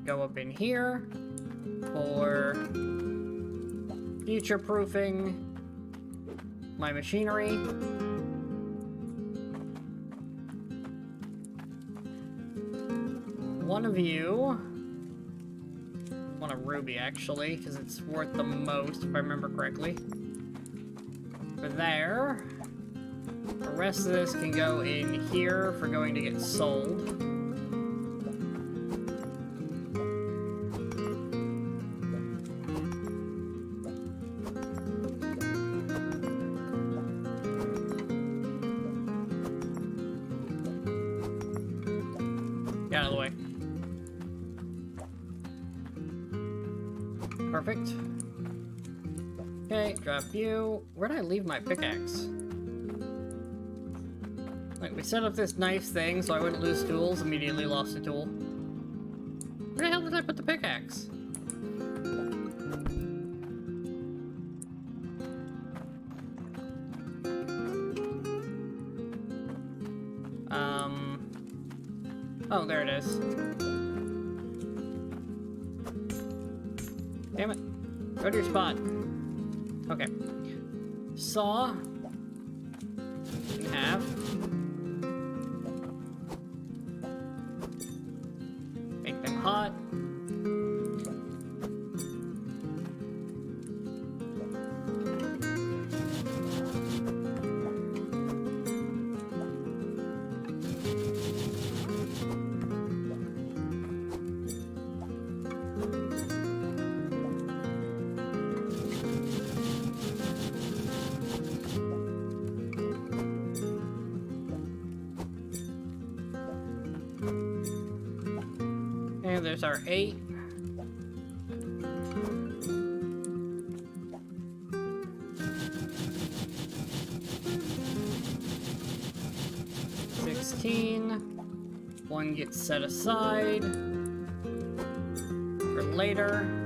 Go up in here for future-proofing my machinery. One of you, want a ruby actually, because it's worth the most if I remember correctly. For there. The rest of this can go in here for going to get sold. Get out of the way. Perfect. Okay, drop you. Where did I leave my pickaxe? Like, we set up this nice thing so I wouldn't lose tools, immediately lost a tool. Where the hell did I put the pickaxe? Oh, there it is. Damn it. Go to your spot. Okay. Saw. In half. Make them hot. And there's our 8. One gets set aside for later.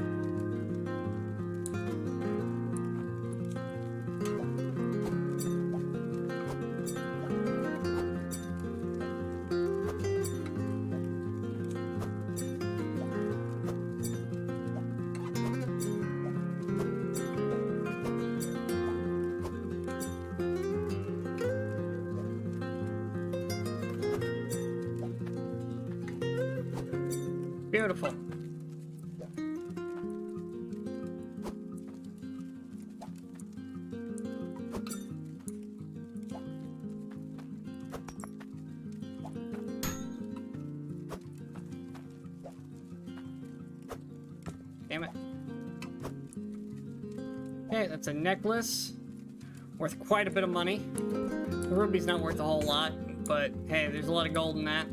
Beautiful. Damn it. Okay, that's a necklace. Worth quite a bit of money. The ruby's not worth a whole lot, but hey, there's a lot of gold in that.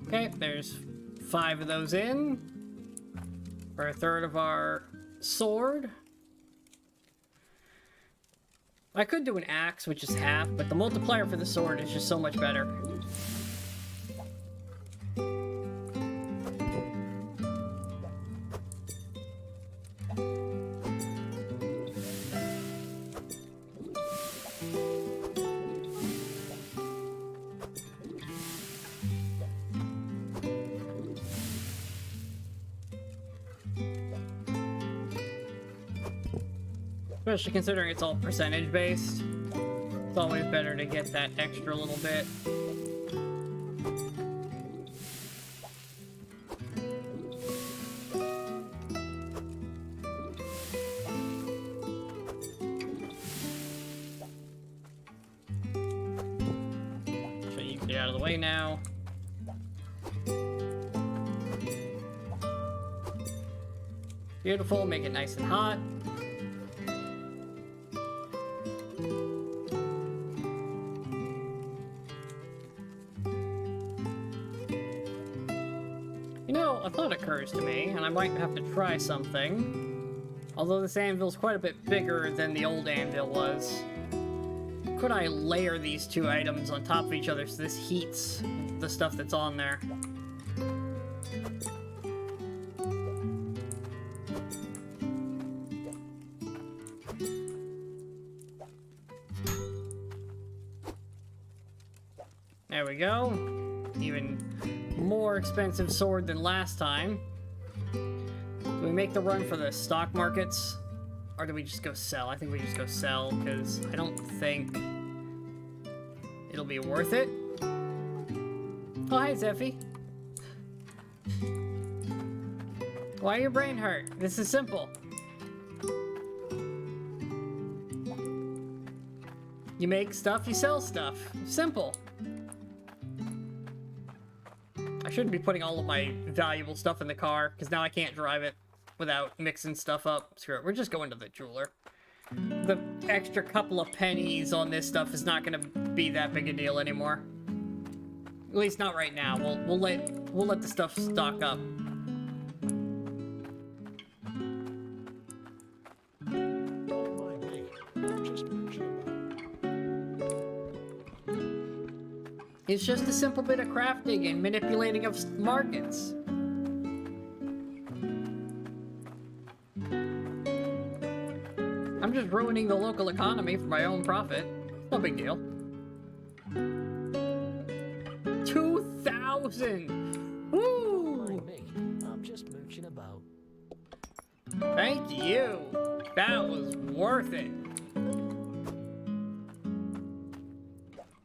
Okay, there's 5 of those in. For a third of our sword. I could do an axe, which is half, but the multiplier for the sword is just so much better. Especially considering it's all percentage based. It's always better to get that extra little bit. So you can get out of the way now. Beautiful, make it nice and hot. You know, a thought occurs to me, and I might have to try something. Although this anvil's quite a bit bigger than the old anvil was. Could I layer these two items on top of each other so this heats the stuff that's on there? There we go. Even more expensive sword than last time. Do we make the run for the stock markets? Or do we just go sell? I think we just go sell, because I don't think it'll be worth it. Oh, hi, Zeffy. Why your brain hurt? This is simple. You make stuff, you sell stuff. Simple. I shouldn't be putting all of my valuable stuff in the car, because now I can't drive it without mixing stuff up. Screw it, we're just going to the jeweler. The extra couple of pennies on this stuff is not going to be that big a deal anymore. At least not right now. We'll let the stuff stock up. Don't mind me. I'm just mooching about. It's just a simple bit of crafting and manipulating of markets. I'm just ruining the local economy for my own profit. No big deal. 2,000! Woo! Mind me. I'm just mooching about. Thank you! That was worth it.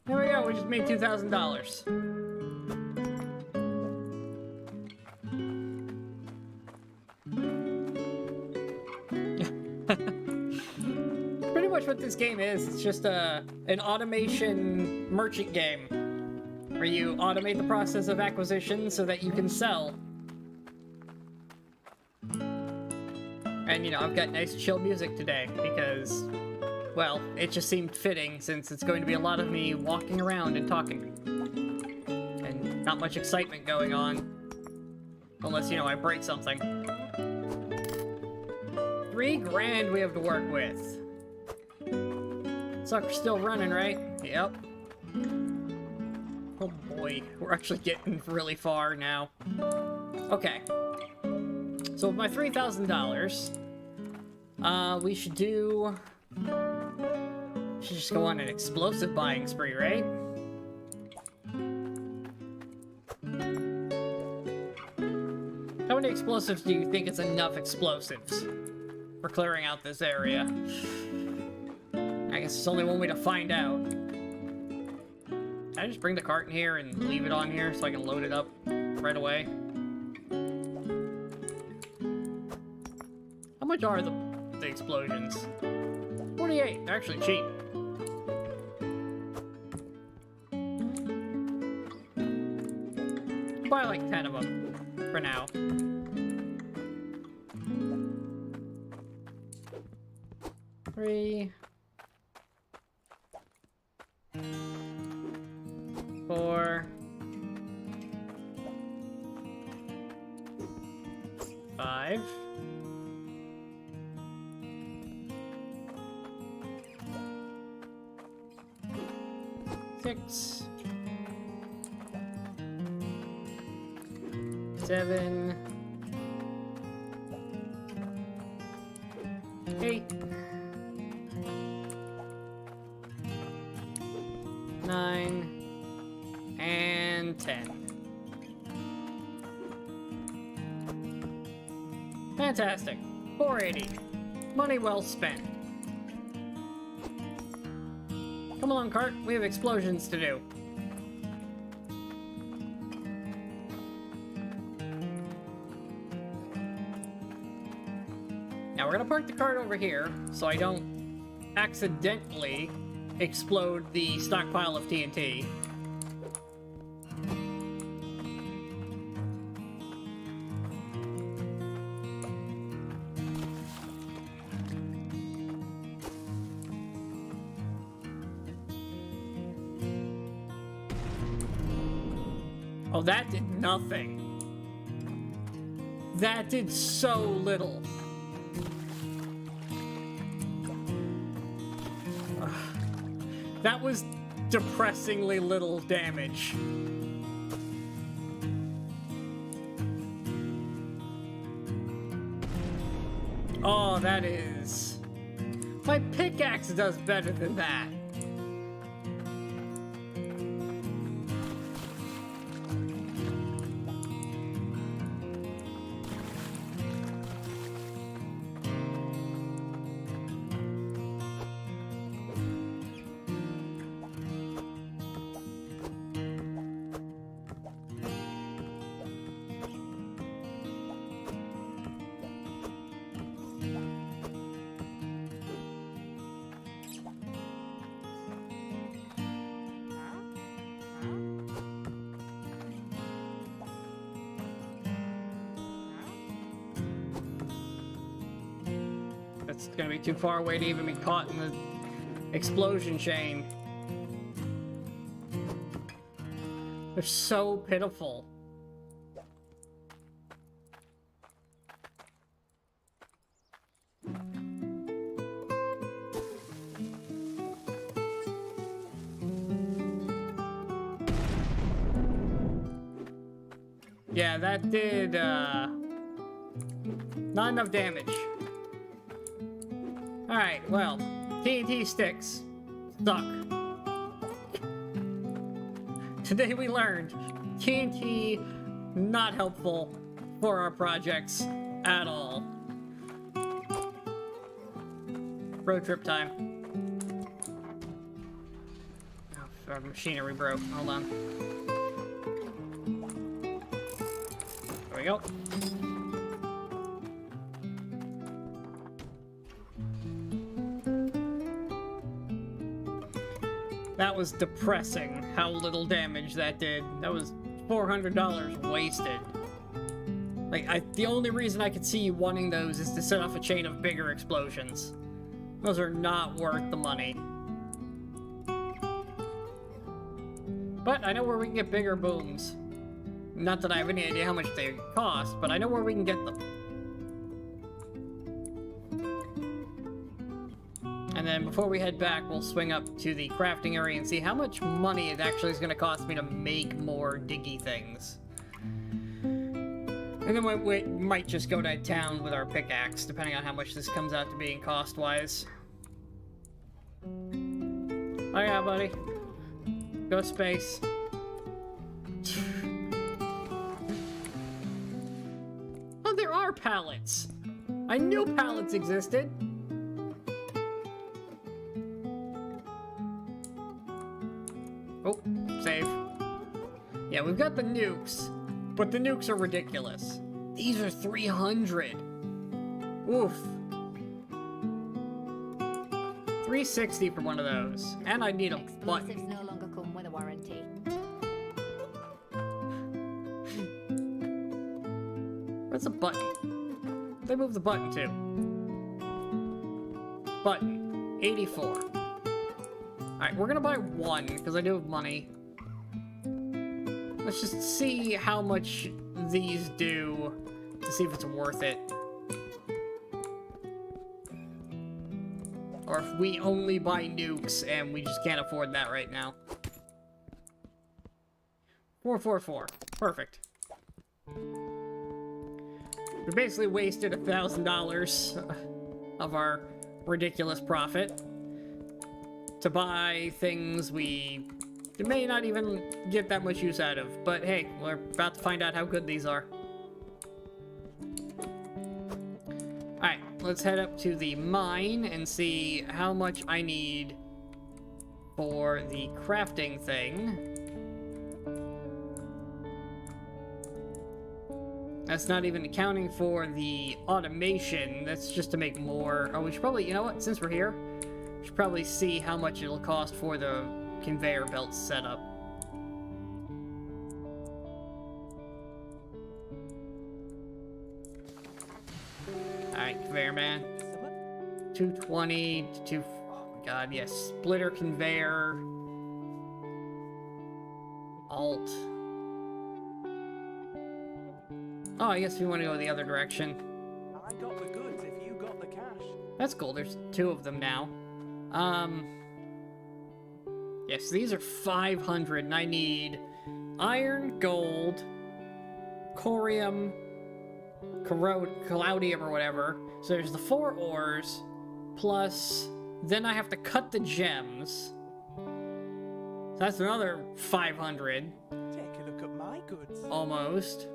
There we go, we just made $2,000. Pretty much what this game is, it's just an automation merchant game where you automate the process of acquisition so that you can sell. And you know, I've got nice chill music today because, well, it just seemed fitting since it's going to be a lot of me walking around and talking. And not much excitement going on. Unless, you know, I break something. $3,000 we have to work with. Sucker's still running, right? Yep. Oh boy, we're actually getting really far now. Okay. So with my $3,000, we should do... Should just go on an explosive buying spree, right? How many explosives do you think is enough explosives for clearing out this area? I guess there's only one way to find out. Can I just bring the cart in here and leave it on here so I can load it up right away? How much are the explosions? 48. They're actually cheap. Buy like 10 of them for now. Three. 4. 5. 6. 7. 8. 9. And 10. Fantastic. 480. Money well spent. Come along, cart. We have explosions to do. Now we're gonna park the cart over here so I don't accidentally explode the stockpile of TNT. Oh, that did nothing. That did so little. That was depressingly little damage. Oh, that is... My pickaxe does better than that. It's gonna be too far away to even be caught in the explosion chain. They're so pitiful. Yeah, that did, not enough damage. Alright, well, TNT sticks suck. Today we learned TNT not helpful for our projects at all. Road trip time. Oh, our machinery broke. Hold on. There we go. That was depressing, how little damage that did. That was $400 wasted. Like, the only reason I could see you wanting those is to set off a chain of bigger explosions. Those are not worth the money. But I know where we can get bigger booms. Not that I have any idea how much they cost, but I know where we can get them. And then before we head back, we'll swing up to the crafting area and see how much money it actually is going to cost me to make more diggy things. And then we might just go to town with our pickaxe, depending on how much this comes out to being cost-wise. Oh yeah, buddy. Go space. Oh, there are pallets! I knew pallets existed! Oh, save. Yeah, we've got the nukes, but the nukes are ridiculous. These are 300. Oof. 360 for one of those. And I need a Explosives button. no longer come with a warranty. Where's the button? They moved the button too. Button. 84. Alright, we're gonna buy one, because I do have money. Let's just see how much these do, to see if it's worth it. Or if we only buy nukes, and we just can't afford that right now. 444. Perfect. We basically wasted $1,000 of our ridiculous profit to buy things we may not even get that much use out of. But hey, we're about to find out how good these are. Alright, let's head up to the mine and see how much I need for the crafting thing. That's not even accounting for the automation. That's just to make more. Oh, we should probably, you know what, since we're here, we should probably see how much it'll cost for the conveyor belt setup. Alright, conveyor man. 220 to 2. Oh my god, yes. Splitter conveyor. Alt. Oh, I guess we want to go the other direction. I got the goods if you got the cash. That's cool. There's 2 of them now. Yes, these are 500, and I need iron, gold, corium, calaudium, or whatever. So there's the 4 ores, plus then I have to cut the gems. So that's another 500. Take a look at my goods. Almost.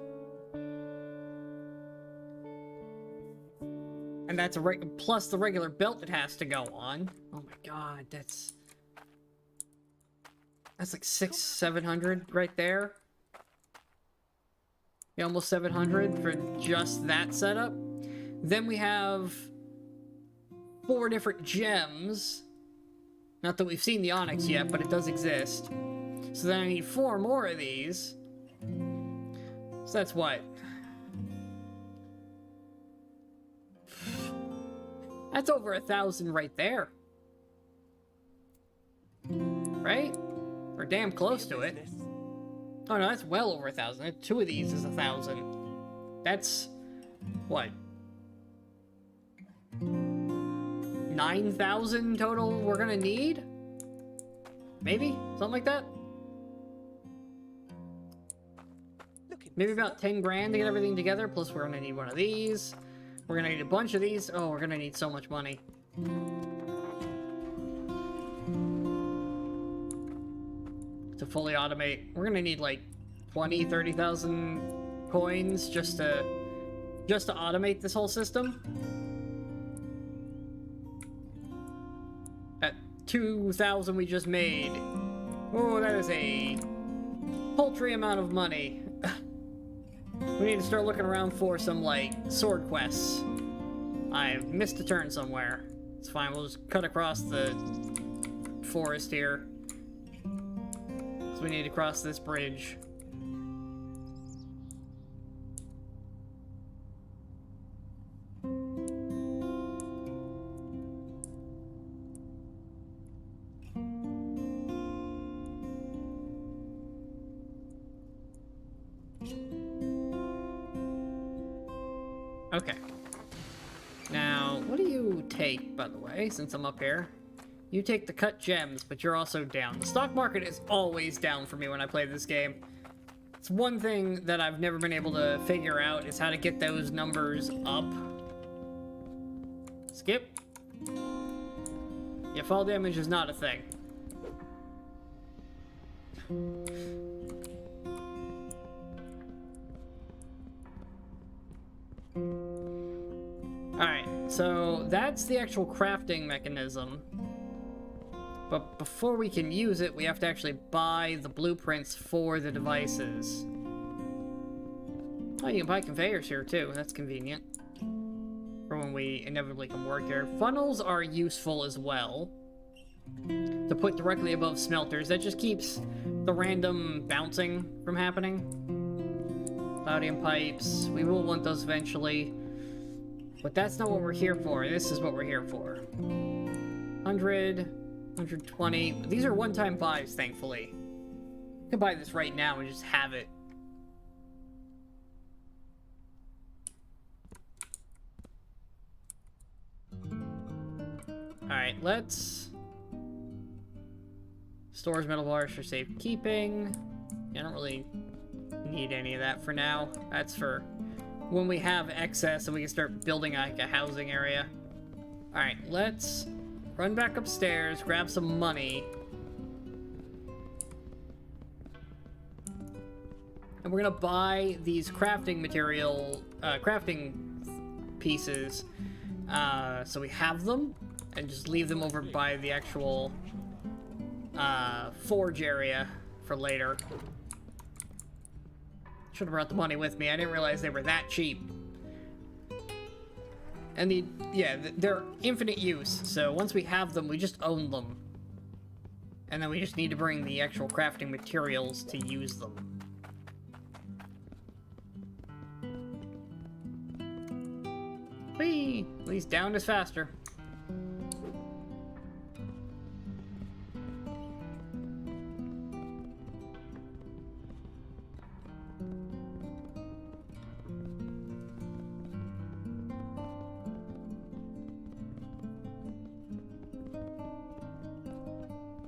And that's a plus the regular belt it has to go on. Oh my god, that's like 600-700 right there. Yeah, almost 700 for just that setup. Then we have 4 different gems. Not that we've seen the onyx yet, but it does exist. So then I need 4 more of these. So that's what? That's over 1,000 right there. Right? We're damn close to it. Oh no, that's well over 1,000. 2 of these is 1,000. That's what? 9,000 total we're gonna need? Maybe? Something like that? Maybe about 10 grand to get everything together, plus we're gonna need one of these. We're gonna need a bunch of these. Oh, we're gonna need so much money. To fully automate. We're gonna need like 20,000-30,000 coins just to automate this whole system. At 2,000 we just made. Oh, that is a paltry amount of money. We need to start looking around for some, like, sword quests. I've missed a turn somewhere. It's fine, we'll just cut across the forest here. So we need to cross this bridge. Okay. Now, what do you take, by the way, since I'm up here? You take the cut gems, but you're also down. The stock market is always down for me when I play this game. It's one thing that I've never been able to figure out is how to get those numbers up. Skip. Yeah, fall damage is not a thing. Alright, so that's the actual crafting mechanism. But before we can use it, we have to actually buy the blueprints for the devices. Oh, you can buy conveyors here too, that's convenient. For when we inevitably can work here. Funnels are useful as well. To put directly above smelters, that just keeps the random bouncing from happening. Cloudium pipes, we will want those eventually. But that's not what we're here for. This is what we're here for. 100, 120. These are one-time buys, thankfully. You can buy this right now and just have it. Alright, let's... Stores metal bars for safekeeping. I don't really need any of that for now. That's for when we have excess and we can start building like a housing area. Alright, let's run back upstairs, grab some money. And we're gonna buy these crafting material, crafting pieces, so we have them, and just leave them over by the actual forge area for later. Should have brought the money with me. I didn't realize they were that cheap. And they're infinite use. So once we have them, we just own them. And then we just need to bring the actual crafting materials to use them. Whee! At least down is faster.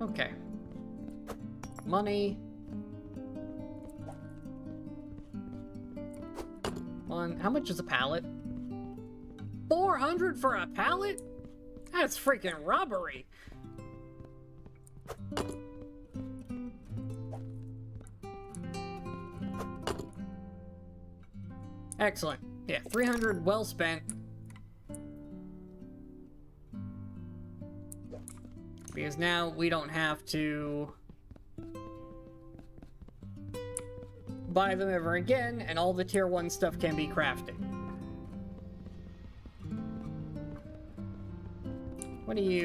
Okay. Money. How much is a pallet? 400 for a pallet? That's freaking robbery. Excellent. Yeah, 300 well spent. Because now we don't have to buy them ever again, and all the tier 1 stuff can be crafted.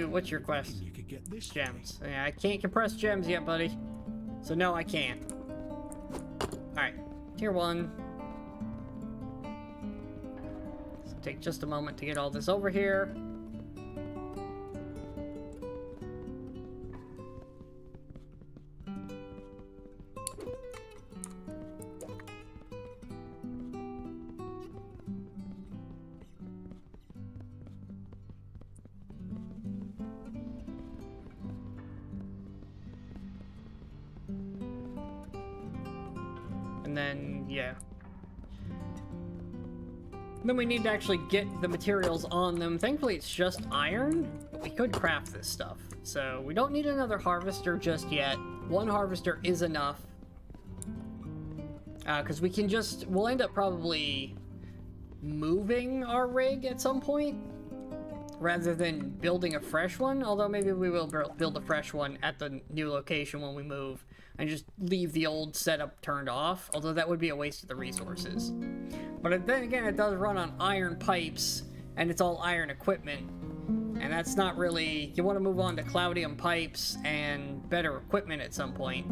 What's your quest? You could get this Gems. Yeah, I can't compress gems yet, buddy. So no, I can't. Alright, tier 1. Let's take just a moment to get all this over here. And then, yeah. Then we need to actually get the materials on them. Thankfully, it's just iron, but we could craft this stuff. So we don't need another harvester just yet. One harvester is enough. Because we'll end up probably moving our rig at some point, rather than building a fresh one. Although maybe we will build a fresh one at the new location when we move, and just leave the old setup turned off, although that would be a waste of the resources. But then again, it does run on iron pipes, and it's all iron equipment, and that's not really... You want to move on to cloudium pipes and better equipment at some point.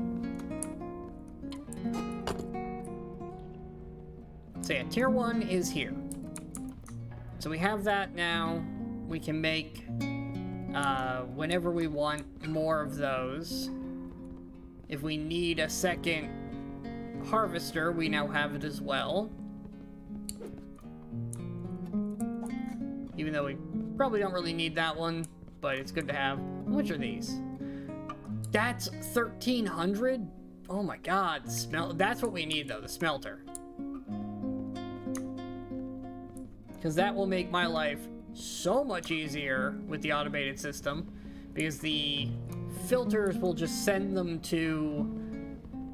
So yeah, tier 1 is here. So we have that now. We can make, whenever we want, more of those. If we need a second harvester, we now have it as well. Even though we probably don't really need that one, but it's good to have. How much are these? That's 1,300? Oh my god, that's what we need though, the smelter. Because that will make my life so much easier with the automated system, because the filters will just send them to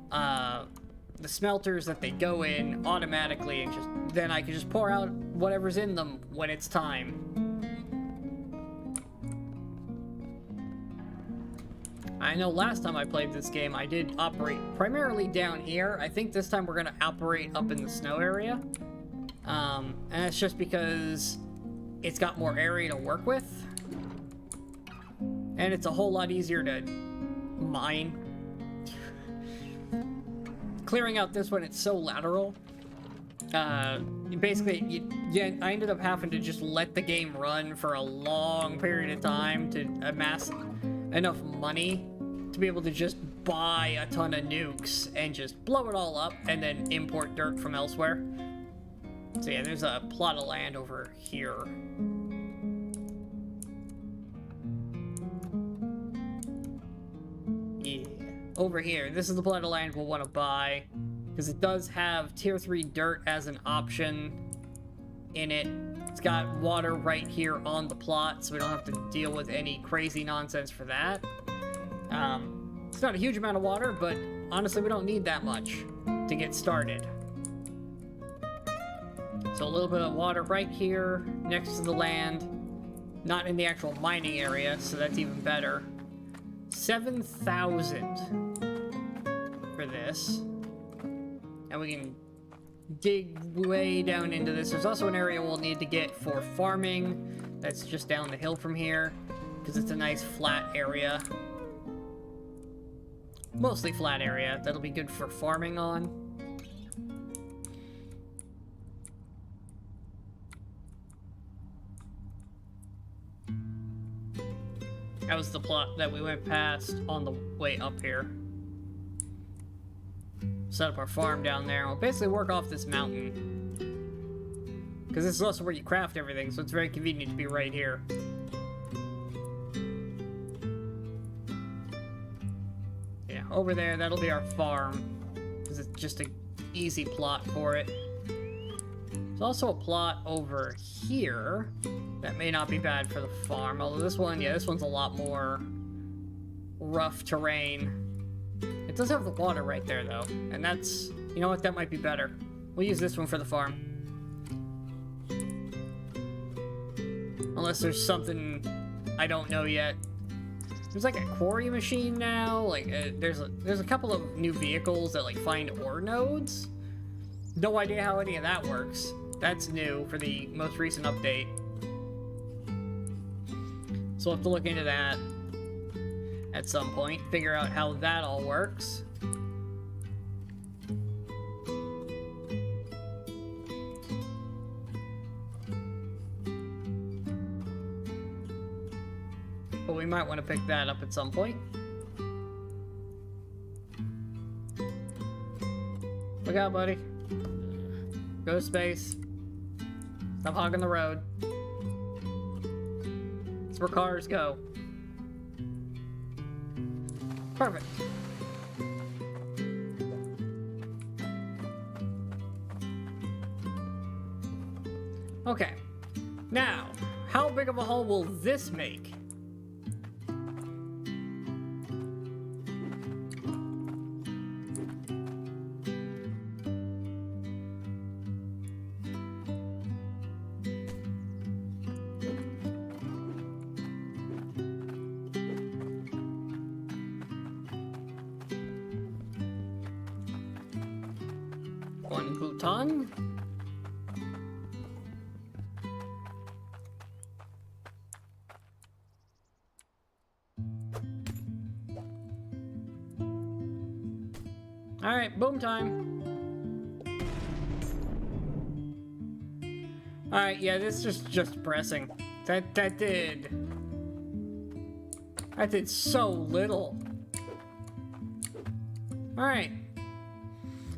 the smelters that they go in automatically, and then I can just pour out whatever's in them when it's time. I know last time I played this game, I did operate primarily down here. I think this time we're going to operate up in the snow area. And that's just because it's got more area to work with. And it's a whole lot easier to mine. Clearing out this one, it's so lateral. Basically, I ended up having to just let the game run for a long period of time to amass enough money to be able to just buy a ton of nukes and just blow it all up and then import dirt from elsewhere. So yeah, there's a plot of land over here. Yeah, over here. This is the plot of land we'll want to buy, because it does have tier 3 dirt as an option in it. It's got water right here on the plot, so we don't have to deal with any crazy nonsense for that. It's not a huge amount of water, but honestly, we don't need that much to get started. So a little bit of water right here next to the land, not in the actual mining area, so that's even better. 7,000 for this. And we can dig way down into this. There's also an area we'll need to get for farming. That's just down the hill from here, because it's a nice flat area. Mostly flat area. That'll be good for farming on. That was the plot that we went past on the way up here. Set up our farm down there. We'll basically work off this mountain. Because this is also where you craft everything, so it's very convenient to be right here. Yeah, over there, that'll be our farm. Because it's just an easy plot for it. There's also a plot over here that may not be bad for the farm. Although this one, yeah, this one's a lot more rough terrain. It does have the water right there, though. And that's, you know what, that might be better. We'll use this one for the farm. Unless there's something I don't know yet. There's like a quarry machine now. Like, there's a couple of new vehicles that, like, find ore nodes. No idea how any of that works. That's new for the most recent update. So we'll have to look into that at some point, figure out how that all works. But we might want to pick that up at some point. Look out, buddy. Go to space. Stop hogging the road. That's where cars go. Perfect. Okay. Now, how big of a hole will this make? One Bhutan. All right, boom time. All right, yeah, this is just pressing. That did so little. All right.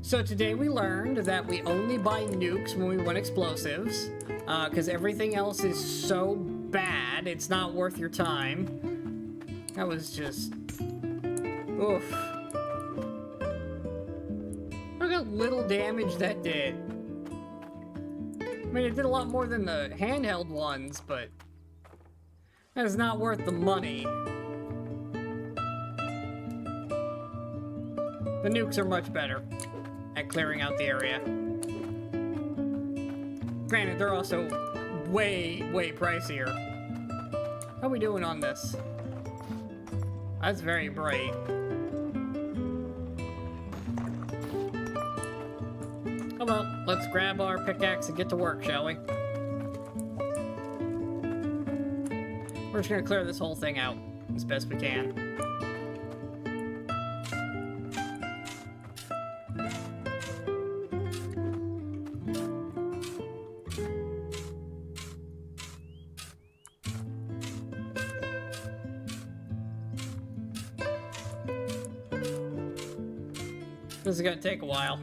So today we learned that we only buy nukes when we want explosives, because everything else is so bad, it's not worth your time. That was just... oof. Look how little damage that did. I mean, it did a lot more than the handheld ones, but... that is not worth the money. The nukes are much better at clearing out the area. Granted, they're also way, way pricier. How are we doing on this? That's very bright. How about let's grab our pickaxe and get to work, shall we? We're just gonna clear this whole thing out as best we can. This is gonna take a while.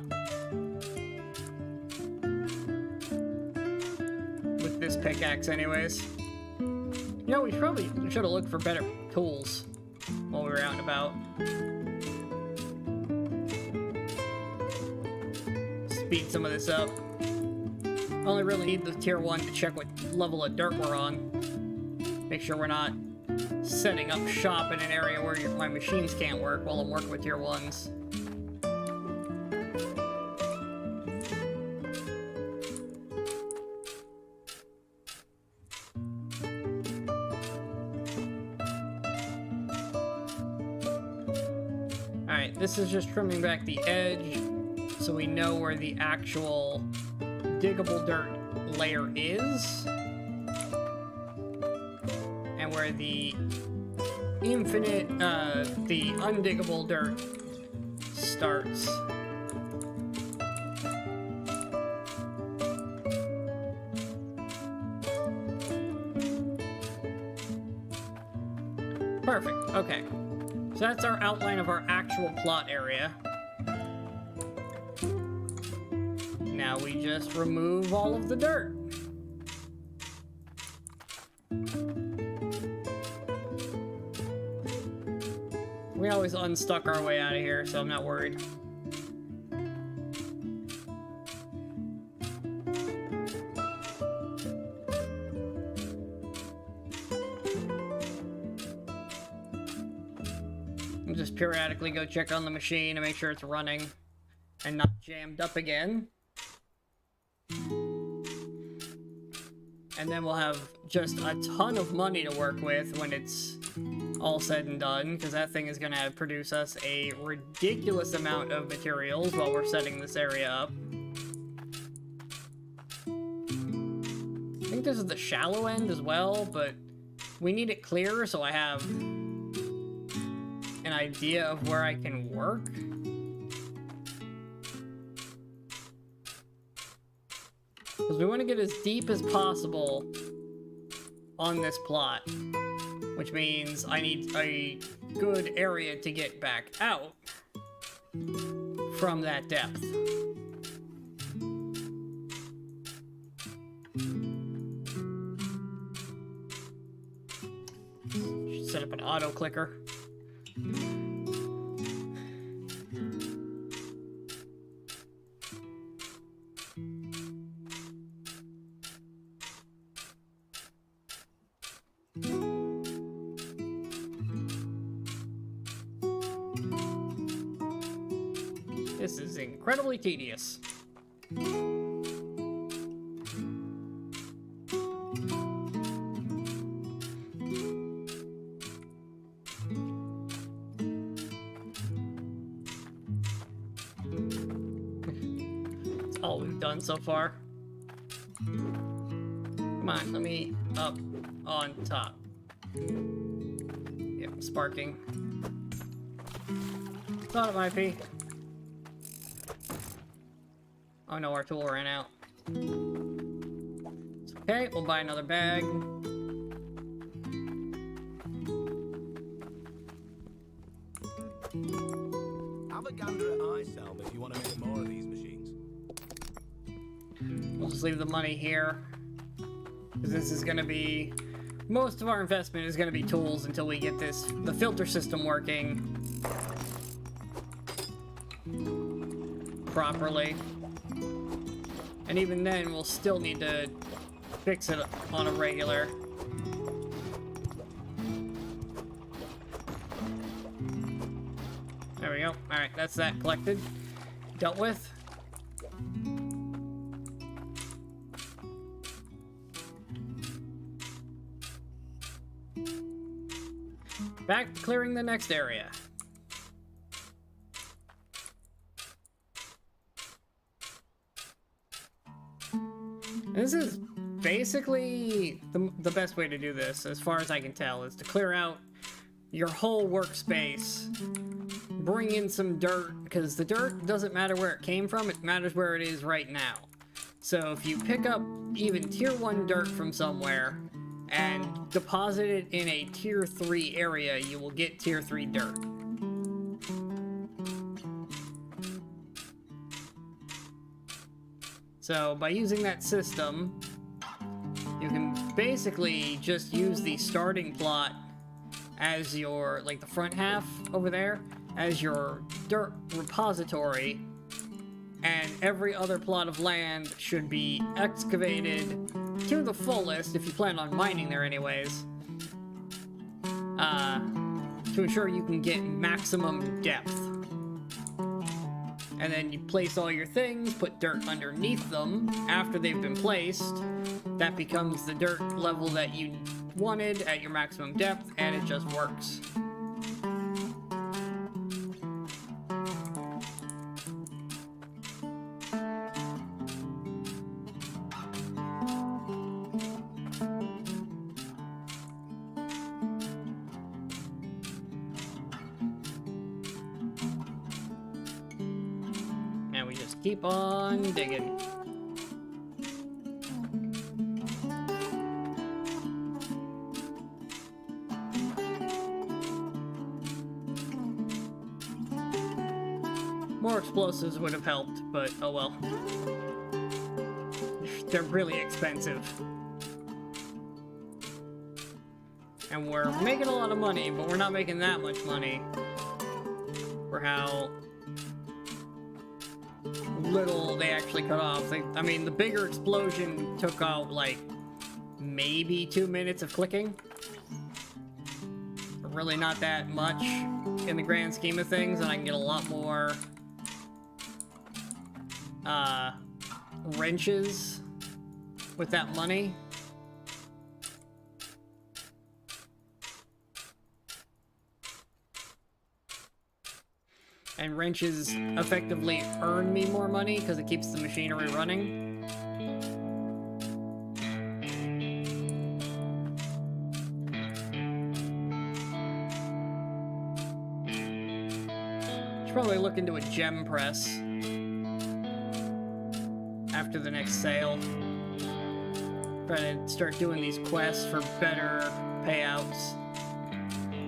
With this pickaxe anyways. You know, we probably should have looked for better tools while we were out and about. Speed some of this up. I only really need the tier 1 to check what level of dirt we're on. Make sure we're not setting up shop in an area where my machines can't work while I'm working with tier 1s. this is just trimming back the edge so we know where the actual diggable dirt layer is. And where the infinite, the undiggable dirt starts. Perfect, okay. So that's our outline of our actual plot area. Now we just remove all of the dirt. We always unstuck our way out of here, so I'm not worried. I'll just periodically go check on the machine and make sure it's running and not jammed up again. And then we'll have just a ton of money to work with when it's all said and done, because that thing is going to produce us a ridiculous amount of materials while we're setting this area up. I think this is the shallow end as well, but we need it clearer so I have an idea of where I can work. Because we want to get as deep as possible on this plot. Which means I need a good area to get back out from that depth. Should set up an auto clicker. This is incredibly tedious. That's all we've done so far. Come on, let me up on top. Yep, sparking. Thought it might be. Oh no, our tool ran out. It's okay, we'll buy another bag. Have a gander at iSelm if you want to make more of these machines. We'll just leave the money here. Because this is going to be... Most of our investment is going to be tools until we get the filter system working properly. And even then, we'll still need to fix it on a regular. There we go. Alright, that's that collected. Dealt with. Back to clearing the next area. This is basically the best way to do this, as far as I can tell, is to clear out your whole workspace, bring in some dirt, because the dirt doesn't matter where it came from, it matters where it is right now. So if you pick up even tier 1 dirt from somewhere and deposit it in a tier 3 area, you will get tier 3 dirt. So by using that system, you can basically just use the starting plot as your, like the front half over there, as your dirt repository, and every other plot of land should be excavated to the fullest, if you plan on mining there anyways, to ensure you can get maximum depth. And then you place all your things, put dirt underneath them after they've been placed. That becomes the dirt level that you wanted at your maximum depth, and it just works. we just keep on digging. More explosives would have helped, but oh well. They're really expensive. And we're making a lot of money, but we're not making that much money for how little they actually cut off. I mean, the bigger explosion took out, like, maybe 2 minutes of clicking. But really not that much in the grand scheme of things, and I can get a lot more wrenches with that money. And wrenches effectively earn me more money because it keeps the machinery running. Should probably look into a gem press after the next sale. Try to start doing these quests for better payouts.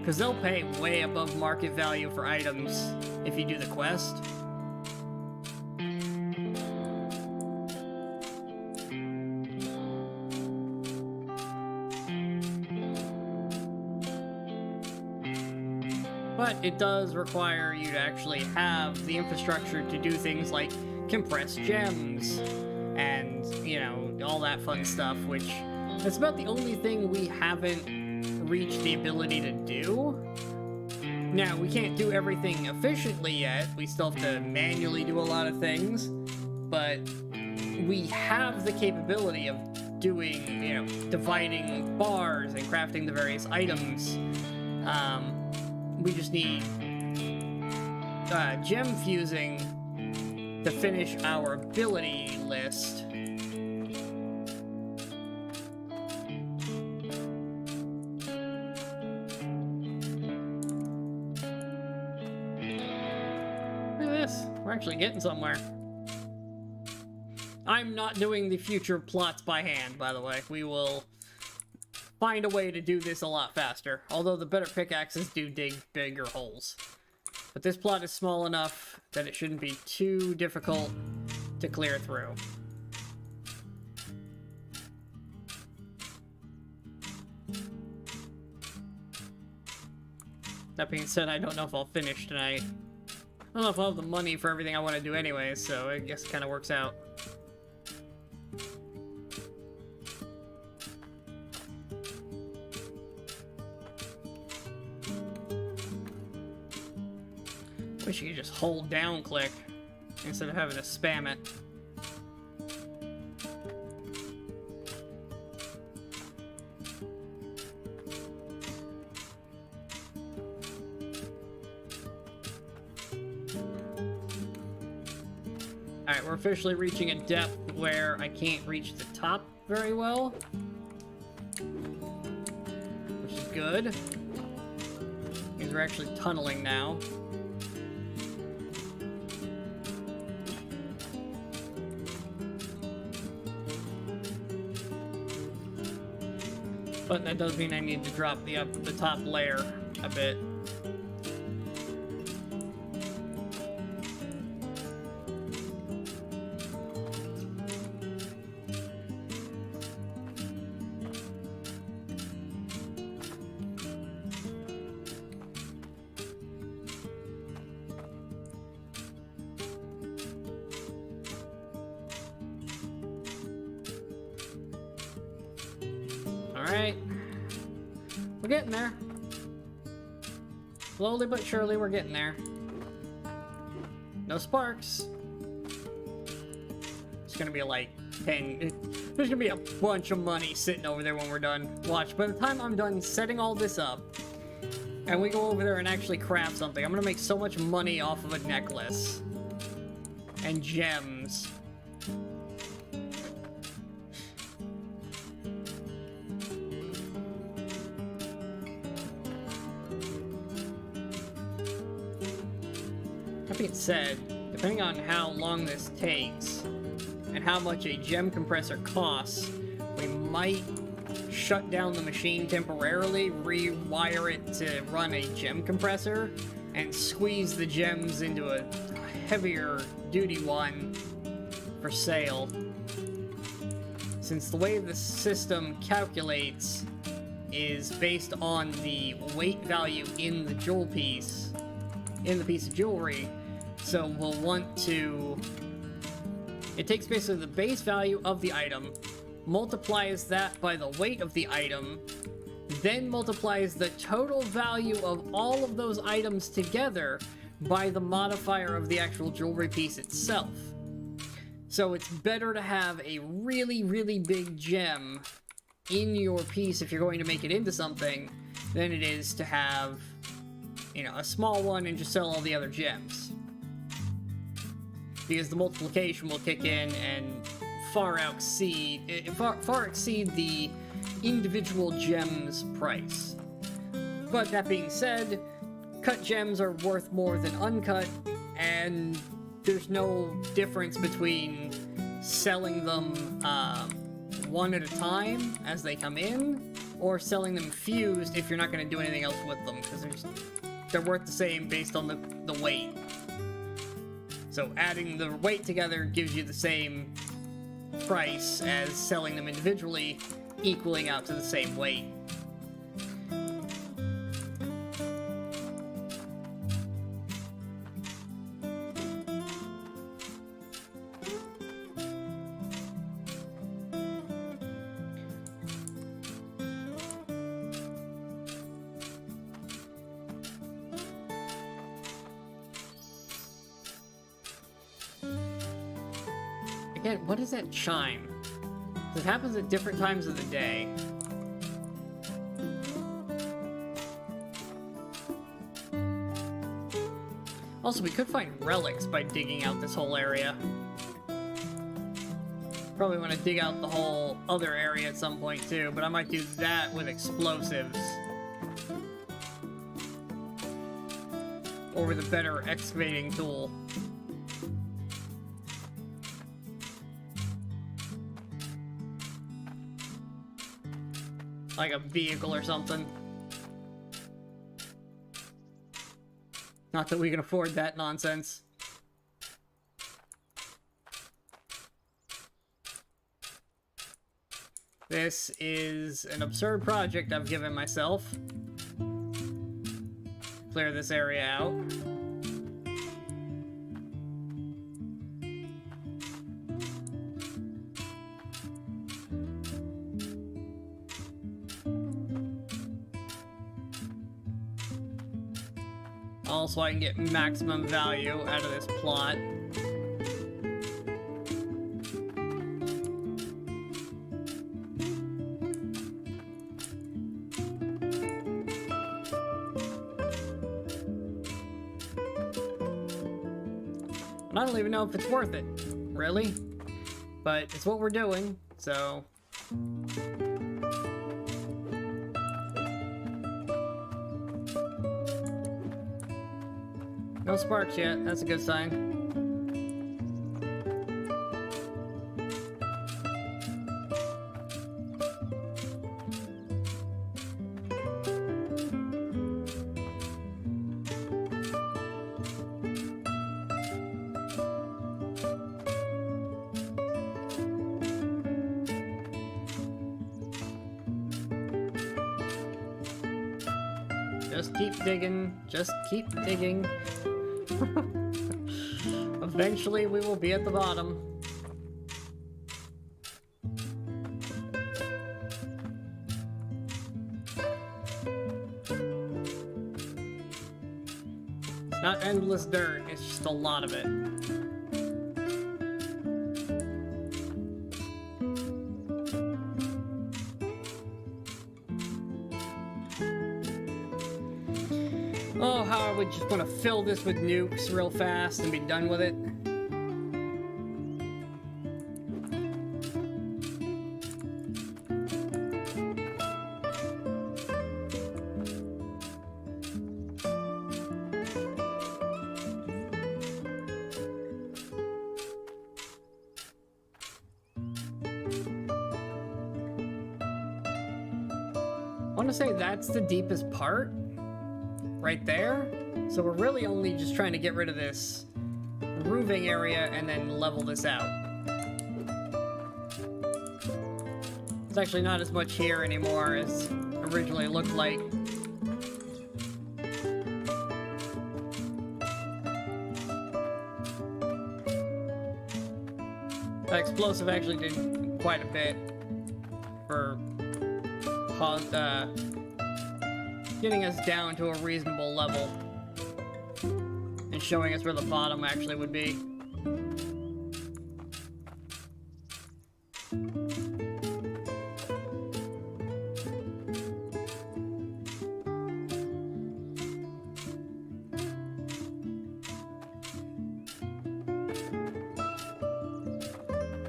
Because they'll pay way above market value for items if you do the quest. But it does require you to actually have the infrastructure to do things like compress gems and, you know, all that fun stuff, which that's about the only thing we haven't reached the ability to do. Now, we can't do everything efficiently yet. We still have to manually do a lot of things, but we have the capability of doing, you know, dividing bars and crafting the various items. We just need gem fusing to finish our ability list. We're actually getting somewhere. I'm not doing the future plots by hand, by the way. We will find a way to do this a lot faster. Although the better pickaxes do dig bigger holes. But this plot is small enough that it shouldn't be too difficult to clear through. That being said, I don't know if I'll finish tonight. I don't know if I'll have the money for everything I want to do anyway, so I guess it kind of works out. Wish you could just hold down click instead of having to spam it. Alright, we're officially reaching a depth where I can't reach the top very well. Which is good. Means we're actually tunneling now. But that does mean I need to drop the top layer a bit. Alright. We're getting there. Slowly but surely we're getting there. No sparks. It's gonna be like 10... There's gonna be a bunch of money sitting over there when we're done. Watch, by the time I'm done setting all this up, and we go over there and actually craft something, I'm gonna make so much money off of a necklace. And gems. That being said, if depending on how long this takes and how much a gem compressor costs, we might shut down the machine temporarily, rewire it to run a gem compressor, and squeeze the gems into a heavier duty one for sale. Since the way the system calculates is based on the weight value in the jewel piece, in the piece of jewelry, so we'll want to... It takes basically the base value of the item, multiplies that by the weight of the item, then multiplies the total value of all of those items together by the modifier of the actual jewelry piece itself. So it's better to have a really, really big gem in your piece if you're going to make it into something than it is to have, you know, a small one and just sell all the other gems. Because the multiplication will kick in and far exceed the individual gem's price. But that being said, cut gems are worth more than uncut, and there's no difference between selling them one at a time as they come in, or selling them fused if you're not going to do anything else with them, because they're worth the same based on the weight. So adding the weight together gives you the same price as selling them individually, equaling out to the same weight. Again, what is that chime? It happens at different times of the day. Also, we could find relics by digging out this whole area. Probably want to dig out the whole other area at some point too, but I might do that with explosives. Or with a better excavating tool. Like a vehicle or something. Not that we can afford that nonsense. This is an absurd project I've given myself. Clear this area out. So I can get maximum value out of this plot. And I don't even know if it's worth it, really. But it's what we're doing, so... No sparks yet, that's a good sign. Just keep digging, just keep digging. Eventually we will be at the bottom. It's not endless dirt, it's just a lot of it. Oh, how I would just want to fill this with nukes real fast and be done with it. want to say that's the deepest part. Right there. So we're really only just trying to get rid of this roofing area and then level this out. It's actually not as much here anymore as originally looked like. That explosive actually did quite a bit for getting us down to a reasonable level and showing us where the bottom actually would be.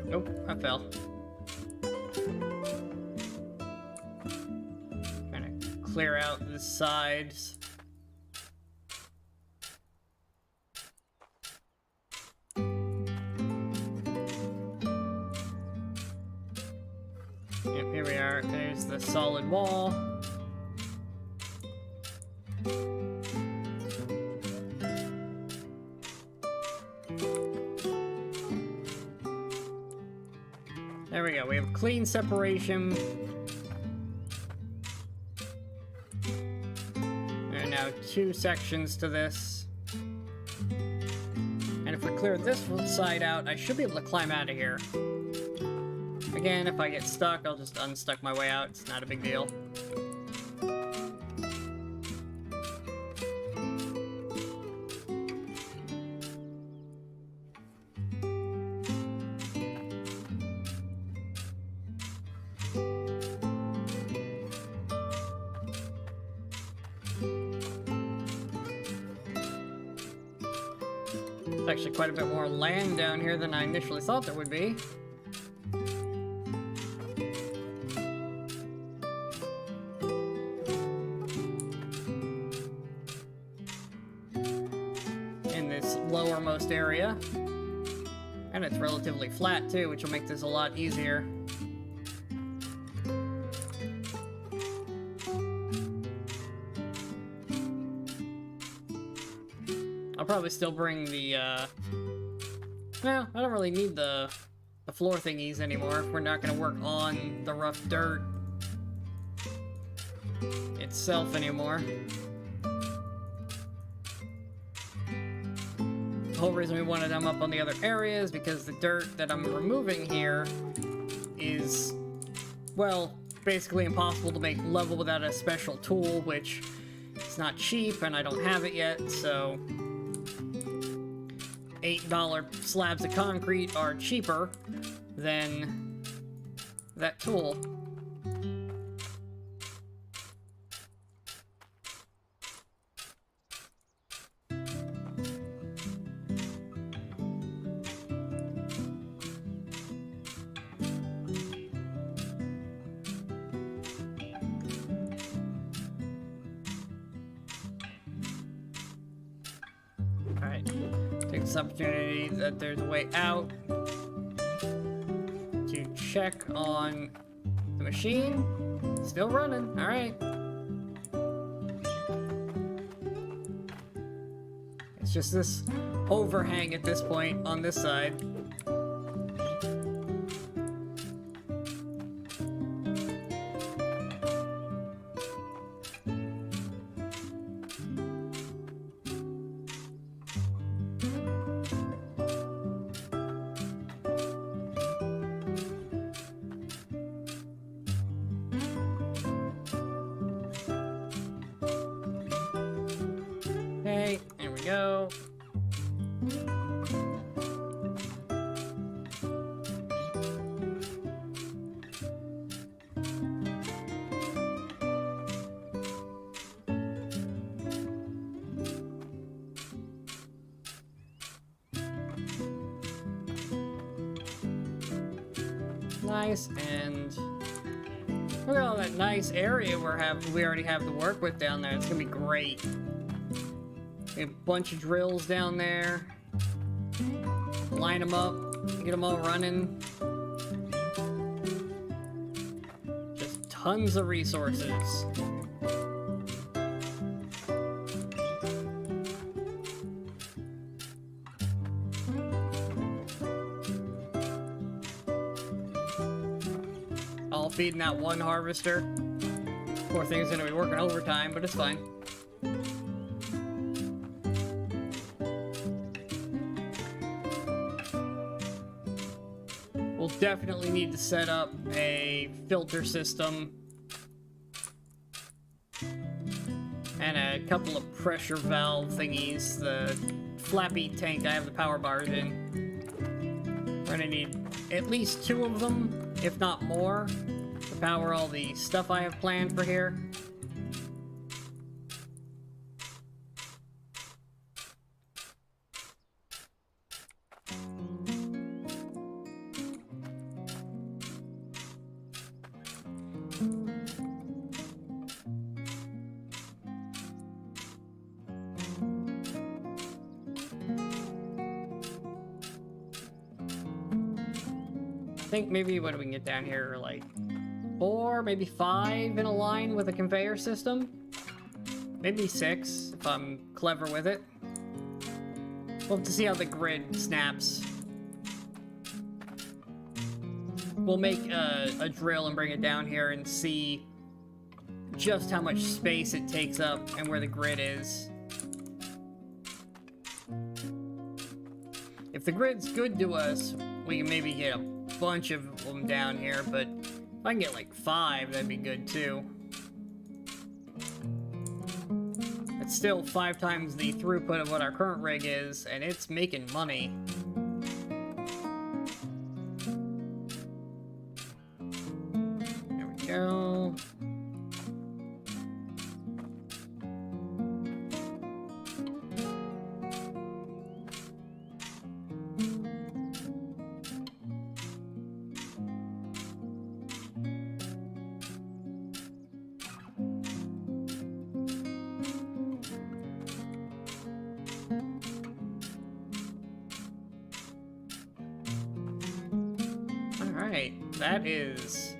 Nope, I fell. Trying to clear out the sides. Yep, here we are. There's the solid wall. There we go. We have clean separation. There are now 2 sections to this. And if we clear this side out, I should be able to climb out of here. Again, if I get stuck, I'll just unstuck my way out. It's not a big deal. There's actually quite a bit more land down here than I initially thought there would be. In this lowermost area. And it's relatively flat too, which will make this a lot easier. I'll probably still bring the, no, I don't really need the floor thingies anymore if we're not going to work on the rough dirt itself anymore. The whole reason we wanted them up on the other areas because the dirt that I'm removing here is, well, basically impossible to make level without a special tool, which is not cheap and I don't have it yet, so $8 slabs of concrete are cheaper than that tool. Alright, take this opportunity that there's a way out to check on the machine. Still running, alright. It's just this overhang at this point on this side. Okay, there we go. Nice, and look at all that nice area we already have to work with down there. It's gonna be great. We have a bunch of drills down there. Line them up, get them all running. Just tons of resources. All feeding that one harvester. Poor thing's gonna be working overtime, but it's fine. We'll definitely need to set up a filter system and a couple of pressure valve thingies. The flappy tank I have the power bars in. We're gonna need at least 2 of them, if not more, to power all the stuff I have planned for here. I think maybe what do we can get down here, like 4, maybe 5 in a line with a conveyor system? Maybe 6, if I'm clever with it. We'll have to see how the grid snaps. We'll make a drill and bring it down here and see just how much space it takes up and where the grid is. If the grid's good to us, we can maybe get a bunch of them down here, but if I can get like 5, that'd be good too. It's still 5 times the throughput of what our current rig is, and it's making money. There we go. That is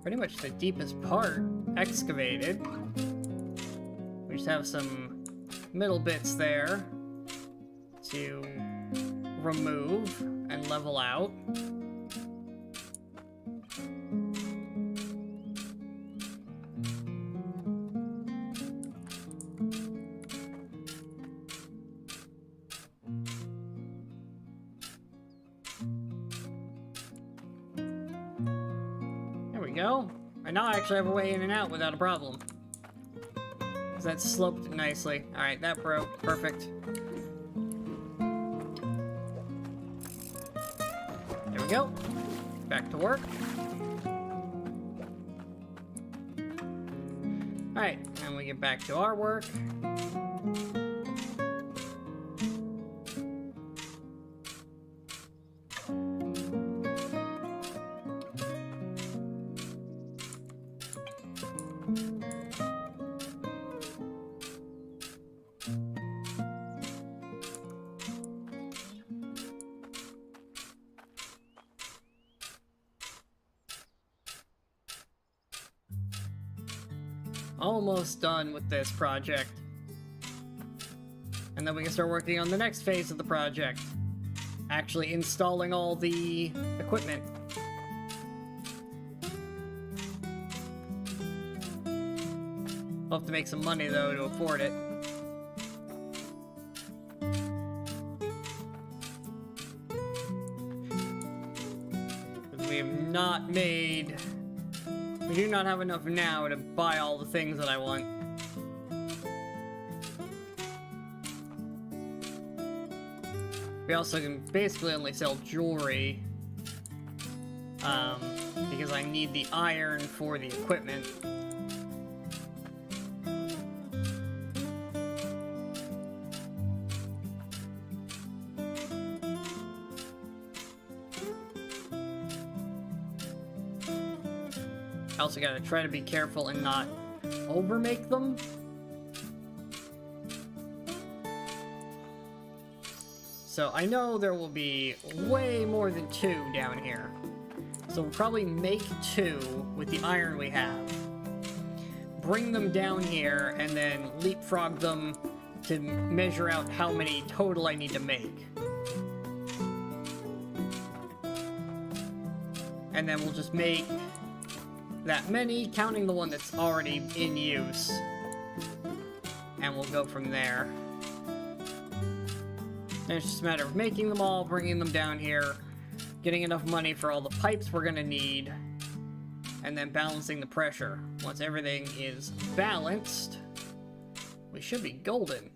pretty much the deepest part excavated. We just have some middle bits there to remove and level out. Go. I now actually have a way in and out without a problem. Because that sloped nicely. Alright, that broke. Perfect. There we go. Back to work. Alright, and we get back to our work. Almost done with this project. And then we can start working on the next phase of the project. Actually installing all the equipment. We'll have to make some money though to afford it. We have not made... We do not have enough now to buy all the things that I want. We also can basically only sell jewelry, because I need the iron for the equipment. I also gotta try to be careful and not overmake them. So I know there will be way more than 2 down here. So we'll probably make 2 with the iron we have. Bring them down here, and then leapfrog them to measure out how many total I need to make. And then we'll just make that many, counting the one that's already in use. And we'll go from there. And it's just a matter of making them all, bringing them down here, getting enough money for all the pipes we're gonna need, and then balancing the pressure. Once everything is balanced, we should be golden.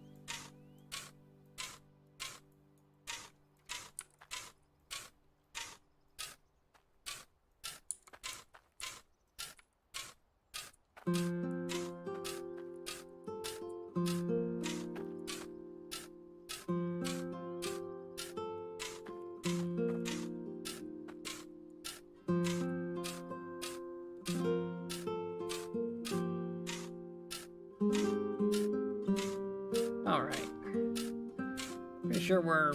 Alright. Pretty sure we're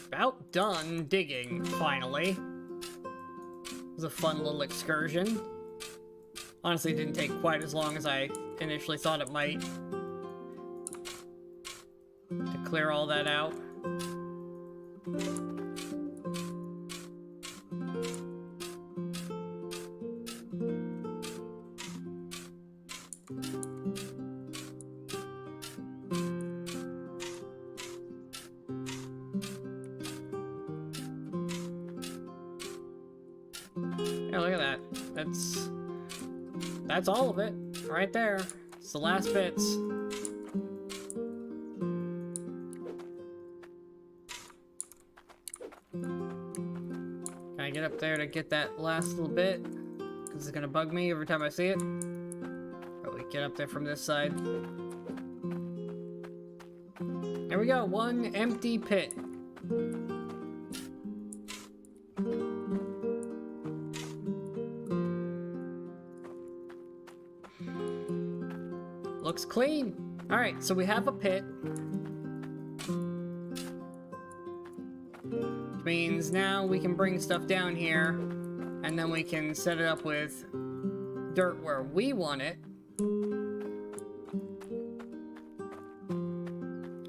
about done digging, finally. It was a fun little excursion. Honestly, it didn't take quite as long as I initially thought it might to clear all that out. Yeah, look at that. That's all of it, right there. It's the last bits. Can I get up there to get that last little bit? Because it's gonna bug me every time I see it. Probably get up there from this side. There we go, one empty pit. Looks clean. Alright, so we have a pit. Which means now we can bring stuff down here, and then we can set it up with dirt where we want it.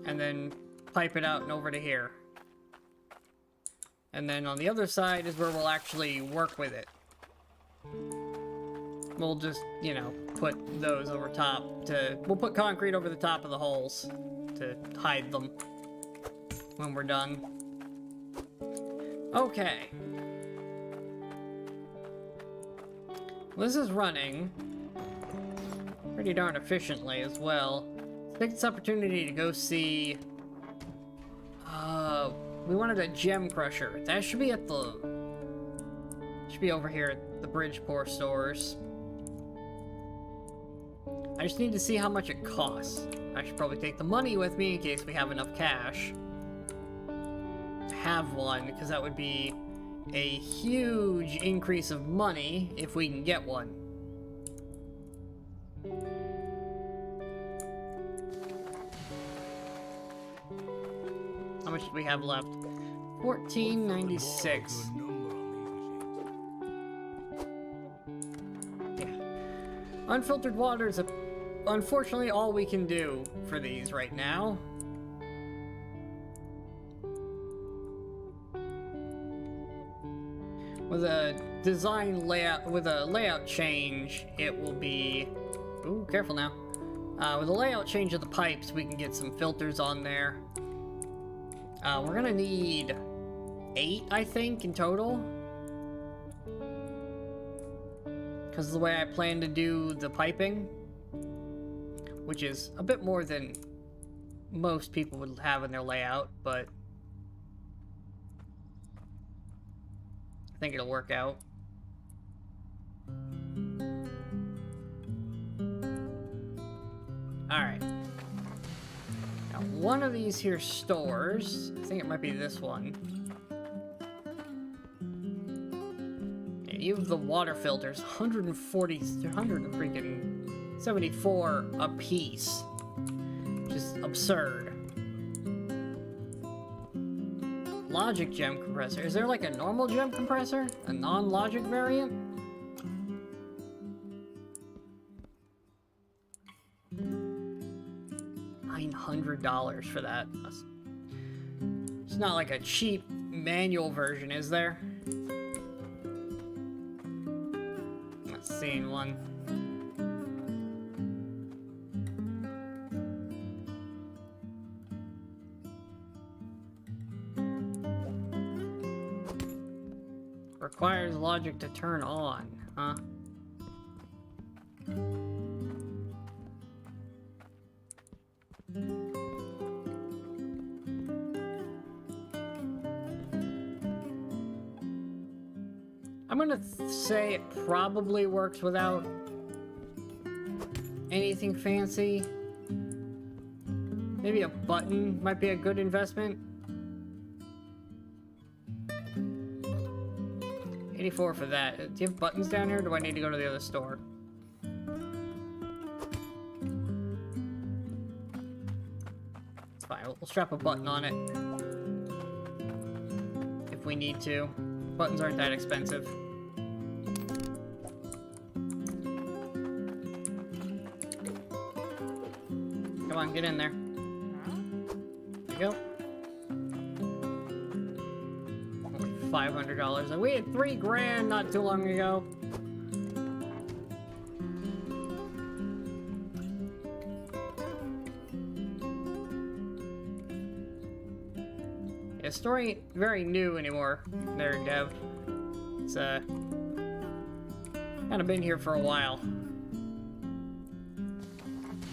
And then pipe it out and over to here. And then on the other side is where we'll actually work with it. We'll just, you know, put those over top to... We'll put concrete over the top of the holes to hide them when we're done. Okay. This is running pretty darn efficiently as well. Let's take this opportunity to go see... we wanted a gem crusher. That should be at the... Should be over here at the Bridgeport stores. I just need to see how much it costs. I should probably take the money with me in case we have enough cash to have one, because that would be a huge increase of money if we can get one. How much do we have left? 1496. Yeah. Unfiltered water is unfortunately all we can do for these right now. With a design layout, with a layout change, it will be... Ooh, careful now. With a layout change of the pipes, we can get some filters on there. We're gonna need 8, I think, in total. Because of the way I plan to do the piping. Which is a bit more than most people would have in their layout, but... I think it'll work out. Alright. Now, one of these here stores, I think it might be this one. Yeah, you have the water filters, 174 a piece. Which is absurd. Logic gem compressor. Is there like a normal gem compressor? A non-logic variant? $900 for that. It's not like a cheap manual version, is there? Not seeing one. Requires logic to turn on, huh? I'm gonna say it probably works without anything fancy. Maybe a button might be a good investment. 84 for that. Do you have buttons down here, or do I need to go to the other store? It's fine. We'll strap a button on it. If we need to. Buttons aren't that expensive. Come on, get in there. There you go. $500. We had $3 grand not too long ago. Yeah, story ain't very new anymore there, Dev. It's kind of been here for a while.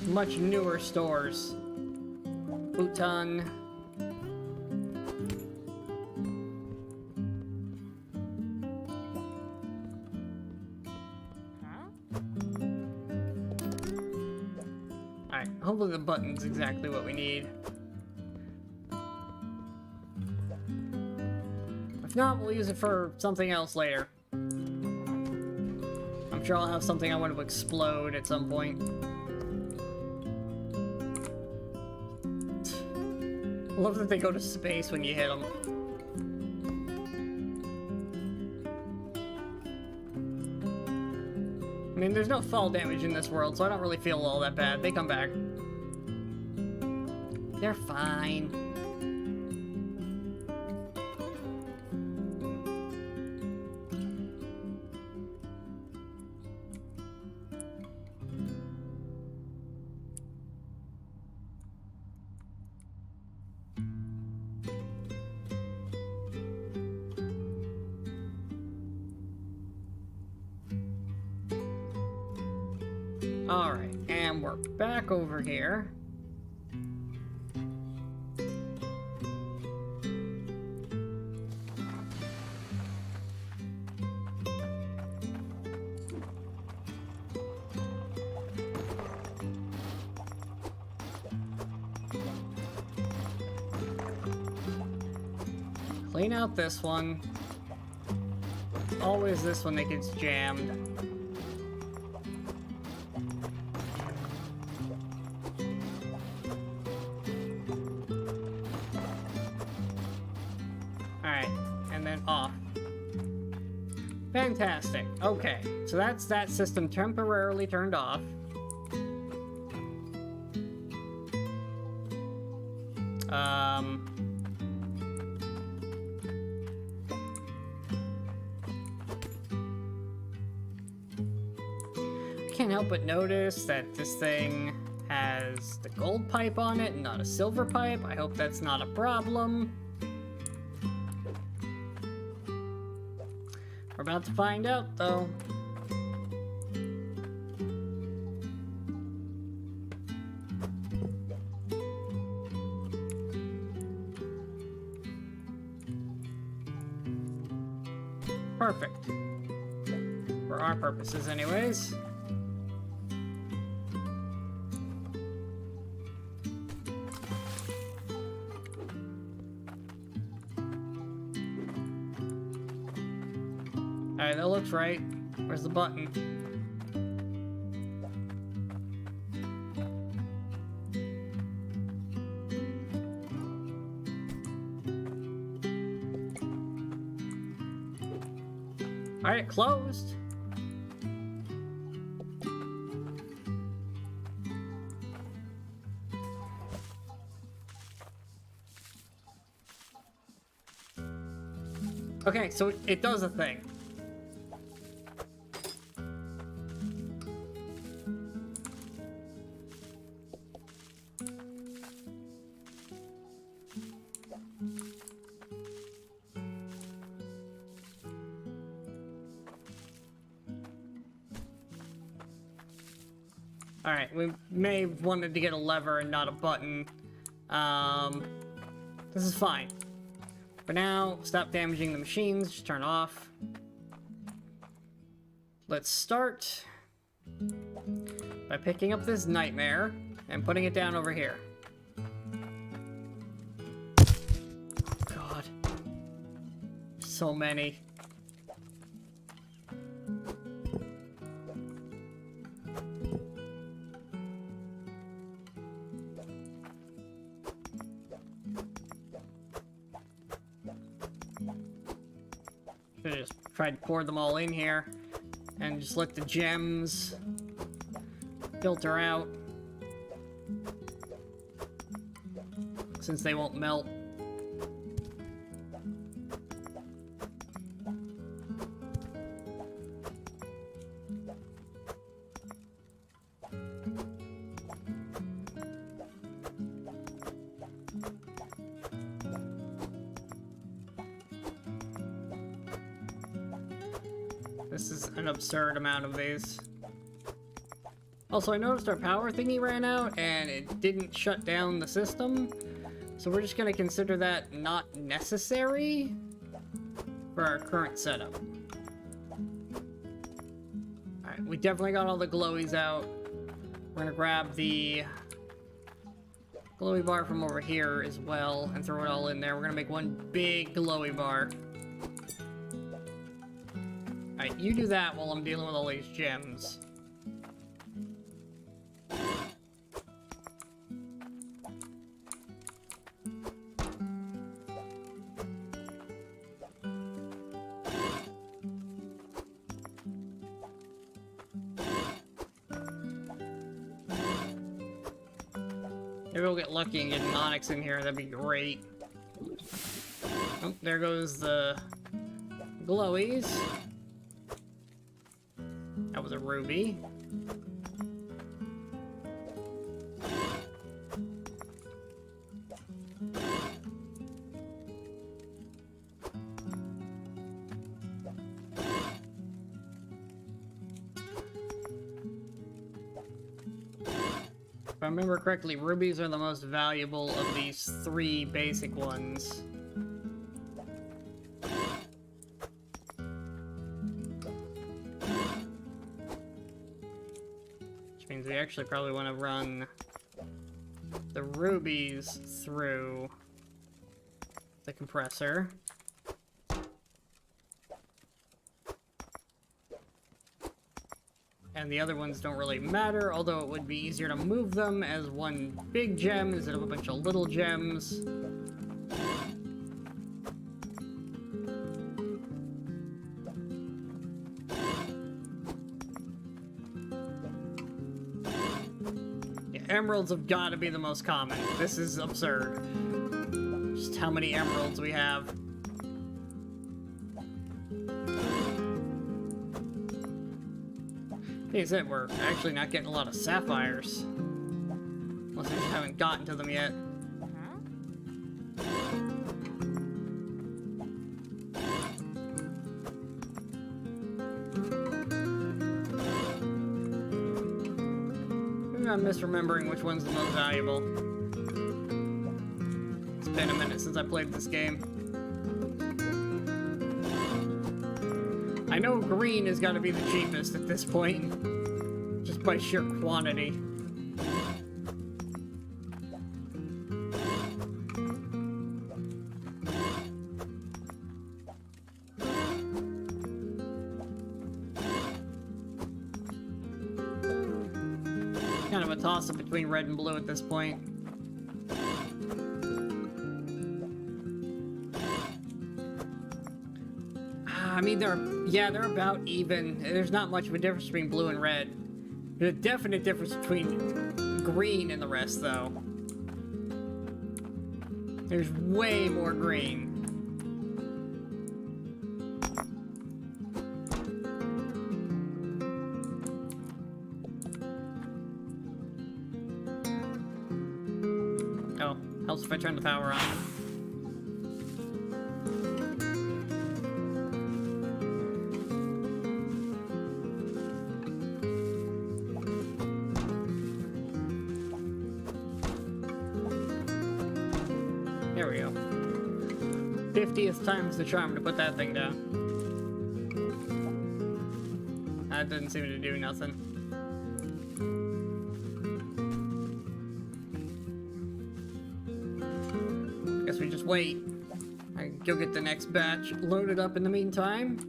Much newer stores. Bhutan. Alright, hopefully the button's exactly what we need. If not, we'll use it for something else later. I'm sure I'll have something I want to explode at some point. I love that they go to space when you hit them. I mean, there's no fall damage in this world, so I don't really feel all that bad. They come back. They're fine. Alright, and we're back over here. Clean out this one. Always this one that gets jammed. Fantastic. Okay, so that's that system temporarily turned off. Can't help but notice that this thing has the gold pipe on it and not a silver pipe. I hope that's not a problem. We're about to find out, though. Perfect. For our purposes, anyways. Alright, that looks right. Where's the button? Alright, closed. Okay, so it does a thing. Alright, we may have wanted to get a lever and not a button. This is fine. For now, stop damaging the machines, just turn off. Let's start by picking up this nightmare and putting it down over here. God. So many. Should've just tried to pour them all in here and just let the gems filter out, since they won't melt. This is an absurd amount of these. Also, I noticed our power thingy ran out and it didn't shut down the system. So we're just gonna consider that not necessary for our current setup. Alright, we definitely got all the glowies out. We're gonna grab the glowy bar from over here as well and throw it all in there. We're gonna make one big glowy bar. Alright, you do that while I'm dealing with all these gems. Maybe we'll get lucky and get an onyx in here, that'd be great. Oh, there goes the glowies. That was a ruby. If I remember correctly, rubies are the most valuable of these three basic ones. Means we actually probably want to run the rubies through the compressor. And the other ones don't really matter, although it would be easier to move them as one big gem instead of a bunch of little gems. Emeralds have got to be the most common. This is absurd. Just how many emeralds we have. Like I said, we're actually not getting a lot of sapphires. Unless we just haven't gotten to them yet. I'm misremembering which one's the most valuable. It's been a minute since I played this game. I know green has got to be the cheapest at this point, just by sheer quantity. Kind of a toss-up between red and blue at this point. I mean, they're about even. There's not much of a difference between blue and red. There's a definite difference between green and the rest, though. There's way more green. Oh, helps if I turn the power on. There we go. 50th time's the charm to put that thing down. That didn't seem to do nothing. Guess we just wait. I can go get the next batch loaded up in the meantime.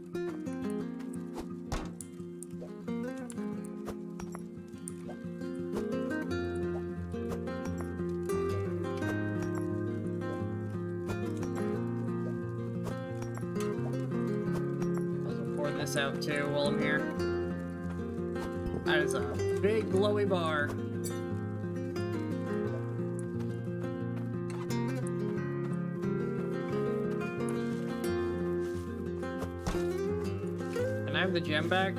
This out too while I'm here. That is a big glowy bar. Can I have the gem back?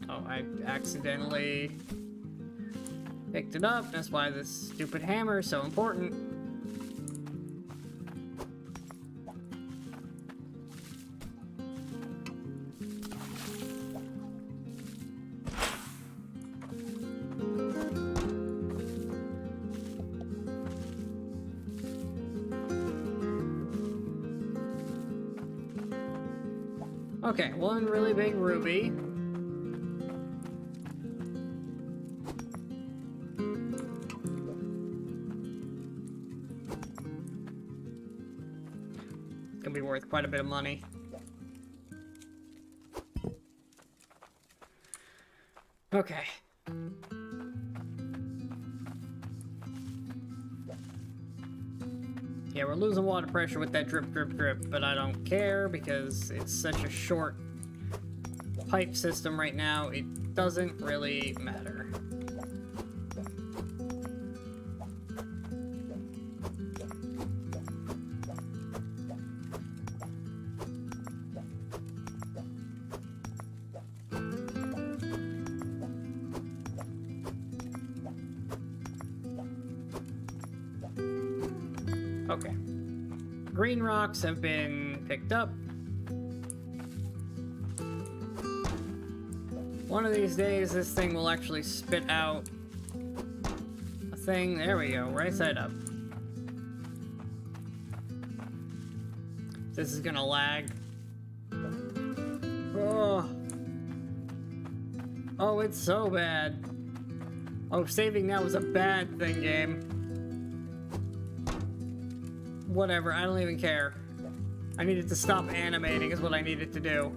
Oh, I accidentally picked it up. That's why this stupid hammer is so important. Okay, one really big ruby. Gonna be worth quite a bit of money. Okay. Yeah, we're losing water pressure with that drip, drip, drip, but I don't care because it's such a short pipe system right now, it doesn't really matter. Okay. Green rocks have been picked up. One of these days, this thing will actually spit out a thing. There we go, right side up. This is gonna lag. Oh. Oh, it's so bad. Oh, saving that was a bad thing, game. Whatever, I don't even care. I needed to stop animating is what I needed to do.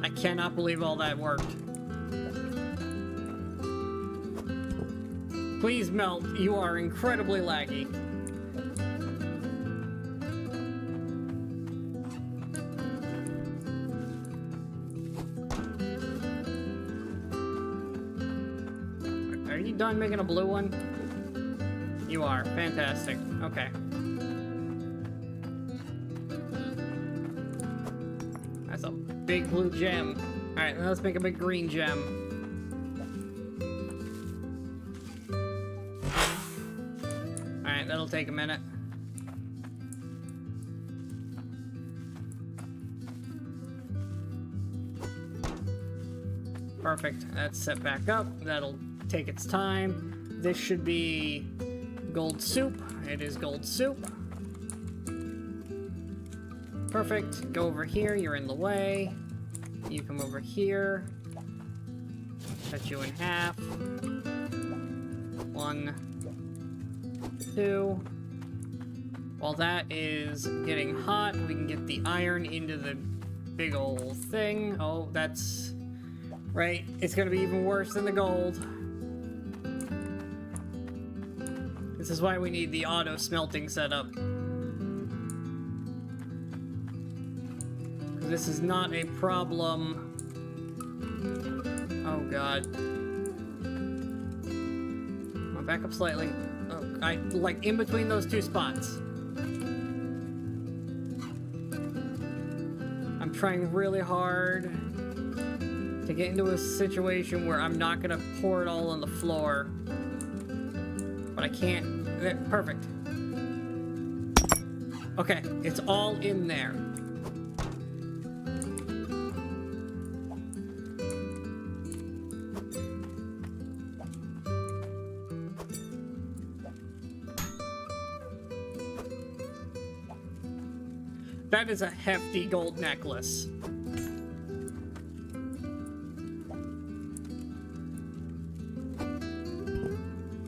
I cannot believe all that worked. Please melt, you are incredibly laggy. Are you done making a blue one? You are. Fantastic. Okay. That's a big blue gem. Alright, let's make a big green gem. Alright, that'll take a minute. Perfect. That's set back up. That'll take its time. This should be gold soup. It is gold soup. Perfect. Go over here. You're in the way. You come over here. Cut you in half. 1, 2. While that is getting hot, we can get the iron into the big old thing. Oh, that's right. It's gonna be even worse than the gold. This is why we need the auto smelting setup. This is not a problem. Oh god. I'll back up slightly. Oh, like in between those two spots. I'm trying really hard to get into a situation where I'm not gonna pour it all on the floor. But I can't. Perfect. Okay, it's all in there. That is a hefty gold necklace.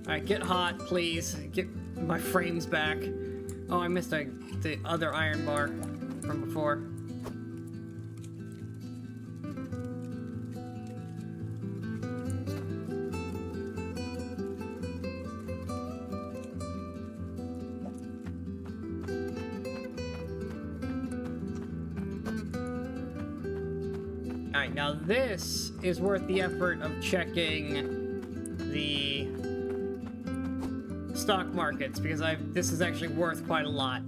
Alright, get hot, please. Get my frames back. Oh, I missed the other iron bar from before. Alright, now this is worth the effort of checking the stock markets, because this is actually worth quite a lot.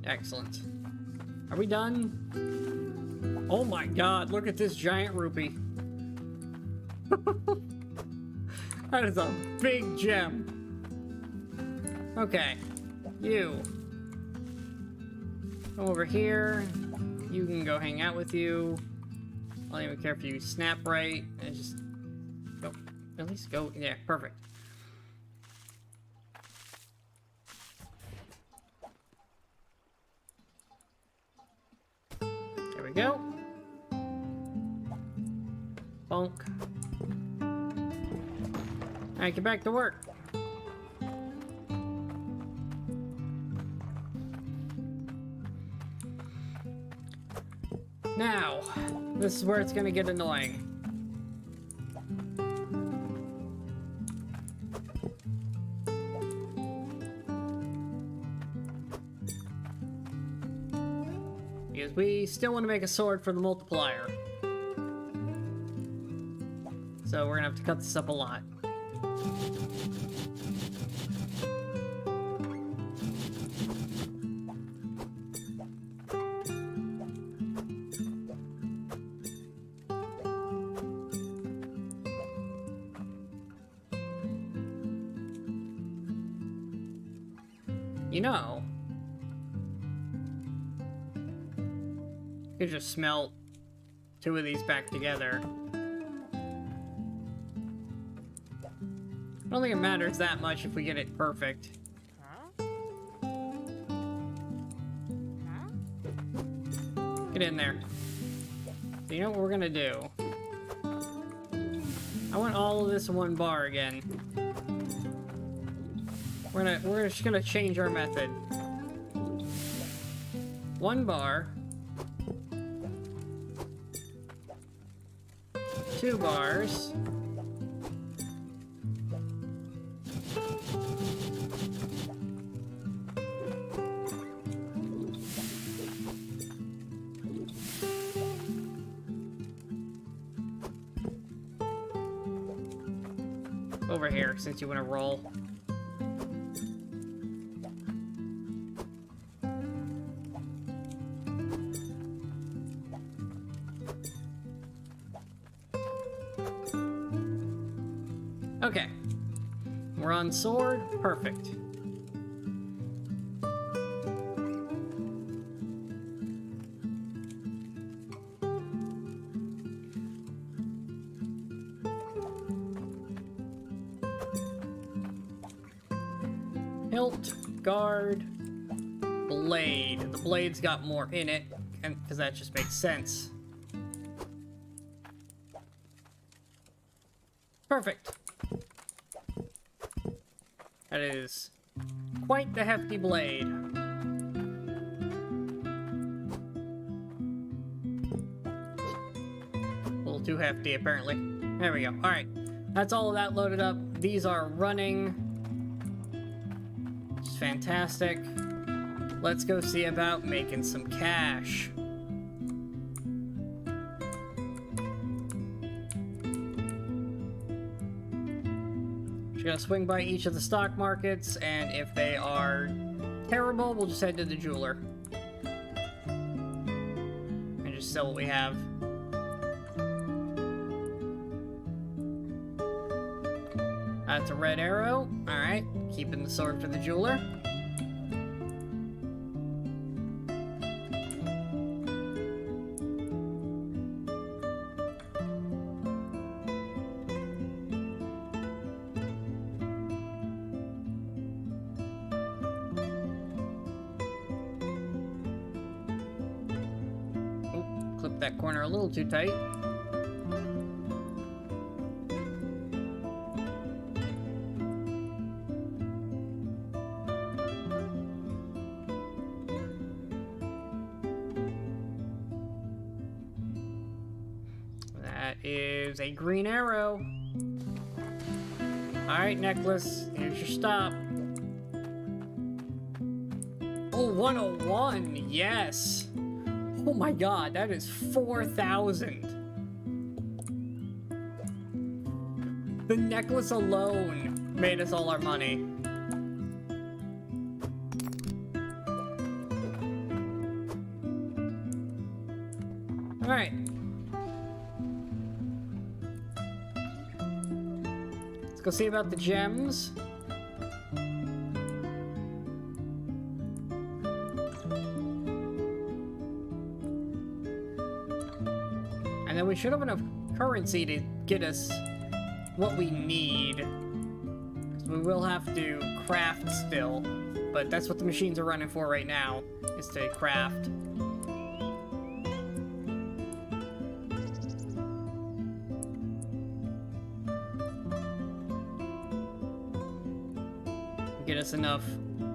Excellent. Are we done? Oh my god, look at this giant rupee. That is a big gem. Okay, you. Come over here. You can go hang out with you. I don't even care if you snap right. And just go. At least go. Yeah, perfect. There we go. Bonk. Alright, get back to work. Now, this is where it's gonna get annoying. Because we still want to make a sword for the multiplier. So we're gonna have to cut this up a lot. You know, you could just smelt 2 of these back together. I don't think it matters that much if we get it perfect. Huh? Get in there. You know what we're gonna do? I want all of this in 1 bar again. We're just gonna change our method. 1 bar. 2 bars. Over here, since you want to roll. Okay. We're on sword. Perfect. Hilt, guard, blade. The blade's got more in it, and because that just makes sense. Perfect. That is quite the hefty blade. A little too hefty, apparently. There we go. Alright. That's all of that loaded up. These are running. It's fantastic. Let's go see about making some cash. Just gonna swing by each of the stock markets, and if they are terrible, we'll just head to the jeweler. And just sell what we have. That's a red arrow. Alright, keeping the sword for the jeweler. Oop, clip that corner a little too tight. Is a green arrow. Alright, necklace. Here's your stop. Oh, 101. Yes. Oh my god, that is 4,000. The necklace alone made us all our money. Alright. Go see about the gems. And then we should have enough currency to get us what we need. So we will have to craft still, but that's what the machines are running for right now, is to craft. Get us enough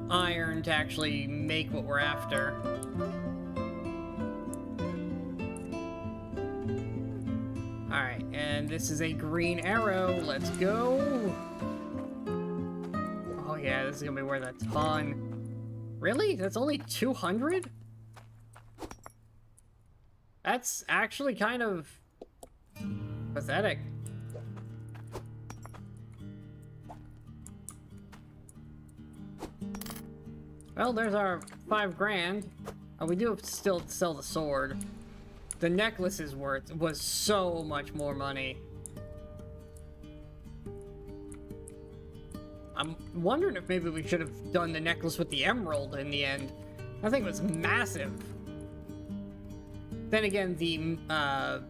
iron to actually make what we're after. Alright, and this is a green arrow. Let's go. Oh yeah, this is gonna be worth a ton. Really? That's only 200? That's actually kind of pathetic. Well, there's our 5 grand. We do have to still sell the sword. The necklace was so much more money. I'm wondering if maybe we should have done the necklace with the emerald in the end. That thing was massive. Then again, the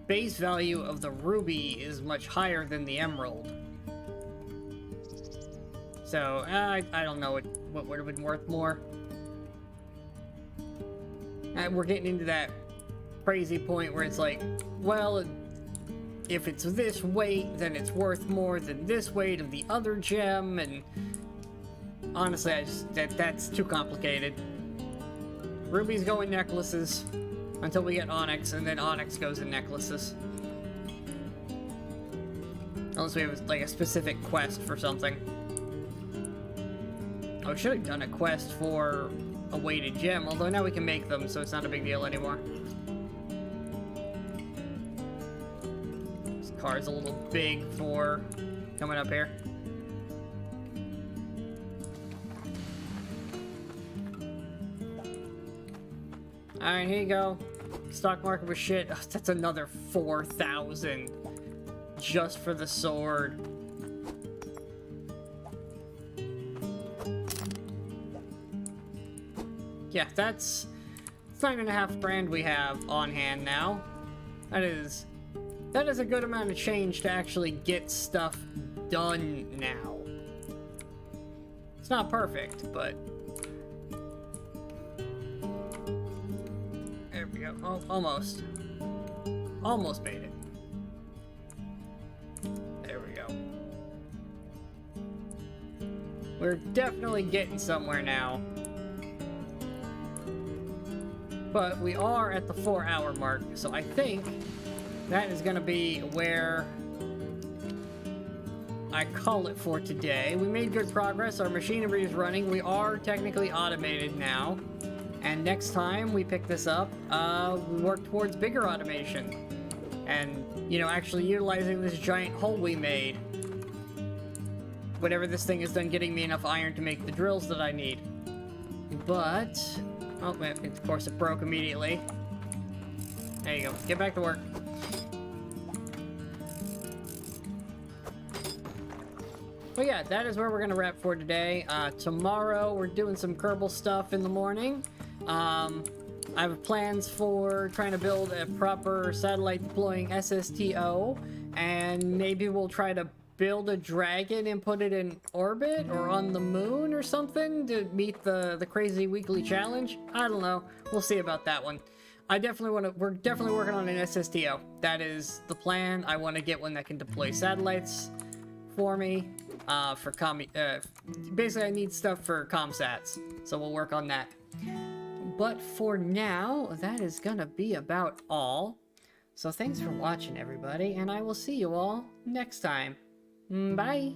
base value of the ruby is much higher than the emerald. So, I don't know what would have been worth more. And we're getting into that crazy point where it's like, well, if it's this weight, then it's worth more than this weight of the other gem, and honestly, that's too complicated. Rubies go in necklaces until we get onyx, and then onyx goes in necklaces. Unless we have like a specific quest for something. Oh, we should have done a quest for a weighted gem, although now we can make them, so it's not a big deal anymore. This car's a little big for coming up here. Alright, here you go. Stock market was shit. Oh, that's another 4,000 just for the sword. Yeah, that's 9.5 grand we have on hand now. That is a good amount of change to actually get stuff done now. It's not perfect, but there we go. Oh, almost made it. There we go. We're definitely getting somewhere now. But we are at the 4-hour mark, so I think that is going to be where I call it for today. We made good progress. Our machinery is running. We are technically automated now. And next time we pick this up, we work towards bigger automation. And, you know, actually utilizing this giant hole we made. Whenever this thing is done getting me enough iron to make the drills that I need. But... oh, of course it broke immediately. There you go. Get back to work. But yeah, that is where we're going to wrap for today. Tomorrow, we're doing some Kerbal stuff in the morning. I have plans for trying to build a proper satellite deploying SSTO. And maybe we'll try to build a dragon and put it in orbit or on the moon or something to meet the crazy weekly challenge. I don't know. We'll see about that one. We're definitely working on an SSTO. That is the plan. I want to get one that can deploy satellites for me. Basically I need stuff for comsats. So we'll work on that. But for now, that is gonna be about all. So thanks for watching, everybody, and I will see you all next time. Bye!